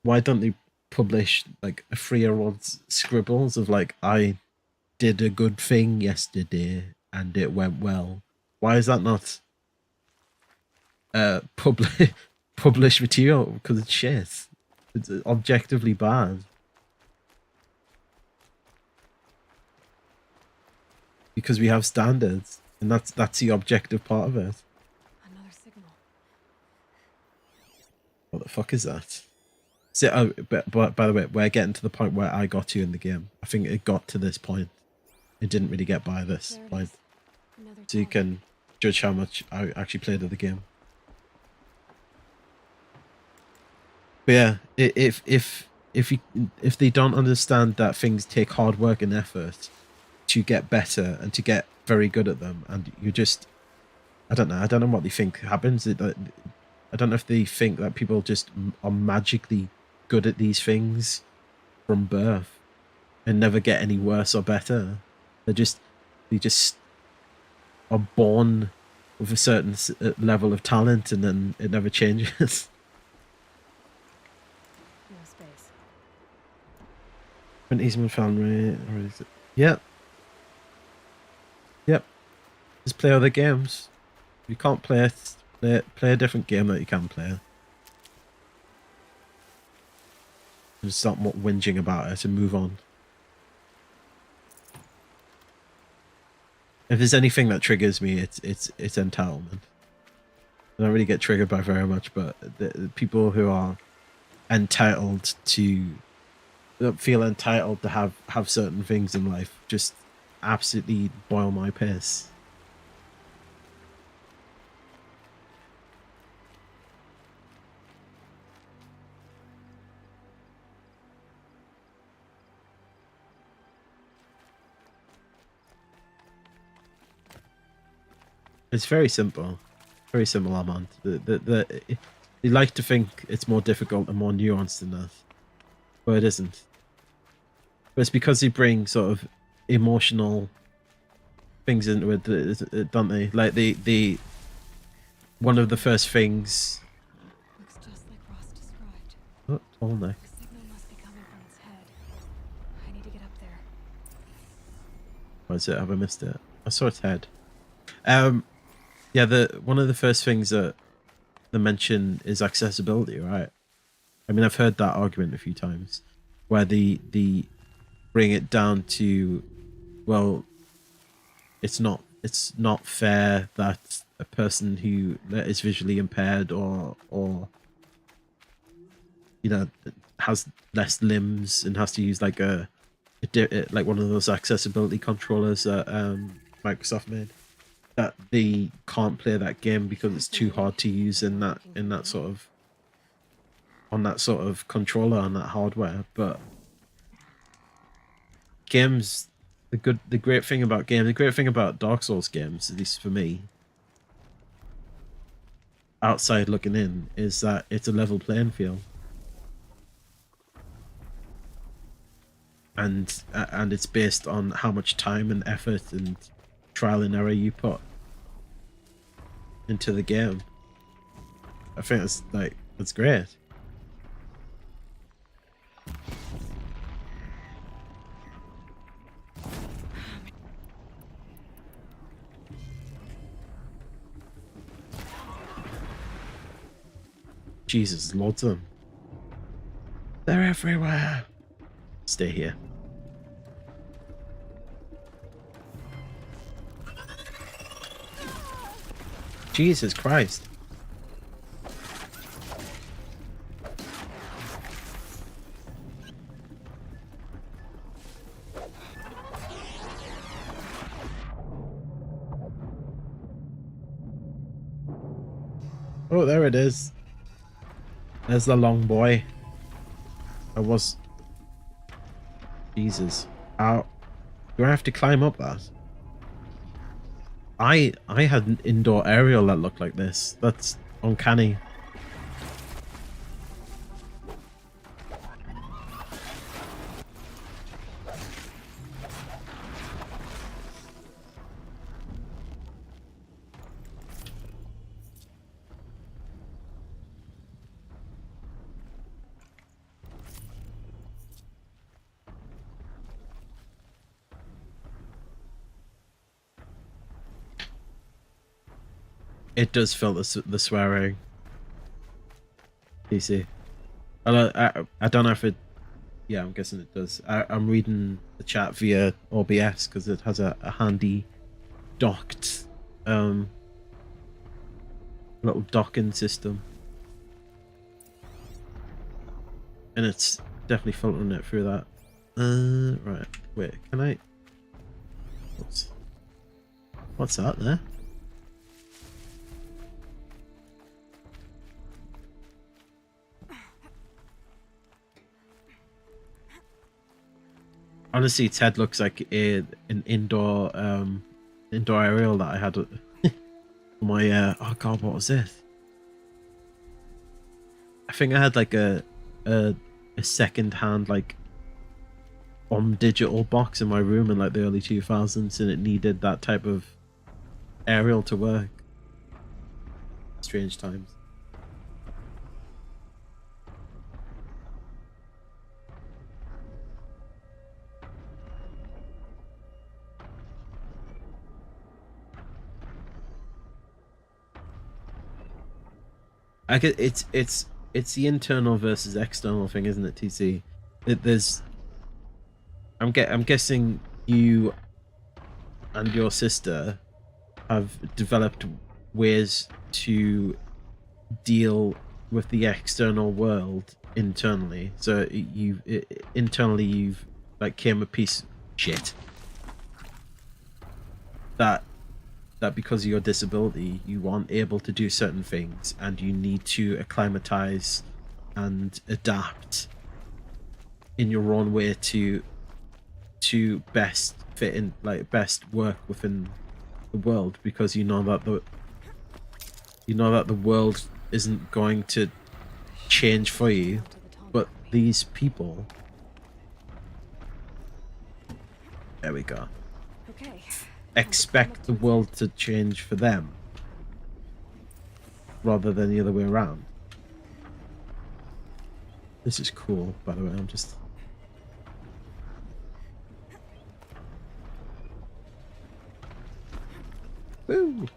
Speaker 2: Why don't they publish like a 3-year-old's scribbles of like, I did a good thing yesterday and it went well? Why is that not published material? Because it's shit. It's objectively bad. Because we have standards, and that's the objective part of it.
Speaker 3: Another signal.
Speaker 2: What the fuck is that? So, but by the way, we're getting to the point where I got to in the game. I think it got to this point. It didn't really get by this
Speaker 3: There it
Speaker 2: point.
Speaker 3: is. Another
Speaker 2: So you
Speaker 3: tower.
Speaker 2: can judge how much I actually played of the game. But yeah, if they don't understand that things take hard work and effort to get better and to get very good at them, and you just, I don't know what they think happens. I don't know if they think that people just are magically good at these things from birth and never get any worse or better. They just are born with a certain level of talent, and then it never changes.
Speaker 3: No space.
Speaker 2: When Eastman found or is it? Yep. Yep. Just play other games. If you can't play it, play a different game that you can play. And stop whinging about it and move on. If there's anything that triggers me, it's entitlement. I don't really get triggered by very much, but the people who are entitled to feel entitled to have certain things in life just absolutely boil my piss. It's very simple. Very simple, Armand. They like to think it's more difficult and more nuanced than that. But it isn't. But it's because they bring sort of emotional things into it, don't they? Like the one of the first things.
Speaker 3: Looks just like Ross described.
Speaker 2: Oh, tall neck.
Speaker 3: The signal must be coming from its head. I need to get up there.
Speaker 2: What is it? Have I missed it? I saw its head. Yeah, one of the first things that they mention is accessibility, right? I mean, I've heard that argument a few times, where the bring it down to, well, it's not fair that a person who is visually impaired or you know has less limbs and has to use like like one of those accessibility controllers that Microsoft made, that they can't play that game because it's too hard to use in that sort of on that sort of controller, on that hardware. But games, the great thing about Dark Souls games, at least for me, outside looking in, is that it's a level playing field. And it's based on how much time and effort and trial and error you put into the game. I think that's great. Jesus, loads of them. They're everywhere. Stay here. Jesus Christ. Oh, there it is. There's the long boy. I was... Jesus. How... Do I have to climb up that? I had an indoor aerial that looked like this. That's uncanny. It does feel the swearing. PC. I don't know if it... Yeah, I'm guessing it does. I'm reading the chat via OBS because it has a handy docked little docking system. And it's definitely filtering it through that. Right. Wait, can I... What's that there? Honestly, its head looks like an indoor aerial that I had. My oh god, what was this? I think I had like a second hand like digital box in my room in like the early 2000s, and it needed that type of aerial to work. Strange times. I get it's the internal versus external thing, isn't it, TC? There's I'm guessing you and your sister have developed ways to deal with the external world internally. So internally you've like came a piece of shit that because of your disability you aren't able to do certain things, and you need to acclimatize and adapt in your own way to best fit in, like best work within the world, because you know that the world isn't going to change for you, but these people. There we go.
Speaker 3: Okay.
Speaker 2: Expect the world to change for them rather than the other way around. This is cool, by the way. I'm just woo.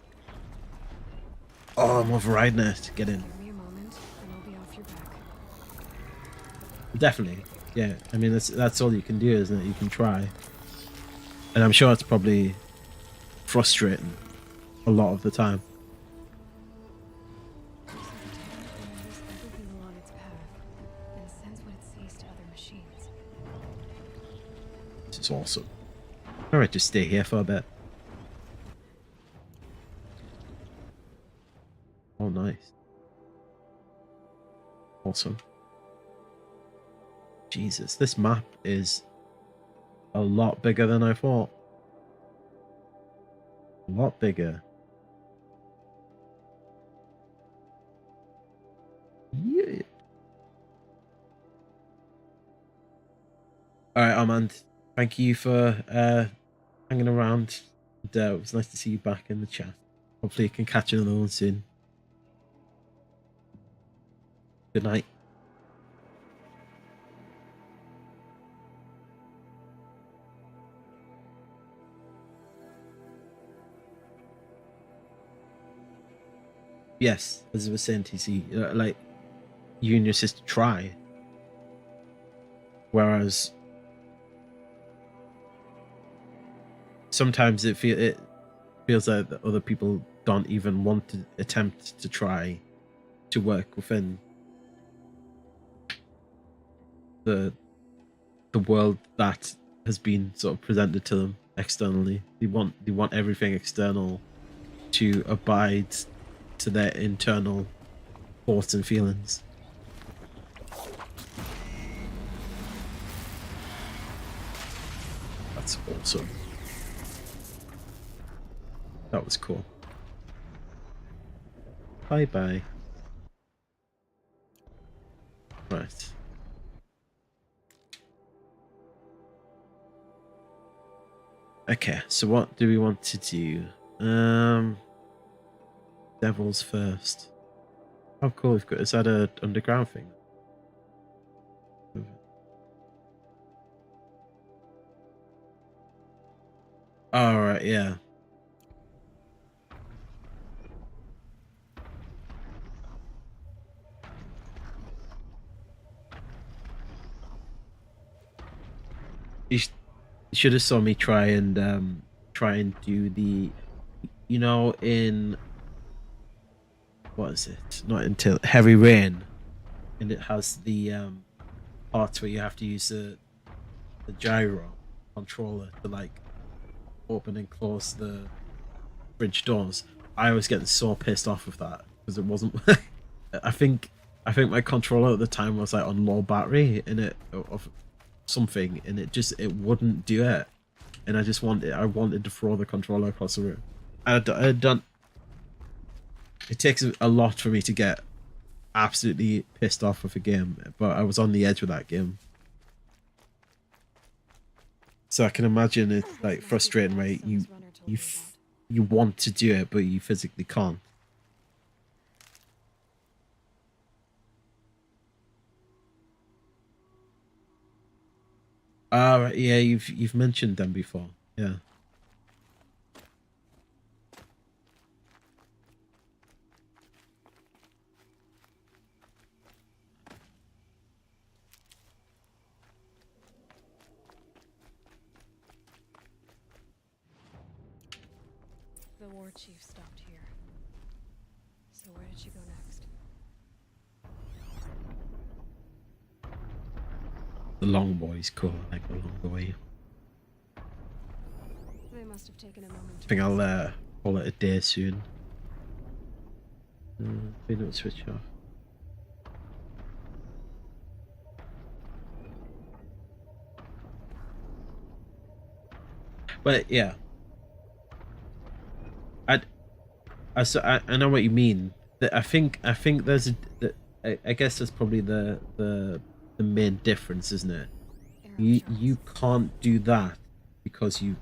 Speaker 2: Oh, I'm overriding it. Get in.
Speaker 3: Give me a moment, and I'll be off your back.
Speaker 2: Definitely. Yeah. I mean, that's all you can do, isn't it? You can try. And I'm sure it's probably frustrating a lot of the time.
Speaker 3: Remembers everything along its path, and sends what it sees to other machines.
Speaker 2: This is awesome. Alright, just stay here for a bit. Oh, nice. Awesome. Jesus, this map is a lot bigger than I thought. A lot bigger. Yeah. Alright, Armand. Thank you for hanging around. And, it was nice to see you back in the chat. Hopefully you can catch another one soon. Good night. Yes, as I was saying, TC, like you and your sister try, whereas sometimes it feels like that other people don't even want to attempt to try to work within the world that has been sort of presented to them externally. They want everything external to abide to their internal thoughts and feelings. That's awesome. That was cool. Bye bye. Right. Okay, so what do we want to do? Devils first. Oh, cool. We've got. Is that a underground thing? All right. Yeah. You should have saw me try and do the, you know, in what is it? Not until Heavy Rain, and it has the parts where you have to use the gyro controller to like open and close the bridge doors. I was getting so pissed off with that because it wasn't. I think my controller at the time was like on low battery in it of something, and it wouldn't do it, and I wanted to throw the controller across the room. I had done. It takes a lot for me to get absolutely pissed off with a game, but I was on the edge with that game. So I can imagine it's like frustrating, right? You want to do it, but you physically can't. Right, yeah, you've mentioned them before, yeah.
Speaker 3: The war chief stopped here. So where did she go next?
Speaker 2: The long boy's cool, I like the long boy.
Speaker 3: They must have taken a moment
Speaker 2: I
Speaker 3: to
Speaker 2: think I'll
Speaker 3: rest.
Speaker 2: call it a day soon. We don't switch off. But yeah, I know what you mean. I think there's I guess that's probably the main difference, isn't it? You can't do that because you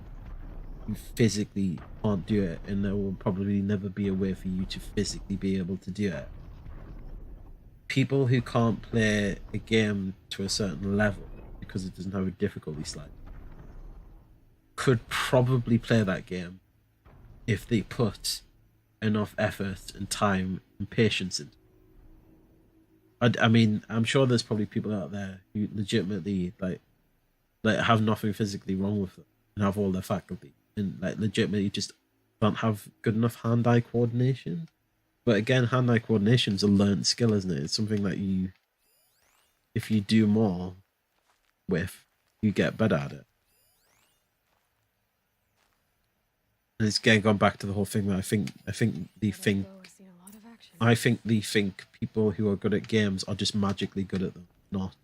Speaker 2: physically can't do it, and there will probably never be a way for you to physically be able to do it. People who can't play a game to a certain level because it doesn't have a difficulty slide could probably play that game if they put enough effort and time and patience in. I mean, I'm sure there's probably people out there who legitimately like have nothing physically wrong with them and have all their faculty and like legitimately just don't have good enough hand-eye coordination. But again, hand-eye coordination is a learned skill, isn't it? It's something that you, if you do more with, you get better at it. And it's again gone back to the whole thing that I think they think people who are good at games are just magically good at them, not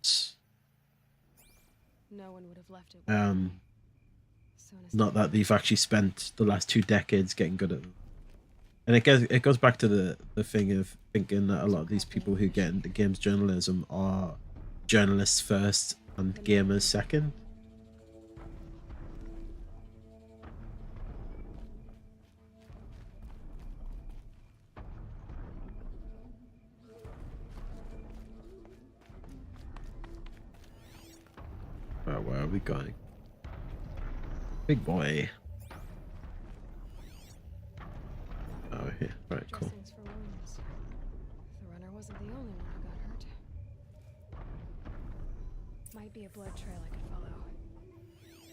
Speaker 3: No one would have left it.
Speaker 2: not that they've actually spent the last 2 decades getting good at them. And it goes back to the thing of thinking that a lot of these people who get into games journalism are journalists first and gamers second. Right, where are we going? Big boy. Oh, here. Right, cool.
Speaker 3: Dressings for wounds. The runner wasn't the only one who got hurt. Might be a blood trail I could follow.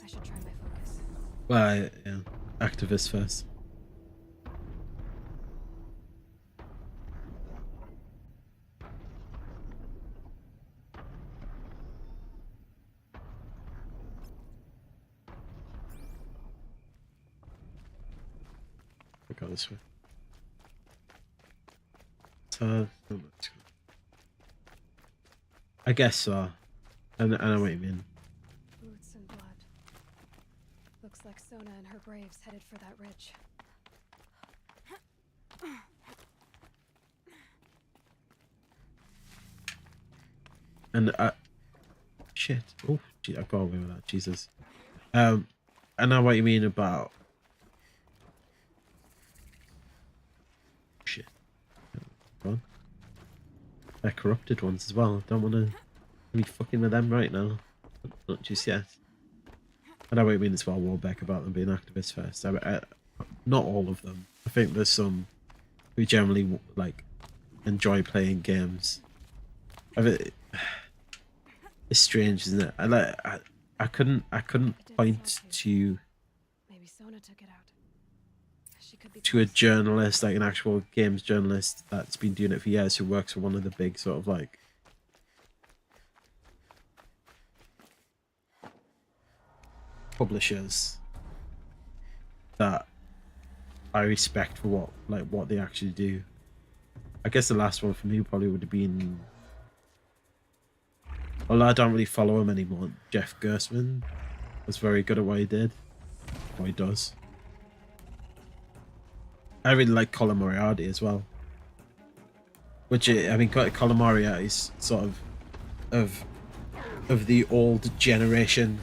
Speaker 3: I should try my focus.
Speaker 2: Well, yeah. Activist first. I'll go this way. I guess so. I know what you mean.
Speaker 3: Boots and blood. Looks like Sona and her braves headed for that ridge.
Speaker 2: And shit. Oh, gee, I got away with that. Jesus. I know what you mean about shit. Go on. They're corrupted ones as well. Don't want to be fucking with them right now. Not just yet. I know what you mean as well, Warbeck, about them being activists first. Not all of them. I think there's some who generally like enjoy playing games. It's strange, isn't it? I couldn't point to
Speaker 3: Maybe Sona took it out. She could be
Speaker 2: to a
Speaker 3: close.
Speaker 2: journalist, like an actual games journalist that's been doing it for years, who works for one of the big sort of like publishers that I respect for what they actually do. I guess the last one for me probably would have been, well, I don't really follow him anymore. Jeff Gersman was very good at what he did, what he does. I really like Colin Moriarty as well. which I mean, Colin Moriarty is sort of of the old generation,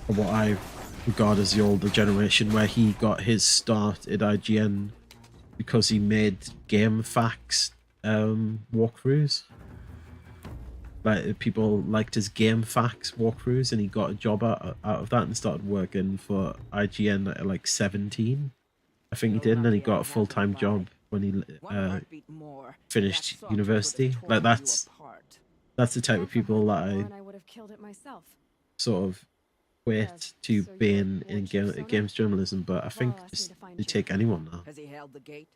Speaker 2: or what I regard as the older generation, where he got his start at IGN because he made game facts walkthroughs. Like, people liked his game facts walkthroughs, and he got a job out of that and started working for IGN at like 17. I think he did, and then he got a full-time job when he finished university. Like, that's the type of people that
Speaker 3: I would have killed it myself.
Speaker 2: sort of quit to be in games journalism, but I think just they take anyone now.
Speaker 7: Has he held the gate?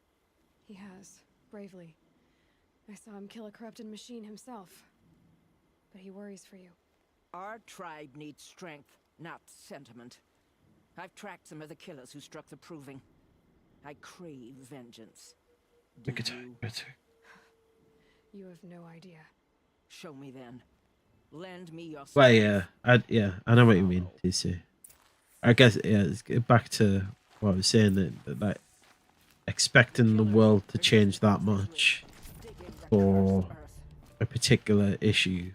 Speaker 3: He has, bravely. I saw him kill a corrupted machine himself. But he worries for you.
Speaker 7: Our tribe needs strength, not sentiment. I've tracked some of the killers who struck the Proving. I crave vengeance. Do you?
Speaker 3: You have no idea.
Speaker 7: Show me then. Lend me your
Speaker 2: Well, yeah, I know what you mean, TC. I guess, yeah, let's get back to what I was saying, that like, expecting the world to change that much for a particular issue.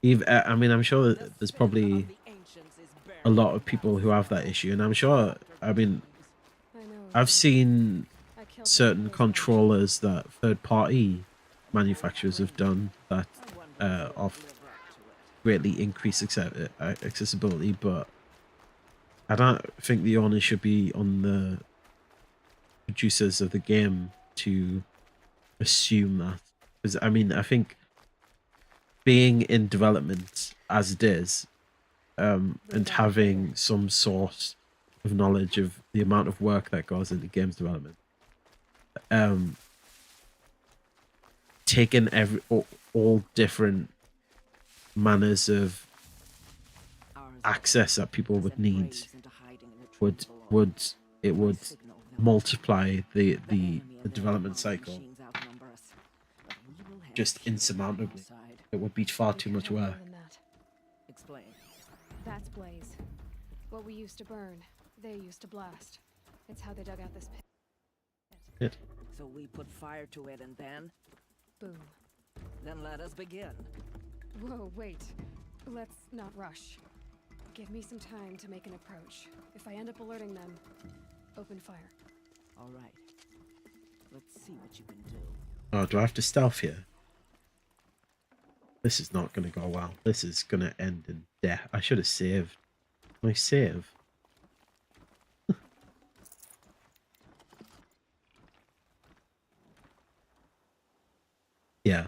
Speaker 2: Even, I mean, I'm sure that there's probably a lot of people who have that issue, and I'm sure, I mean, I've seen certain controllers that third-party manufacturers have done that of greatly increase accessibility, but I don't think the onus should be on the producers of the game to assume that. Because, I mean, I think being in development as it is, and having some sort of knowledge of the amount of work that goes into games development, taking all different manners of access that people would need would multiply the development cycle just insurmountably. It would be far too much work.
Speaker 7: Explain.
Speaker 3: That's Blaze. What we used to burn, they used to blast. It's how they dug out this pit.
Speaker 7: So we put fire to it and then?
Speaker 3: Boom.
Speaker 7: Then let us begin.
Speaker 3: Whoa, wait. Let's not rush. Give me some time to make an approach. If I end up alerting them, open fire.
Speaker 7: All right. Let's see what you can do.
Speaker 2: Oh, do I have to stealth here? This is not going to go well. This is going to end in death. I should have saved. Can I save? Yeah.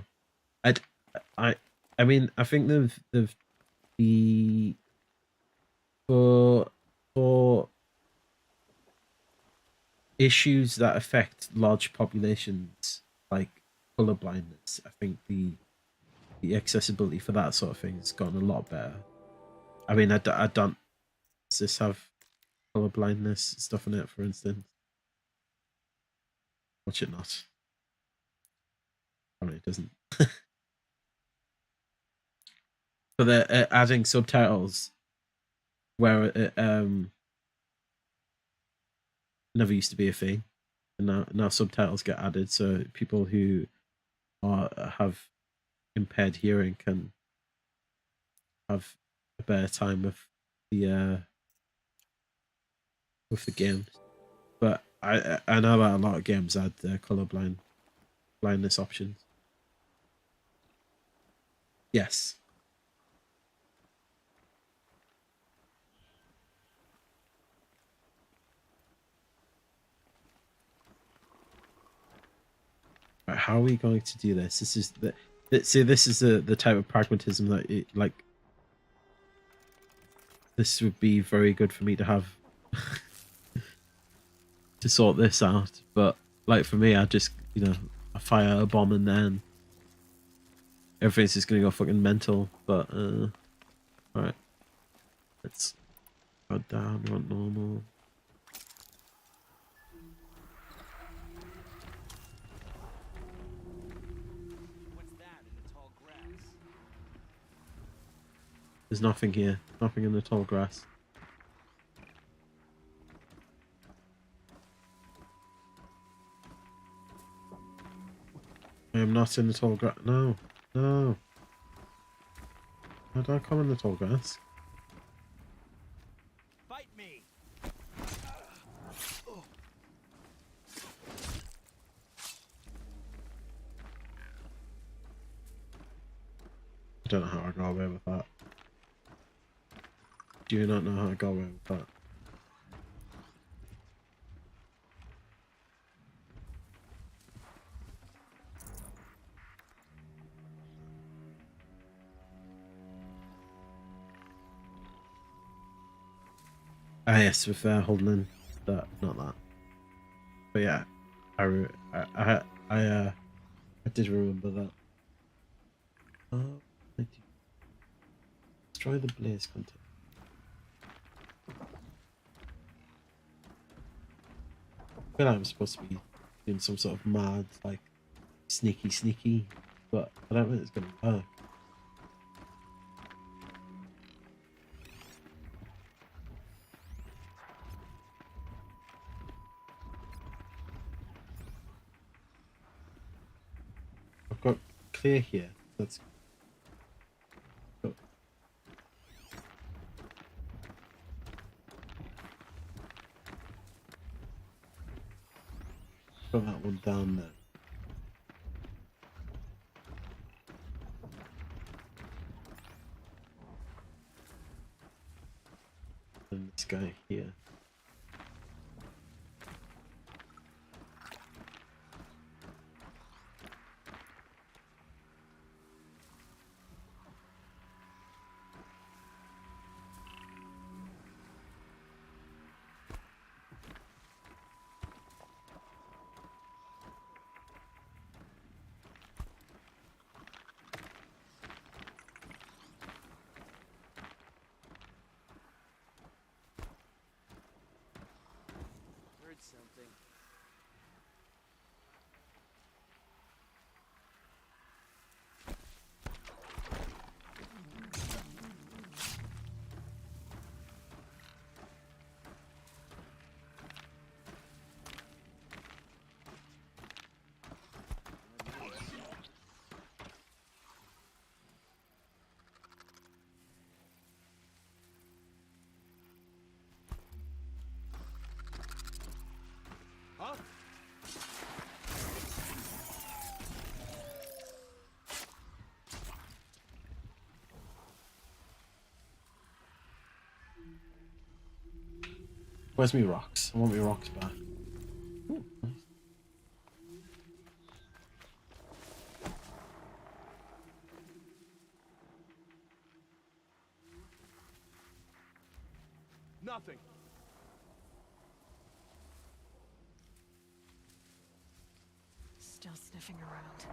Speaker 2: I mean, I think for issues that affect large populations like color blindness, I think the accessibility for that sort of thing has gotten a lot better. I mean, I don't. Does this have color blindness stuff in it, for instance? Watch it not. I mean, it doesn't. But they're adding subtitles where it never used to be a thing, and now subtitles get added, so people who have impaired hearing can have a better time with the games. But I know that a lot of games add color blindness options. Yes. Right, how are we going to do this? This is this is the type of pragmatism that this would be very good for me to have to sort this out. But like for me, I just, you know, I fire a bomb and then everything's just gonna go fucking mental. But all right, let's go down. We want normal. There's nothing here. Nothing in the tall grass. I am not in the tall grass. No, no. I don't come in the tall grass.
Speaker 6: Fight me!
Speaker 2: I don't know how I got away with that. Do you not know how I got away with that? Ah yes, with holding in that, not that. But yeah, I did remember that. Destroy the blaze container. I feel like I'm supposed to be doing some sort of mad, like, sneaky, but I don't think it's gonna work. I've got clear here. That's cool. Put that one down there. And this guy here.
Speaker 6: Heard something. Huh?
Speaker 2: Where's me rocks? I want me rocks back. Ooh, nice.
Speaker 6: Nothing.
Speaker 3: Still sniffing around.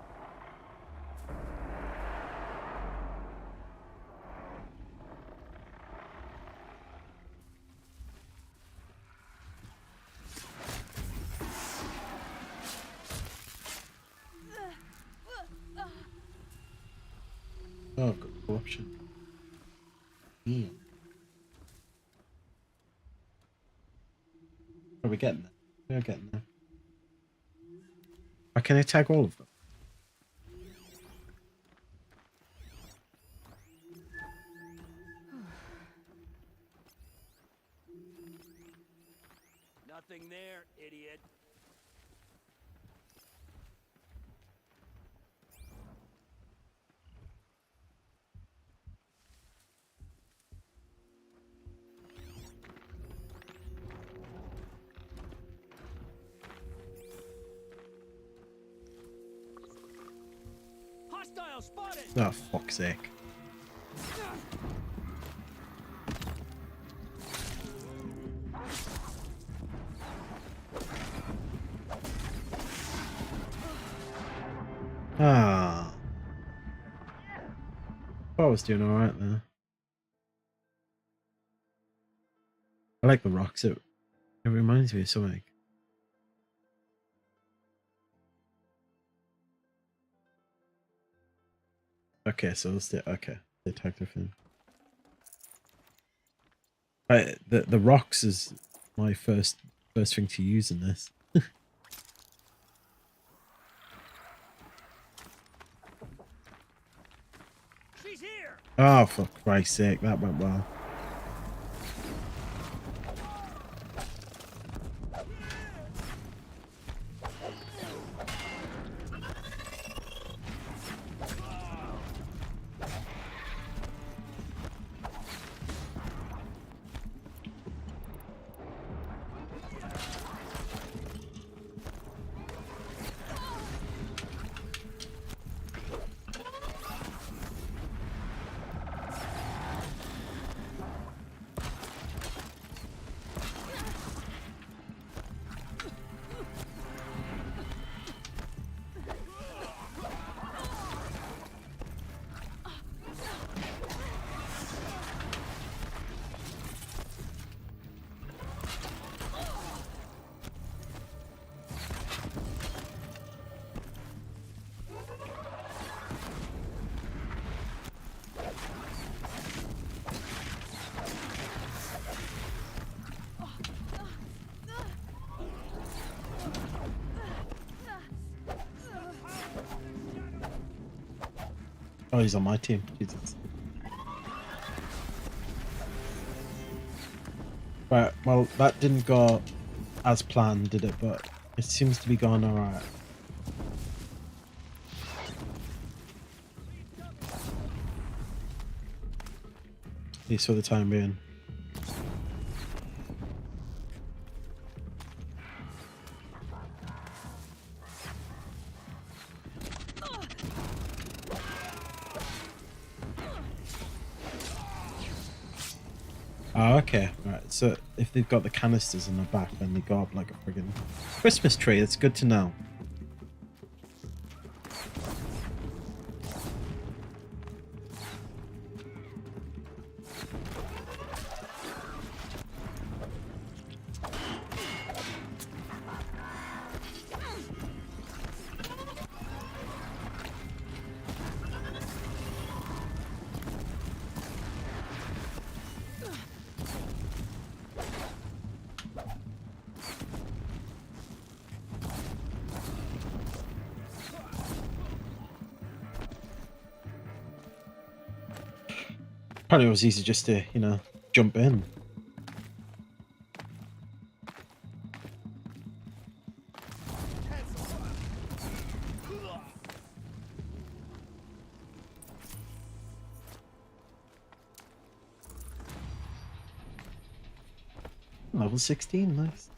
Speaker 2: Oh, I've got corruption. Yeah. Are we getting there? We are getting there. Why can I tag all of them?
Speaker 6: Nothing there, idiot. Hostile spotted!
Speaker 2: Oh, fuck's sake. Ah. I was doing alright there. I like the rocks. It reminds me of something. Okay, so let's do okay. They tagged everything. Right, the rocks is my first thing to use in this. Oh, for Christ's sake, that went well. Oh, he's on my team. Jesus. Right, well, that didn't go as planned, did it? But it seems to be going alright. At least for the time being. Oh, okay. Right. So if they've got the canisters in the back, then they go up like a friggin' Christmas tree. It's good to know. Probably was easy just to, you know, jump in. Level 16, nice.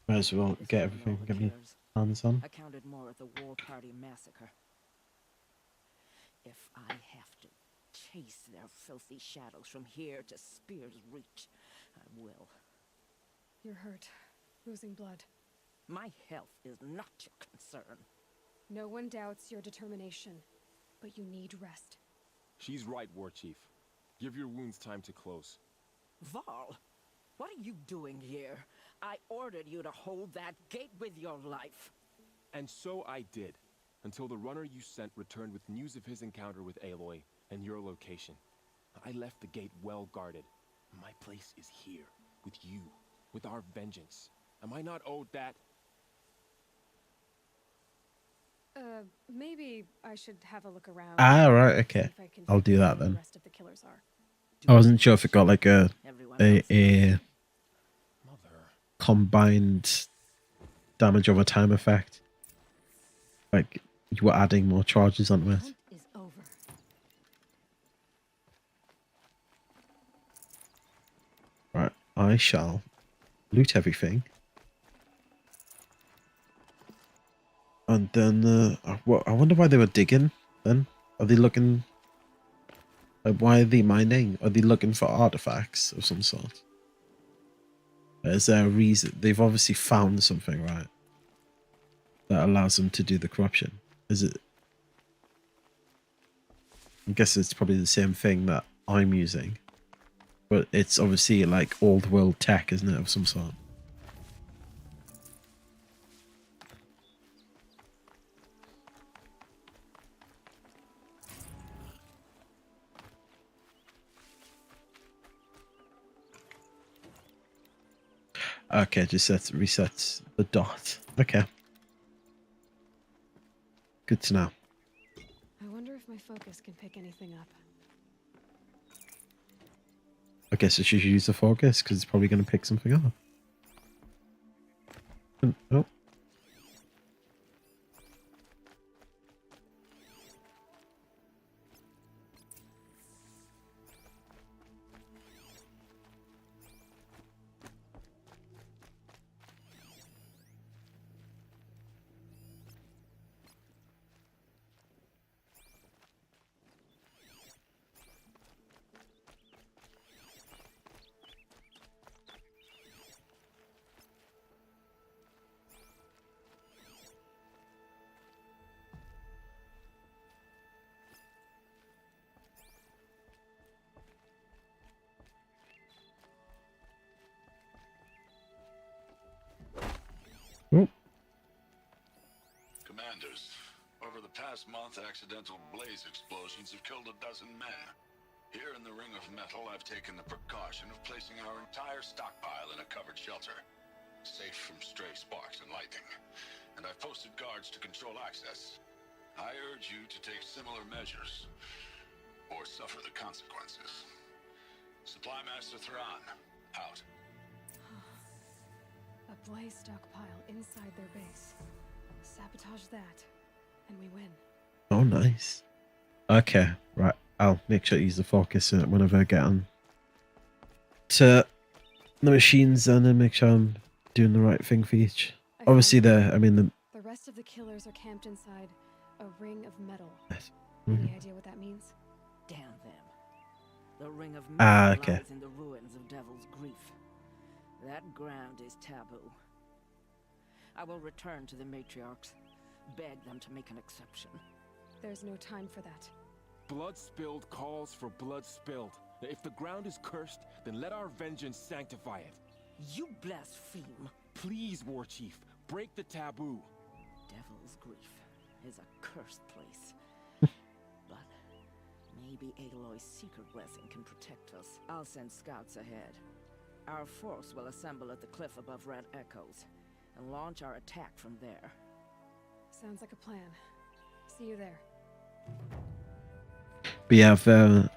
Speaker 2: Might as well get everything, get me hands on.
Speaker 7: Accounted more of the war party massacre. If I have to chase their filthy shadows from here to Spear's Reach, I will.
Speaker 3: You're hurt. Losing blood.
Speaker 7: My health is not your concern.
Speaker 3: No one doubts your determination, but you need rest.
Speaker 5: She's right, War Chief. Give your wounds time to close.
Speaker 7: Varl, what are you doing here? I ordered you to hold that gate with your life.
Speaker 5: And so I did, until the runner you sent returned with news of his encounter with Aloy and your location. I left the gate well guarded. My place is here, with you, with our vengeance. Am I not owed that?
Speaker 3: Maybe I should have a look around.
Speaker 2: Ah, right,
Speaker 3: See
Speaker 2: okay.
Speaker 3: if I can
Speaker 2: I'll do
Speaker 3: figure
Speaker 2: that
Speaker 3: out where
Speaker 2: then.
Speaker 3: the rest of the killers are.
Speaker 2: I wasn't sure if it got like a
Speaker 5: Mother.
Speaker 2: combined damage over time effect. Like you were adding more charges onto it.
Speaker 3: Hunt is over.
Speaker 2: Right, I shall loot everything. And then, I wonder why they were digging then. Are they looking... Like, why are they mining? Are they looking for artifacts of some sort? Is there a reason? They've obviously found something, right? That allows them to do the corruption. Is it... I guess it's probably the same thing that I'm using. But it's obviously like old world tech, isn't it, of some sort? Okay, just resets the dot. Okay. Good to know.
Speaker 3: I wonder if my focus can pick anything up.
Speaker 2: I guess I should use the focus because it's probably going to pick something up. Oh. Oh.
Speaker 8: Commanders, over the past month, accidental blaze explosions have killed 12 men. Here in the Ring of Metal, I've taken the precaution of placing our entire stockpile in a covered shelter, safe from stray sparks and lightning. And I've posted guards to control access. I urge you to take similar measures, or suffer the consequences. Supply Master Thrawn, out.
Speaker 3: A blaze stockpile inside their base. Sabotage that, and we win.
Speaker 2: Oh, nice. Okay, right. I'll make sure to use the focus whenever I get on to the machines and then make sure I'm doing the right thing for each. Obviously,
Speaker 3: The rest of the killers are camped inside a ring of metal. Any idea what that means?
Speaker 7: Damn them. The Ring of
Speaker 2: Ah,
Speaker 7: Metal
Speaker 2: okay.
Speaker 7: lies in the ruins of Devil's Grief. That ground is taboo. I will return to the matriarchs, beg them to make an exception.
Speaker 3: There's no time for that.
Speaker 5: Blood spilled calls for blood spilled. If the ground is cursed, then let our vengeance sanctify it.
Speaker 7: You blaspheme.
Speaker 5: Please, War Chief, break the taboo.
Speaker 7: Devil's Grief is a cursed place. But maybe Aloy's secret blessing can protect us. I'll send scouts ahead. Our force will assemble at the cliff above Red Echoes and launch our attack from there.
Speaker 3: Sounds like a plan. See you there.
Speaker 2: But yeah,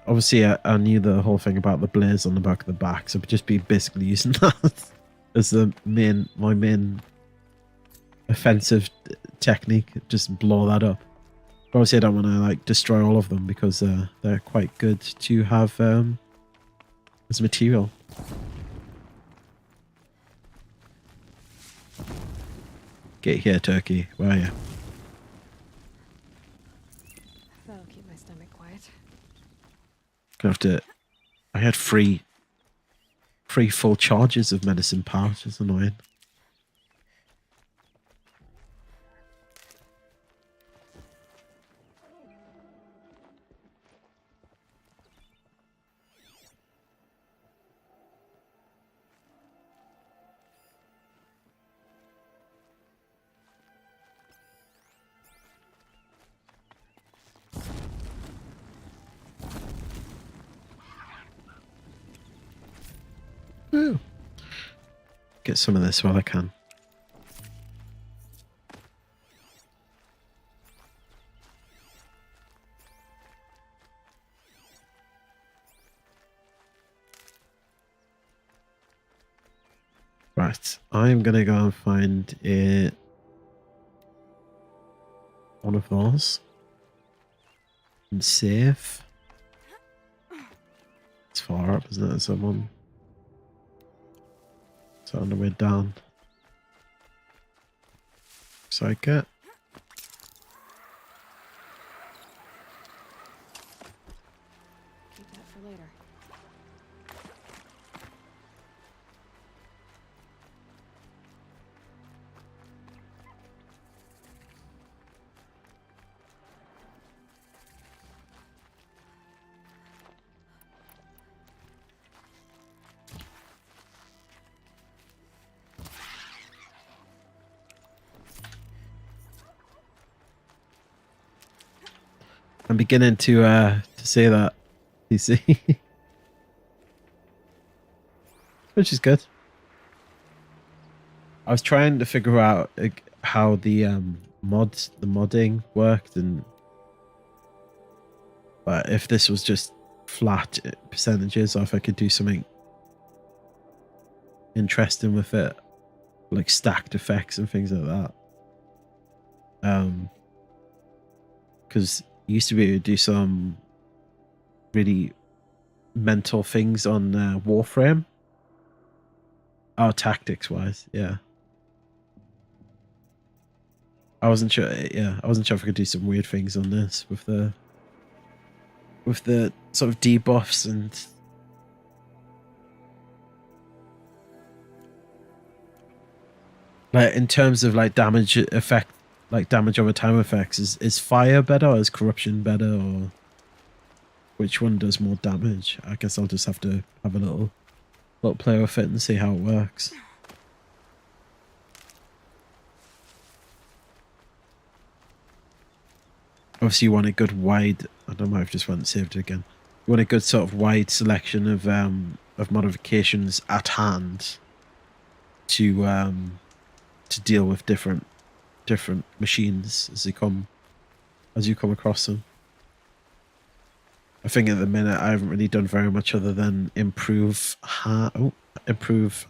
Speaker 2: obviously I knew the whole thing about the blaze on the back of the back, so I'd just be basically using that as my main offensive technique. Just blow that up. But obviously I don't want to like destroy all of them because they're quite good to have as material. Get here, turkey. Where are you?
Speaker 3: That'll keep my stomach quiet.
Speaker 2: Gonna have to. I had three full charges of medicine powers. It's annoying. Woo. Get some of this while I can. Right, I'm gonna go and find one of those and save. It's far up, isn't it? There's someone. So on the way down. So I get.
Speaker 3: Keep that for later.
Speaker 2: I'm beginning to say that, you see, which is good. I was trying to figure out how the modding worked, and if this was just flat percentages, or if I could do something interesting with it, like stacked effects and things like that. Because you used to be able to do some really mental things on Warframe. Oh, tactics wise, yeah. I wasn't sure. Yeah, I wasn't sure if I could do some weird things on this with the sort of debuffs and. Like in terms of like damage effect, like damage over time effects, is fire better or is corruption better, or which one does more damage? I guess I'll just have to have a little play with it and see how it works. Obviously, you want a good wide. I don't know if I just went and saved it again. You want a good sort of wide selection of modifications at hand to deal with different machines as you come across them. I think at the minute I haven't really done very much other than improve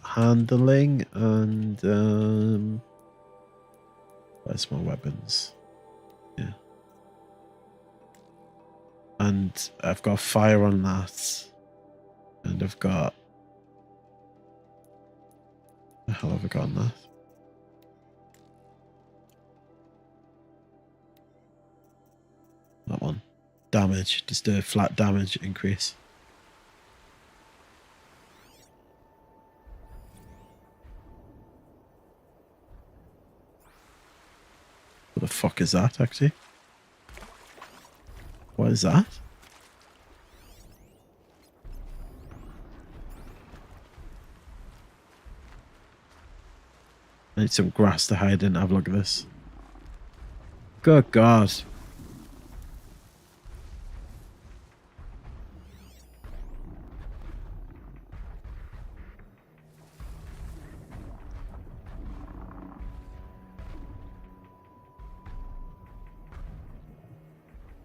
Speaker 2: handling and where's my weapons? Yeah. And I've got fire on that. And I've got the hell have I got on that? That one. Damage, just a flat damage increase. What the fuck is that, actually? What is that? I need some grass to hide in. Have a look at this. Good God.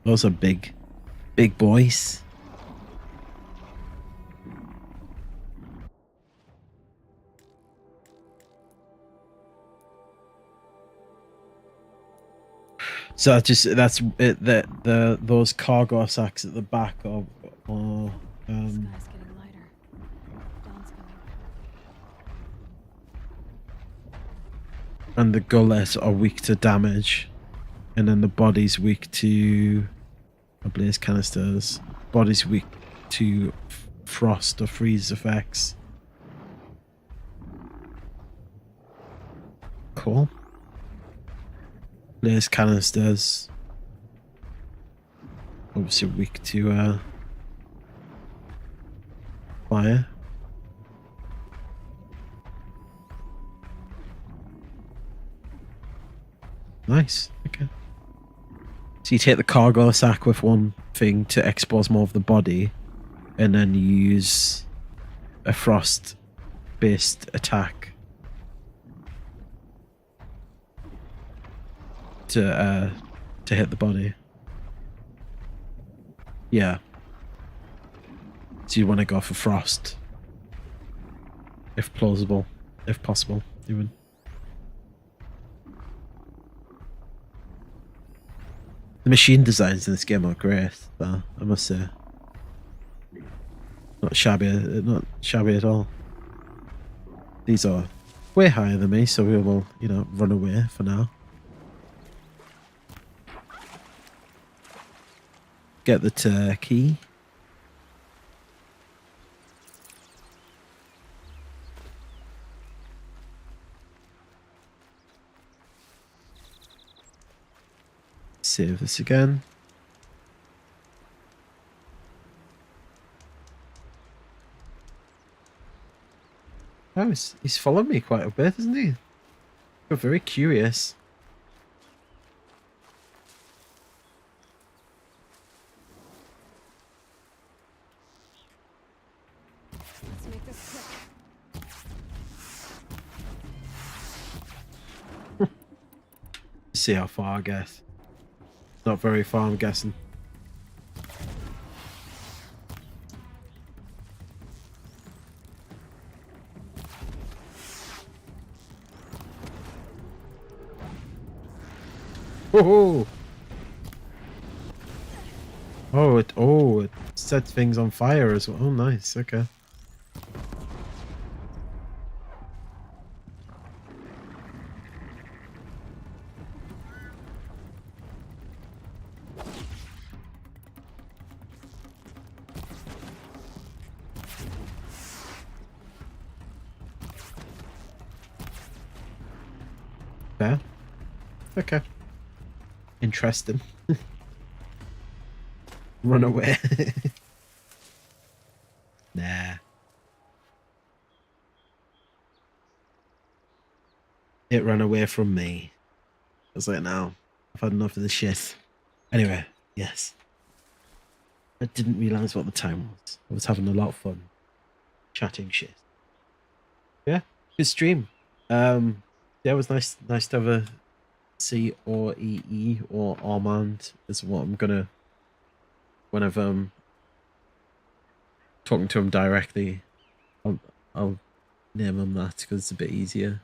Speaker 2: Those are big boys. So that's it. Those cargo sacks at the back are
Speaker 3: Sky's getting lighter. Dawn's coming.
Speaker 2: and the gullet are weak to damage, and then the body's weak to blaze canisters. Body's weak to frost or freeze effects. Cool. Blaze canisters obviously weak to fire. Nice. Okay. So you take the cargo sack with one thing to expose more of the body, and then you use a frost-based attack to hit the body. Yeah. So you want to go for frost, if plausible, if possible, even. The machine designs in this game are great, though, I must say. Not shabby at all. These are way higher than me, so we will, run away for now. Get the turkey. Save this again. Oh, he's followed me quite a bit, isn't he? I'm very curious.
Speaker 3: Let's make this quick.
Speaker 2: see how far I get. Not very far, I'm guessing. Whoa! Oh, it sets things on fire as well. Oh, nice. Okay. There. Okay. Interesting. Run away. Nah. It ran away from me. I was like, no, I've had enough of this shit. Anyway, yes. I didn't realise what the time was. I was having a lot of fun. Chatting shit. Yeah, good stream. Yeah, it was nice to have a C or EE or Armand is what I'm gonna, whenever I'm talking to him directly, I'll name him that because it's a bit easier.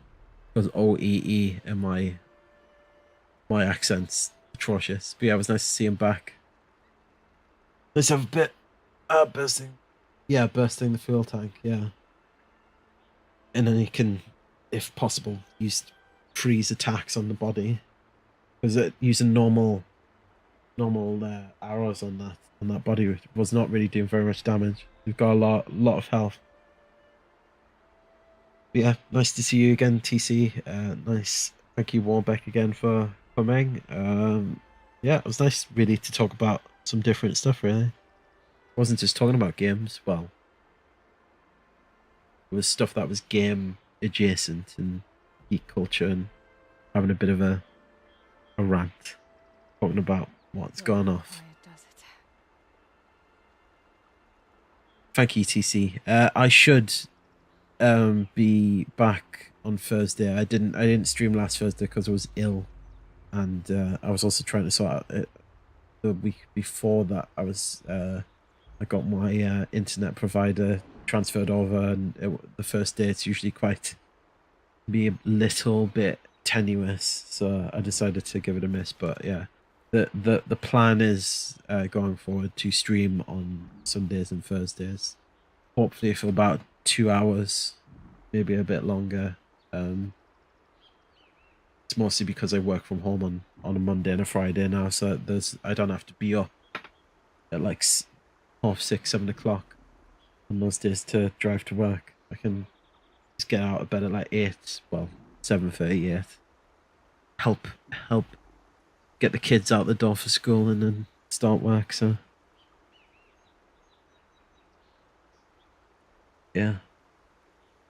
Speaker 2: Because OEE and my accent's atrocious. But yeah, it was nice to see him back. Let's have a bit bursting the fuel tank, yeah. And then you can, if possible, use freeze attacks on the body. Because using normal arrows on that body was not really doing very much damage. We've got a lot of health. But yeah, nice to see you again, TC. Nice. Thank you, Warbeck, again for coming. Yeah, it was nice really to talk about some different stuff, really. It wasn't just talking about games. Well, it was stuff that was game adjacent and geek culture, and having a bit of a rant, talking about what's gone off. Thank you, TC. I should be back on Thursday. I didn't stream last Thursday because I was ill, and I was also trying to sort out it the week before that. I got my internet provider transferred over, and the first day it's usually quite be a little bit tenuous, so I decided to give it a miss. But yeah, the plan is going forward to stream on Sundays and Thursdays, hopefully for about 2 hours, maybe a bit longer. It's mostly because I work from home on a Monday and a Friday now, so I don't have to be up at like 6:30, 7 o'clock on those days to drive to work. I can just get out of bed at like 8, well, 7:38. Help get the kids out the door for school and then start work. So yeah.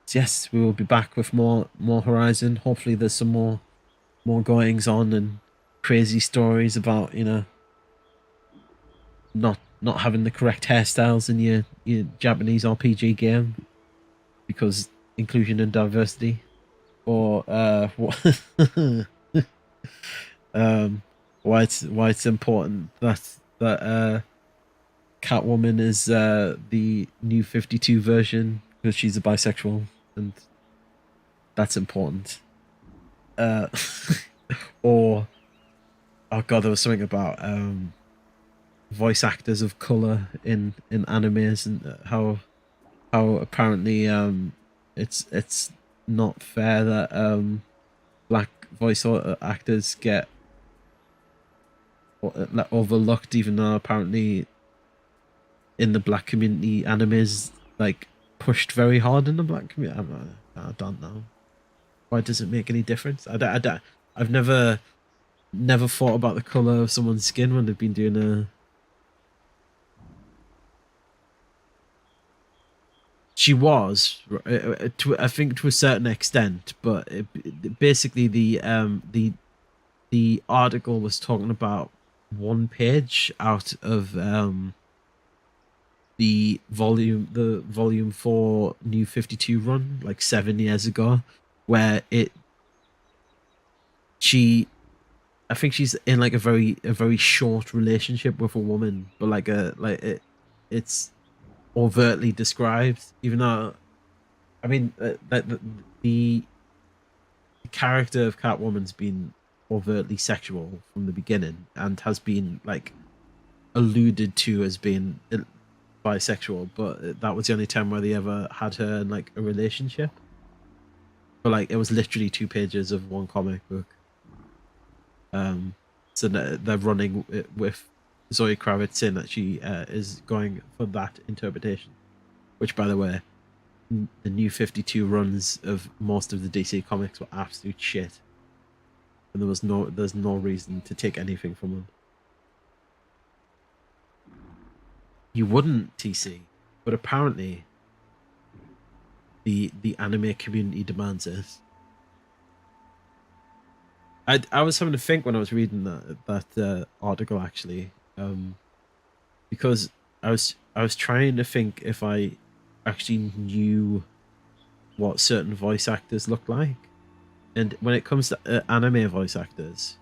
Speaker 2: So yes, we will be back with more Horizon. Hopefully there's some more goings on and crazy stories about, you know, not having the correct hairstyles in your Japanese RPG game because inclusion and diversity, or why it's important that Catwoman is the new 52 version because she's a bisexual, and that's important. Or oh god, there was something about voice actors of color in animes, and how apparently it's not fair that black voice actors get overlooked, even though apparently in the black community animes like pushed very hard in the black community. I don't know. Why does it make any difference? I've never thought about the color of someone's skin when they've been doing a. She was, I think, to a certain extent, but basically the article was talking about one page out of the volume 4 New 52 run, like 7 years ago, where she I think she's in like a very short relationship with a woman, but it's overtly described. Even though, I mean, the character of Catwoman's been overtly sexual from the beginning and has been like alluded to as being bisexual, but that was the only time where they ever had her in like a relationship. But like it was literally 2 pages of one comic book. So they're running it with Zoe Kravitz saying that she is going for that interpretation, which, by the way, the new 52 runs of most of the DC comics were absolute shit, and there's no reason to take anything from them. You wouldn't, TC, but apparently the anime community demands it. I was having to think when I was reading that article actually, because I was trying to think if I actually knew what certain voice actors look like, and when it comes to anime voice actors,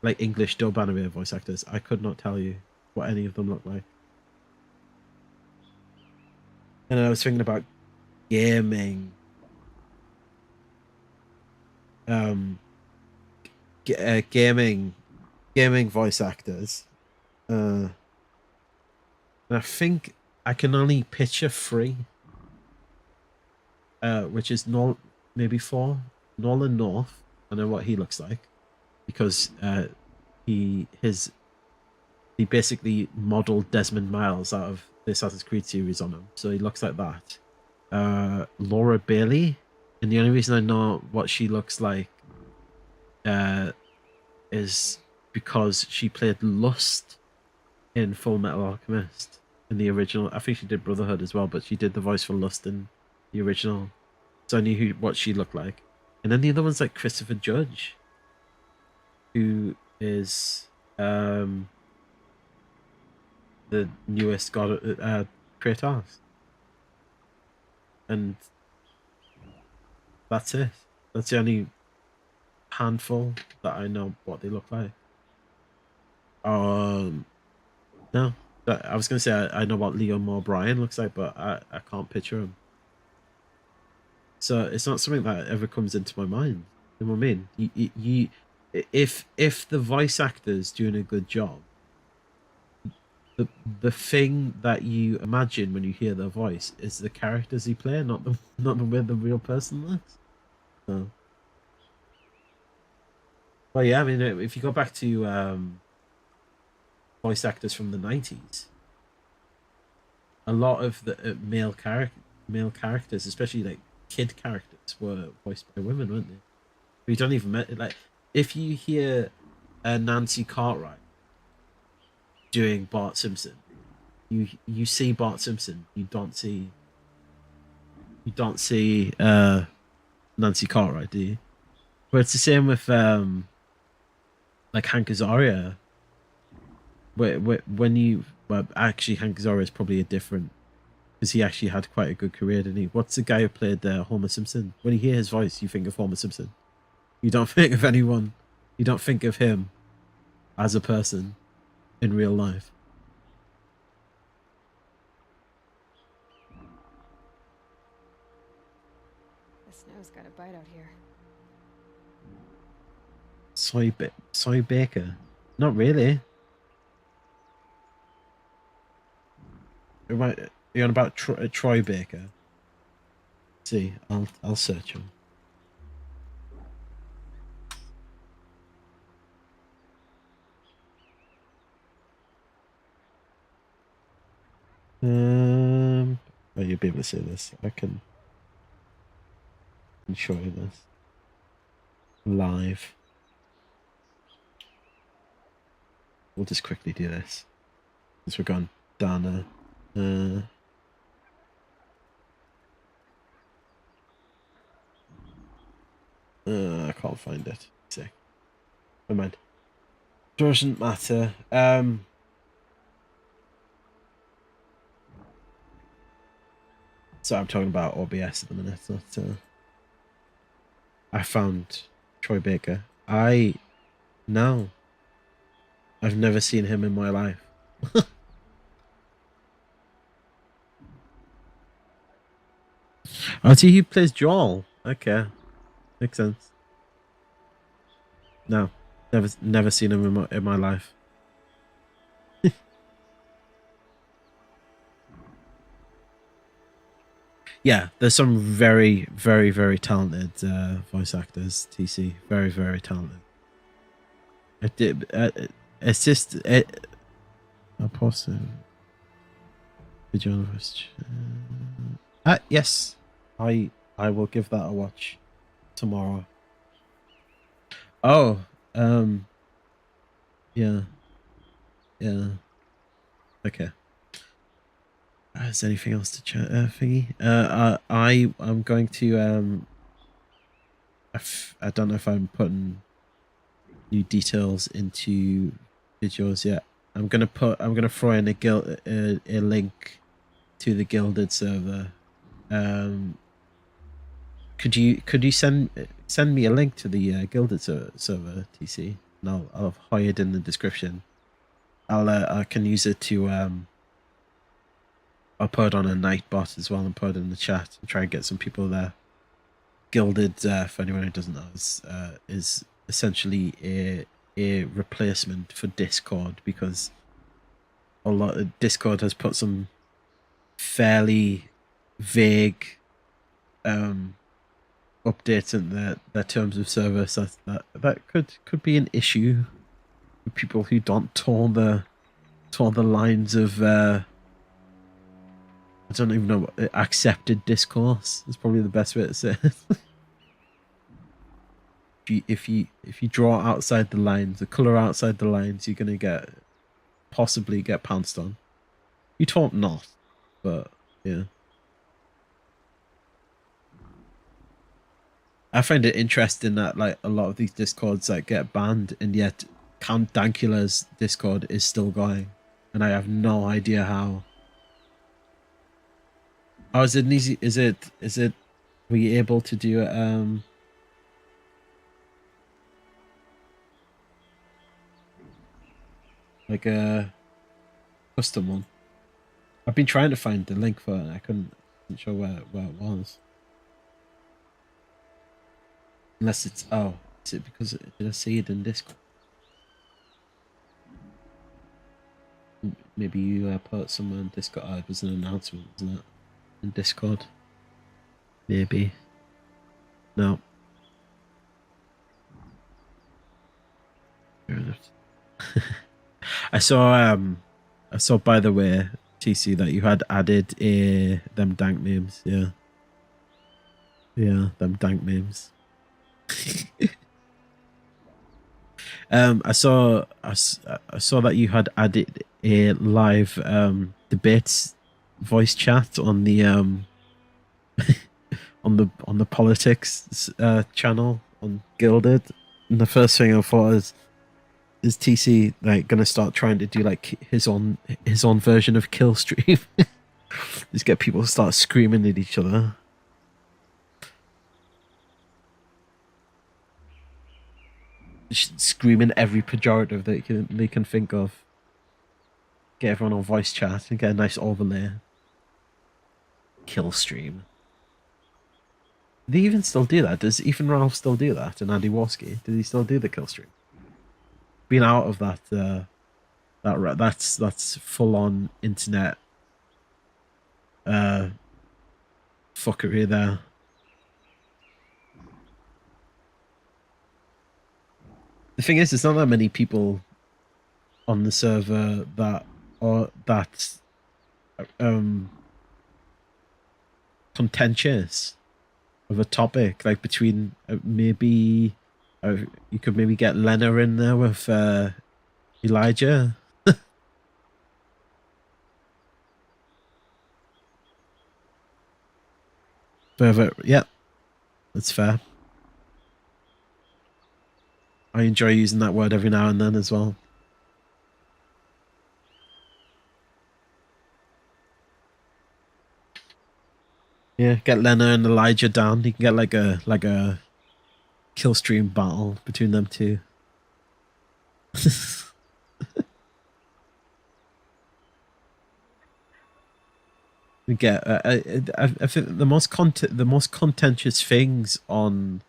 Speaker 2: like English dub anime voice actors, I could not tell you what any of them look like. And I was thinking about gaming. Gaming voice actors, and I think I can only picture 3, which is maybe 4. Nolan North. I know what he looks like because he basically modeled Desmond Miles out of the Assassin's Creed series on him, so he looks like that. Laura Bailey, and the only reason I know what she looks like is because she played Lust in Full Metal Alchemist in the original. I think she did Brotherhood as well, but she did the voice for Lust in the original, so I knew what she looked like. And then the other one's like Christopher Judge, who is the newest God Kratos, and that's it. That's the only handful that I know what they look like. No, I was gonna say I know what Liam O'Brien looks like, but I can't picture him. So it's not something that ever comes into my mind. You know what I mean? If the voice actor's doing a good job, the thing that you imagine when you hear their voice is the characters they play, not the way the real person looks. So. Well, yeah, I mean, if you go back to voice actors from the 90s, a lot of the male characters, especially like kid characters, were voiced by women, weren't they? We don't even like if you hear Nancy Cartwright doing Bart Simpson, you see Bart Simpson, you don't see Nancy Cartwright, do you? But it's the same with like Hank Azaria. Actually Hank Azaria is probably a different, because he actually had quite a good career, didn't he? What's the guy who played Homer Simpson? When you hear his voice, you think of Homer Simpson. You don't think of anyone. You don't think of him as a person in real life.
Speaker 3: The snow's got a bite out here.
Speaker 2: Soy Baker? Not really. You're on about Troy Baker. See, I'll search him. Oh, you'll be able to see this. I can show you this live. We'll just quickly do this since we're gone. Dana. I can't find it. See. Never mind. Doesn't matter. So I'm talking about OBS at the minute. I found Troy Baker. No, I've never seen him in my life. Oh, see, he plays Joel. Okay, makes sense. No, never seen him in my life. Yeah, there's some very, very, very talented voice actors. TC, very, very talented. It did. It's just it. I'll pause it. Video voice. Yes, I will give that a watch tomorrow. Oh, yeah, yeah. Okay. Is there anything else to chat? Thingy. I'm going to I don't know if I'm putting new details into videos yet. I'm gonna throw in a link to the Gilded server. Could you send me a link to the Gilded server, TC? And I'll hide it in the description. I can use it to I'll put it on a Nightbot as well and put it in the chat and try and get some people there. Gilded, for anyone who doesn't know, is essentially a replacement for Discord, because a lot of Discord has put some fairly vague updates in their terms of service that could be an issue for people who don't toe the lines of I don't even know what accepted discourse is probably the best way to say it. if you draw outside the lines, the color outside the lines, you're gonna possibly get pounced on. You don't not, but yeah. I find it interesting that like a lot of these discords like get banned, and yet Count Dankula's Discord is still going, and I have no idea how. Oh, is it easy? Is it? Were you able to do it? Like a custom one. I've been trying to find the link for it, and I wasn't sure where it was. Unless it's is it because did I see it in Discord? Maybe you put somewhere in Discord. Oh, it was an announcement, wasn't it? In Discord. Maybe. No. Fair enough. I saw by the way, TC, that you had added them dank memes. Yeah. Yeah, them dank memes. I saw that you had added a live debates voice chat on the on the politics channel on Gilded, and the first thing I thought is TC like gonna start trying to do like his own version of kill stream. Just get people to start screaming at each other. Just screaming every pejorative that they can think of. Get everyone on voice chat and get a nice overlay. Kill stream. Do they even still do that? Does Ethan Ralph still do that? And Andy Warski? Does he still do the kill stream? Been out of that that's full on internet fuckery there. The thing is, there's not that many people on the server that are that contentious of a topic, like between maybe you could maybe get Lena in there with Elijah. But yeah, that's fair. I enjoy using that word every now and then as well. Yeah, get Lena and Elijah down. You can get like a kill stream battle between them two. We get. I think the most contentious things on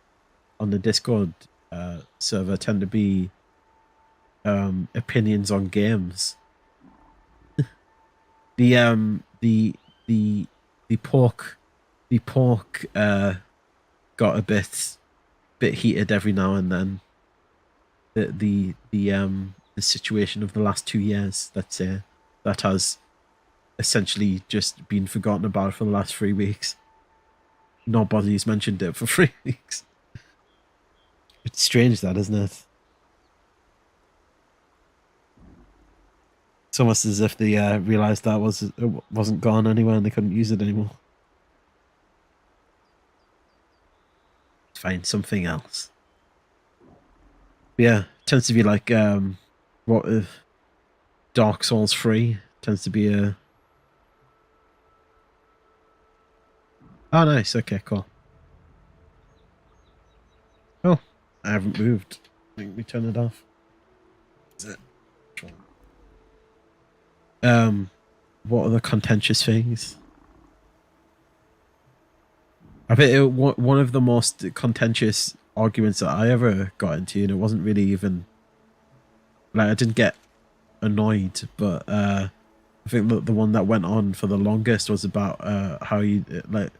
Speaker 2: the Discord server tend to be opinions on games. The pork got a bit heated every now and then. The situation of the last 2 years, let's say, that has essentially just been forgotten about for the last 3 weeks. Nobody's mentioned it for 3 weeks. It's strange, that, isn't it? It's almost as if they realized that it wasn't gone anywhere and they couldn't use it anymore. Find something else. But yeah, tends to be like what if Dark Souls 3 tends to be a. Oh, nice. Okay, cool. Oh, I haven't moved. Let me turn it off. Is it? What are the contentious things? I bet one of the most contentious arguments that I ever got into, and it wasn't really even like I didn't get annoyed, but I think the one that went on for the longest was about how you like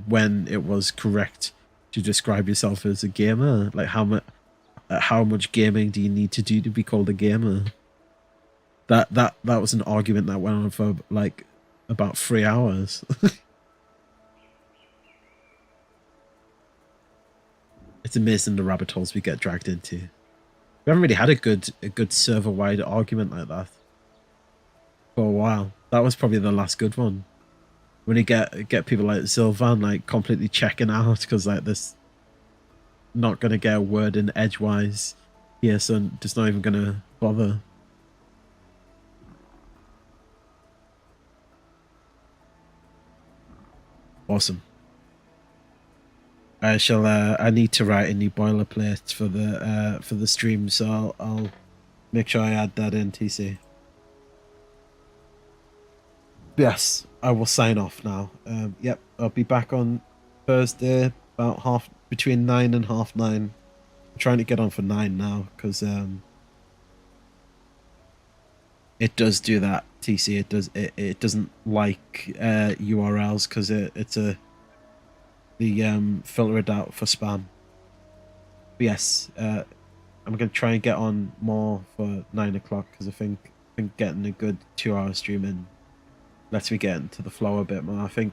Speaker 2: when it was correct to describe yourself as a gamer, like how much gaming do you need to do to be called a gamer? That was an argument that went on for like about 3 hours. It's amazing the rabbit holes we get dragged into. We haven't really had a good server wide argument like that for a while. That was probably the last good one. When you get people like Sylvan like completely checking out because like this not gonna get a word in edgewise here, so just not even gonna bother. Awesome. I shall. I need to write a new boilerplate for the stream, so I'll make sure I add that in, TC. Yes, I will sign off now. Yep, I'll be back on Thursday about between 9 and 9:30. I'm trying to get on for 9 now because it does do that, TC. It does. It doesn't like URLs because the filter it out for spam. But yes, I'm gonna try and get on more for 9 o'clock because I think getting a good 2-hour stream in lets me get into the flow a bit more. I think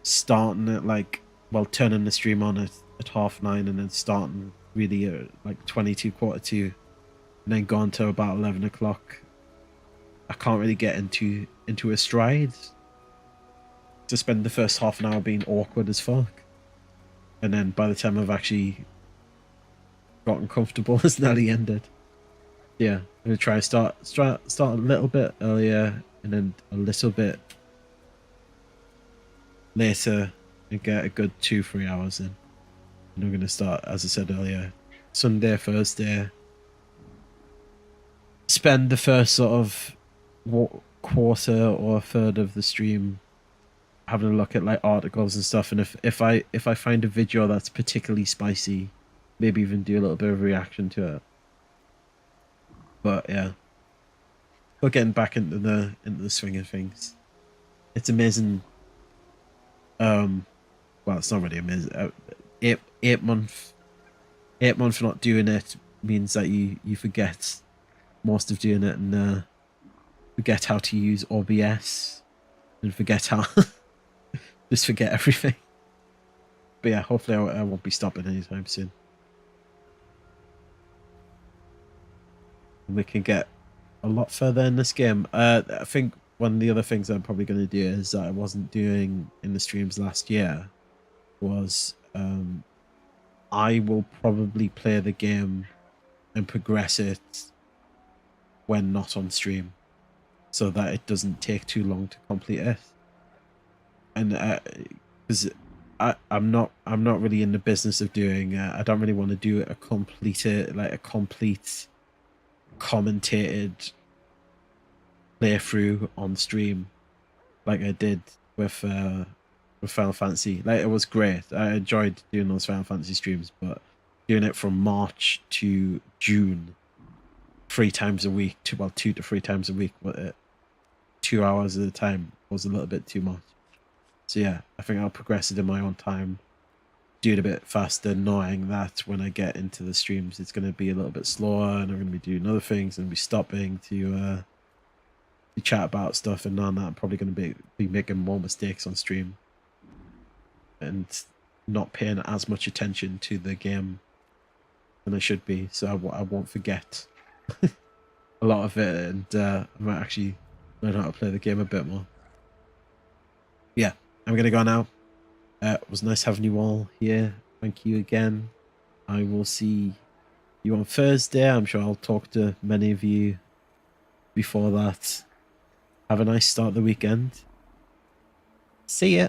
Speaker 2: starting at turning the stream on at 9:30 and then starting really at like 22, 2:45, and then going to about 11 o'clock. I can't really get into a stride. To spend the first half an hour being awkward as fuck, and then by the time I've actually gotten comfortable, it's nearly ended. Yeah, I'm gonna try and start a little bit earlier and then a little bit later and get a good 2-3 hours in. And I'm gonna start, as I said earlier, Sunday, Thursday. Spend the first sort of quarter or a third of the stream having a look at like articles and stuff, and if I find a video that's particularly spicy, maybe even do a little bit of reaction to it. But yeah, we're getting back into the swing of things. It's amazing. Well, it's not really amazing. 8 months not doing it means that you forget most of doing it and forget how to use OBS and forget how. Just forget everything. But yeah, hopefully I won't be stopping anytime soon. And we can get a lot further in this game. I think one of the other things I'm probably going to do is that I wasn't doing in the streams last year was I will probably play the game and progress it when not on stream so that it doesn't take too long to complete it. And because I'm not really in the business of doing. I don't really want to do a complete commentated playthrough on stream like I did with Final Fantasy. Like, it was great. I enjoyed doing those Final Fantasy streams, but doing it from March to June, 3 times a week, 2 to 3 times a week, but 2 hours at a time was a little bit too much. So yeah, I think I'll progress it in my own time, do it a bit faster, knowing that when I get into the streams, it's going to be a little bit slower, and I'm going to be doing other things and be stopping to chat about stuff, and knowing that I'm probably going to be making more mistakes on stream and not paying as much attention to the game than I should be, so I won't forget a lot of it, and I might actually learn how to play the game a bit more. Yeah, I'm going to go now. It was nice having you all here. Thank you again. I will see you on Thursday. I'm sure I'll talk to many of you before that. Have a nice start of the weekend. See ya.